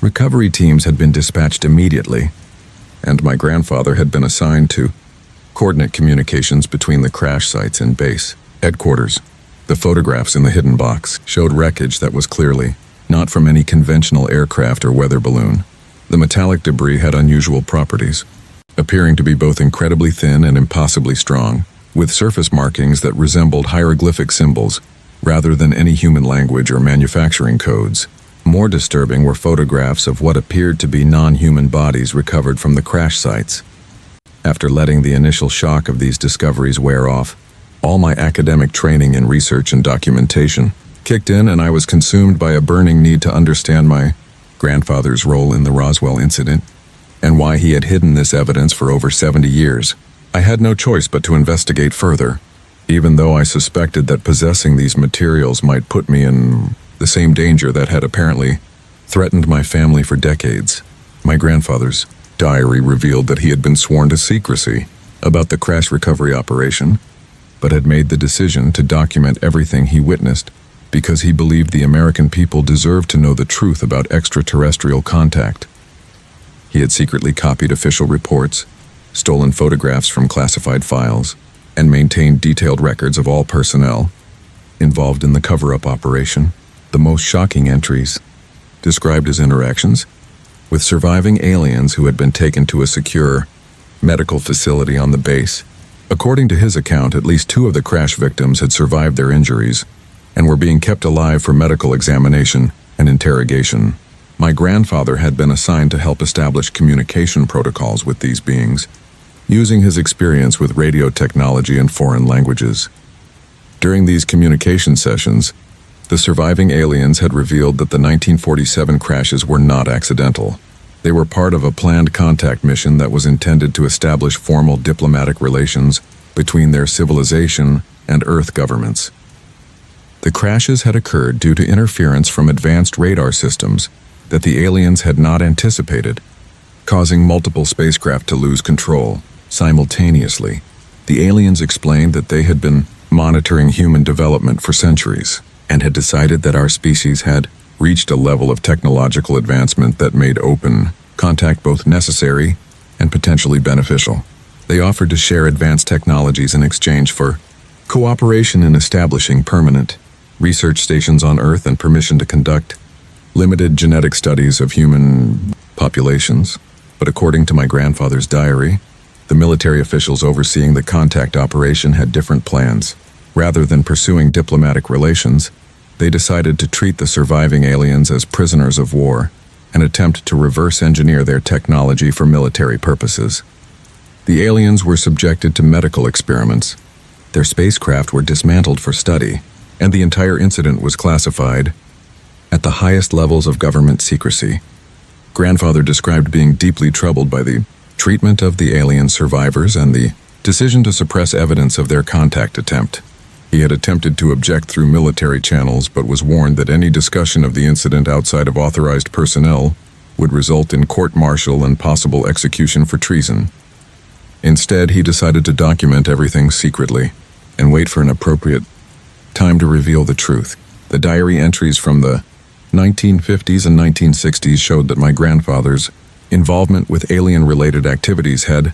Recovery teams had been dispatched immediately, and my grandfather had been assigned to coordinate communications between the crash sites and base headquarters. The photographs in the hidden box showed wreckage that was clearly not from any conventional aircraft or weather balloon. The metallic debris had unusual properties, appearing to be both incredibly thin and impossibly strong, with surface markings that resembled hieroglyphic symbols rather than any human language or manufacturing codes. More disturbing were photographs of what appeared to be non-human bodies recovered from the crash sites. After letting the initial shock of these discoveries wear off, all my academic training in research and documentation kicked in, and I was consumed by a burning need to understand my grandfather's role in the Roswell incident and why he had hidden this evidence for over 70 years. I had no choice but to investigate further, even though I suspected that possessing these materials might put me in the same danger that had apparently threatened my family for decades. My grandfather's diary revealed that he had been sworn to secrecy about the crash recovery operation, but had made the decision to document everything he witnessed. because he believed the American people deserved to know the truth about extraterrestrial contact. He had secretly copied official reports, stolen photographs from classified files, and maintained detailed records of all personnel involved in the cover-up operation. The most shocking entries described his interactions with surviving aliens who had been taken to a secure medical facility on the base. According to his account, at least 2 of the crash victims had survived their injuries and were being kept alive for medical examination and interrogation. My grandfather had been assigned to help establish communication protocols with these beings, using his experience with radio technology and foreign languages. During these communication sessions, the surviving aliens had revealed that the 1947 crashes were not accidental. They were part of a planned contact mission that was intended to establish formal diplomatic relations between their civilization and Earth governments. The crashes had occurred due to interference from advanced radar systems that the aliens had not anticipated, causing multiple spacecraft to lose control simultaneously. The aliens explained that they had been monitoring human development for centuries and had decided that our species had reached a level of technological advancement that made open contact both necessary and potentially beneficial. They offered to share advanced technologies in exchange for cooperation in establishing permanent research stations on Earth and permission to conduct limited genetic studies of human populations. But according to my grandfather's diary, the military officials overseeing the contact operation had different plans. Rather than pursuing diplomatic relations, they decided to treat the surviving aliens as prisoners of war and attempt to reverse engineer their technology for military purposes. The aliens were subjected to medical experiments. Their spacecraft were dismantled for study, and the entire incident was classified at the highest levels of government secrecy. Grandfather described being deeply troubled by the treatment of the alien survivors and the decision to suppress evidence of their contact attempt. He had attempted to object through military channels, but was warned that any discussion of the incident outside of authorized personnel would result in court-martial and possible execution for treason. Instead, he decided to document everything secretly and wait for an appropriate time to reveal the truth. The diary entries from the 1950s and 1960s showed that my grandfather's involvement with alien-related activities had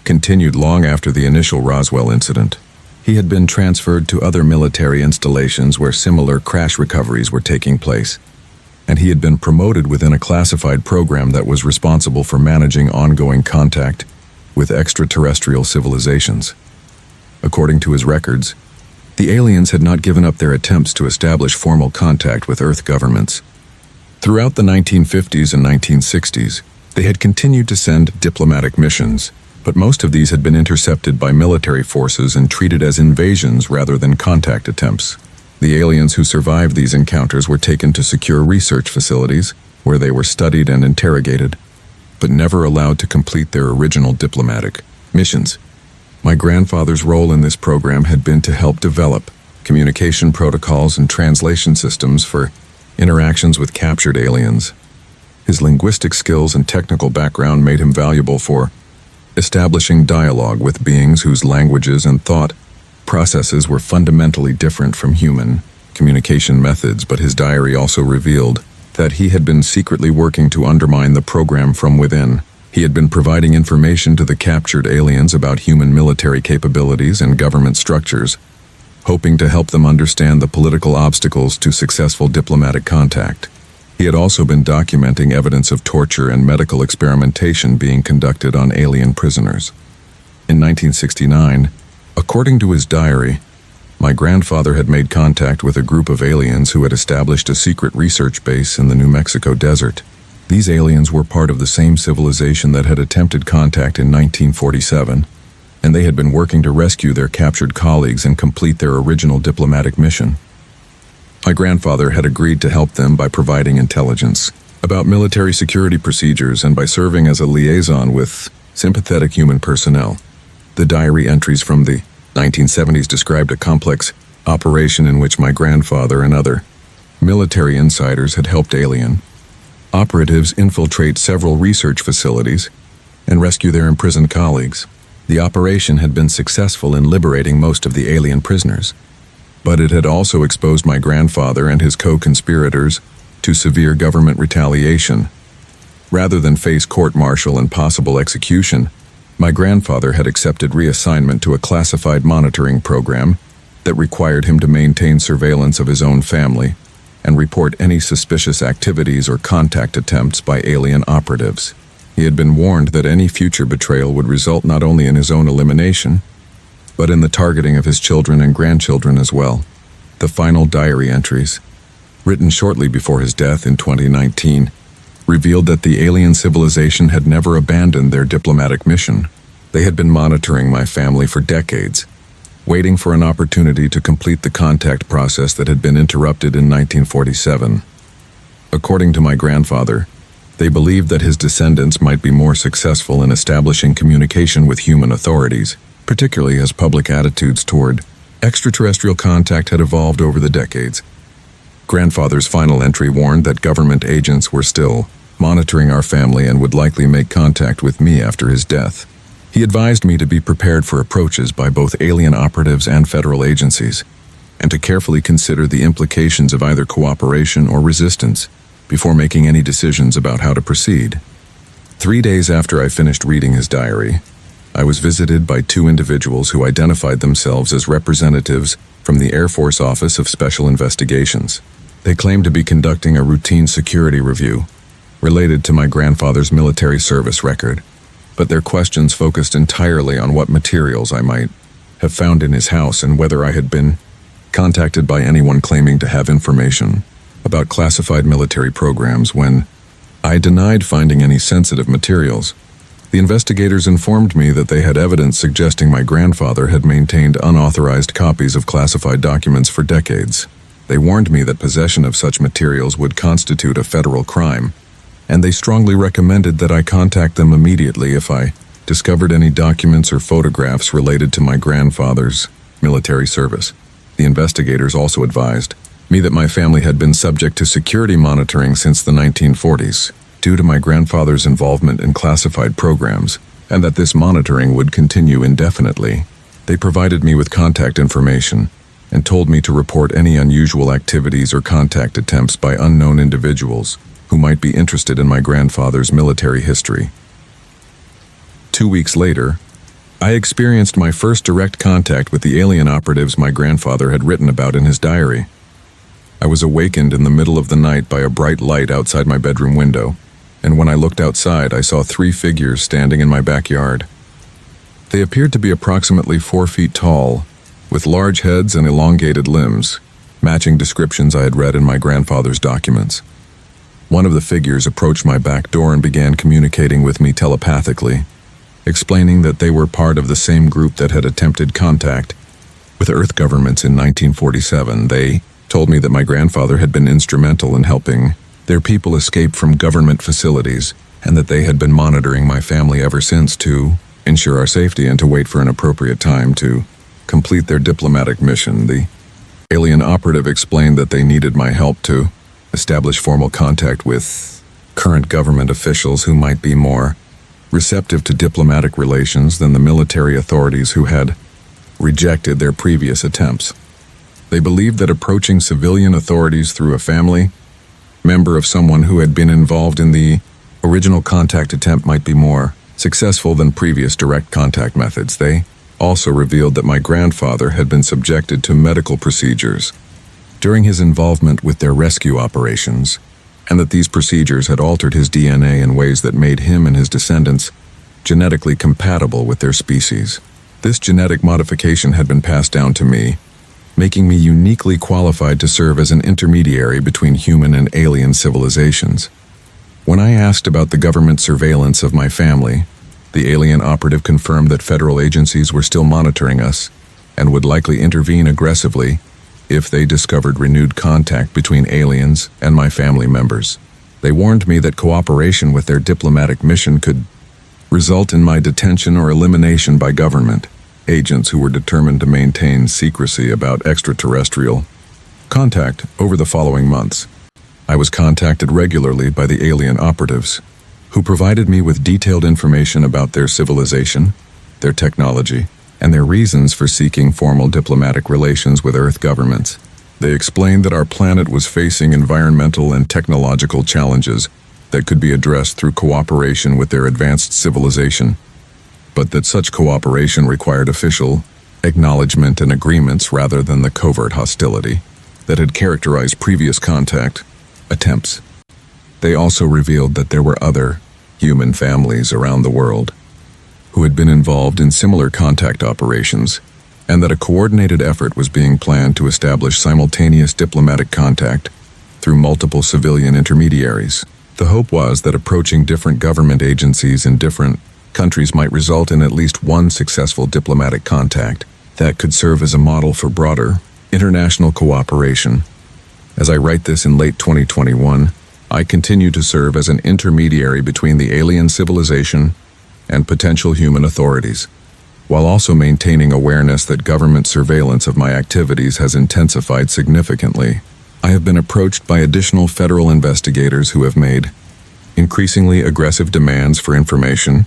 continued long after the initial Roswell incident. He had been transferred to other military installations where similar crash recoveries were taking place, and he had been promoted within a classified program that was responsible for managing ongoing contact with extraterrestrial civilizations. According to his records, the aliens had not given up their attempts to establish formal contact with Earth governments. Throughout the 1950s and 1960s, they had continued to send diplomatic missions, but most of these had been intercepted by military forces and treated as invasions rather than contact attempts. The aliens who survived these encounters were taken to secure research facilities, where they were studied and interrogated, but never allowed to complete their original diplomatic missions. My grandfather's role in this program had been to help develop communication protocols and translation systems for interactions with captured aliens. His linguistic skills and technical background made him valuable for establishing dialogue with beings whose languages and thought processes were fundamentally different from human communication methods. But his diary also revealed that he had been secretly working to undermine the program from within. He had been providing information to the captured aliens about human military capabilities and government structures, hoping to help them understand the political obstacles to successful diplomatic contact. He had also been documenting evidence of torture and medical experimentation being conducted on alien prisoners. In 1969, according to his diary, my grandfather had made contact with a group of aliens who had established a secret research base in the New Mexico desert. These aliens were part of the same civilization that had attempted contact in 1947, and they had been working to rescue their captured colleagues and complete their original diplomatic mission. My grandfather had agreed to help them by providing intelligence about military security procedures and by serving as a liaison with sympathetic human personnel. The diary entries from the 1970s described a complex operation in which my grandfather and other military insiders had helped alien operatives infiltrate several research facilities and rescue their imprisoned colleagues. The operation had been successful in liberating most of the alien prisoners, but it had also exposed my grandfather and his co-conspirators to severe government retaliation. Rather than face court-martial and possible execution, my grandfather had accepted reassignment to a classified monitoring program that required him to maintain surveillance of his own family and report any suspicious activities or contact attempts by alien operatives. He had been warned that any future betrayal would result not only in his own elimination, but in the targeting of his children and grandchildren as well. The final diary entries, written shortly before his death in 2019, revealed that the alien civilization had never abandoned their diplomatic mission. They had been monitoring my family for decades, waiting for an opportunity to complete the contact process that had been interrupted in 1947. According to my grandfather, they believed that his descendants might be more successful in establishing communication with human authorities, particularly as public attitudes toward extraterrestrial contact had evolved over the decades. Grandfather's final entry warned that government agents were still monitoring our family and would likely make contact with me after his death. He advised me to be prepared for approaches by both alien operatives and federal agencies, and to carefully consider the implications of either cooperation or resistance before making any decisions about how to proceed. 3 days after I finished reading his diary, I was visited by 2 individuals who identified themselves as representatives from the Air Force Office of Special Investigations. They claimed to be conducting a routine security review related to my grandfather's military service record, but their questions focused entirely on what materials I might have found in his house and whether I had been contacted by anyone claiming to have information about classified military programs. When I denied finding any sensitive materials, the investigators informed me that they had evidence suggesting my grandfather had maintained unauthorized copies of classified documents for decades. They warned me that possession of such materials would constitute a federal crime, and they strongly recommended that I contact them immediately if I discovered any documents or photographs related to my grandfather's military service. The investigators also advised me that my family had been subject to security monitoring since the 1940s due to my grandfather's involvement in classified programs, and that this monitoring would continue indefinitely. They provided me with contact information and told me to report any unusual activities or contact attempts by unknown individuals who might be interested in my grandfather's military history. 2 weeks later, I experienced my first direct contact with the alien operatives my grandfather had written about in his diary. I was awakened in the middle of the night by a bright light outside my bedroom window, and when I looked outside, I saw 3 figures standing in my backyard. They appeared to be approximately 4 feet tall, with large heads and elongated limbs, matching descriptions I had read in my grandfather's documents. One of the figures approached my back door and began communicating with me telepathically, explaining that they were part of the same group that had attempted contact with Earth governments in 1947. They told me that my grandfather had been instrumental in helping their people escape from government facilities, and that they had been monitoring my family ever since to ensure our safety and to wait for an appropriate time to complete their diplomatic mission. The alien operative explained that they needed my help to establish formal contact with current government officials who might be more receptive to diplomatic relations than the military authorities who had rejected their previous attempts. They believed that approaching civilian authorities through a family member of someone who had been involved in the original contact attempt might be more successful than previous direct contact methods. They also revealed that my grandfather had been subjected to medical procedures during his involvement with their rescue operations, and that these procedures had altered his DNA in ways that made him and his descendants genetically compatible with their species. This genetic modification had been passed down to me, making me uniquely qualified to serve as an intermediary between human and alien civilizations. When I asked about the government surveillance of my family, the alien operative confirmed that federal agencies were still monitoring us and would likely intervene aggressively if they discovered renewed contact between aliens and my family members. They warned me that cooperation with their diplomatic mission could result in my detention or elimination by government agents who were determined to maintain secrecy about extraterrestrial contact. Over the following months, I was contacted regularly by the alien operatives, who provided me with detailed information about their civilization, their technology, and their reasons for seeking formal diplomatic relations with Earth governments. They explained that our planet was facing environmental and technological challenges that could be addressed through cooperation with their advanced civilization, but that such cooperation required official acknowledgement and agreements rather than the covert hostility that had characterized previous contact attempts. They also revealed that there were other human families around the world who had been involved in similar contact operations, and that a coordinated effort was being planned to establish simultaneous diplomatic contact through multiple civilian intermediaries. The hope was that approaching different government agencies in different countries might result in at least one successful diplomatic contact that could serve as a model for broader international cooperation. As I write this in late 2021, I continue to serve as an intermediary between the alien civilization and potential human authorities, while also maintaining awareness that government surveillance of my activities has intensified significantly. I have been approached by additional federal investigators who have made increasingly aggressive demands for information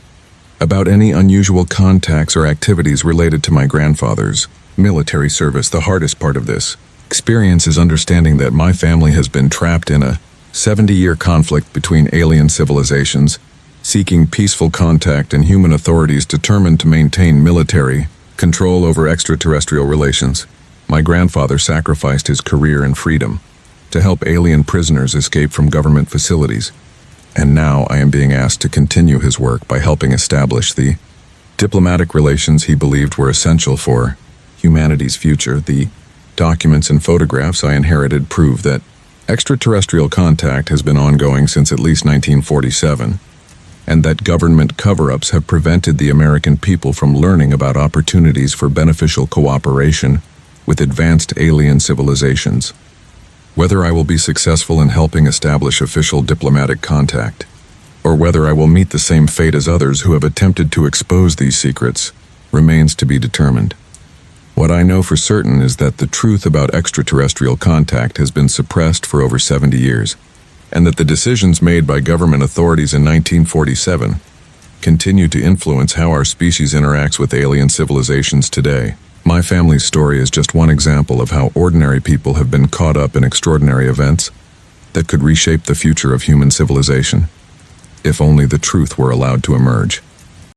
about any unusual contacts or activities related to my grandfather's military service. The hardest part of this experience is understanding that my family has been trapped in a 70-year conflict between alien civilizations seeking peaceful contact and human authorities determined to maintain military control over extraterrestrial relations. My grandfather sacrificed his career and freedom to help alien prisoners escape from government facilities, and now I am being asked to continue his work by helping establish the diplomatic relations he believed were essential for humanity's future. The documents and photographs I inherited prove that extraterrestrial contact has been ongoing since at least 1947, and that government cover-ups have prevented the American people from learning about opportunities for beneficial cooperation with advanced alien civilizations. Whether I will be successful in helping establish official diplomatic contact, or whether I will meet the same fate as others who have attempted to expose these secrets, remains to be determined. What I know for certain is that the truth about extraterrestrial contact has been suppressed for over 70 years, and that the decisions made by government authorities in 1947 continue to influence how our species interacts with alien civilizations today. My family's story is just one example of how ordinary people have been caught up in extraordinary events that could reshape the future of human civilization, if only the truth were allowed to emerge.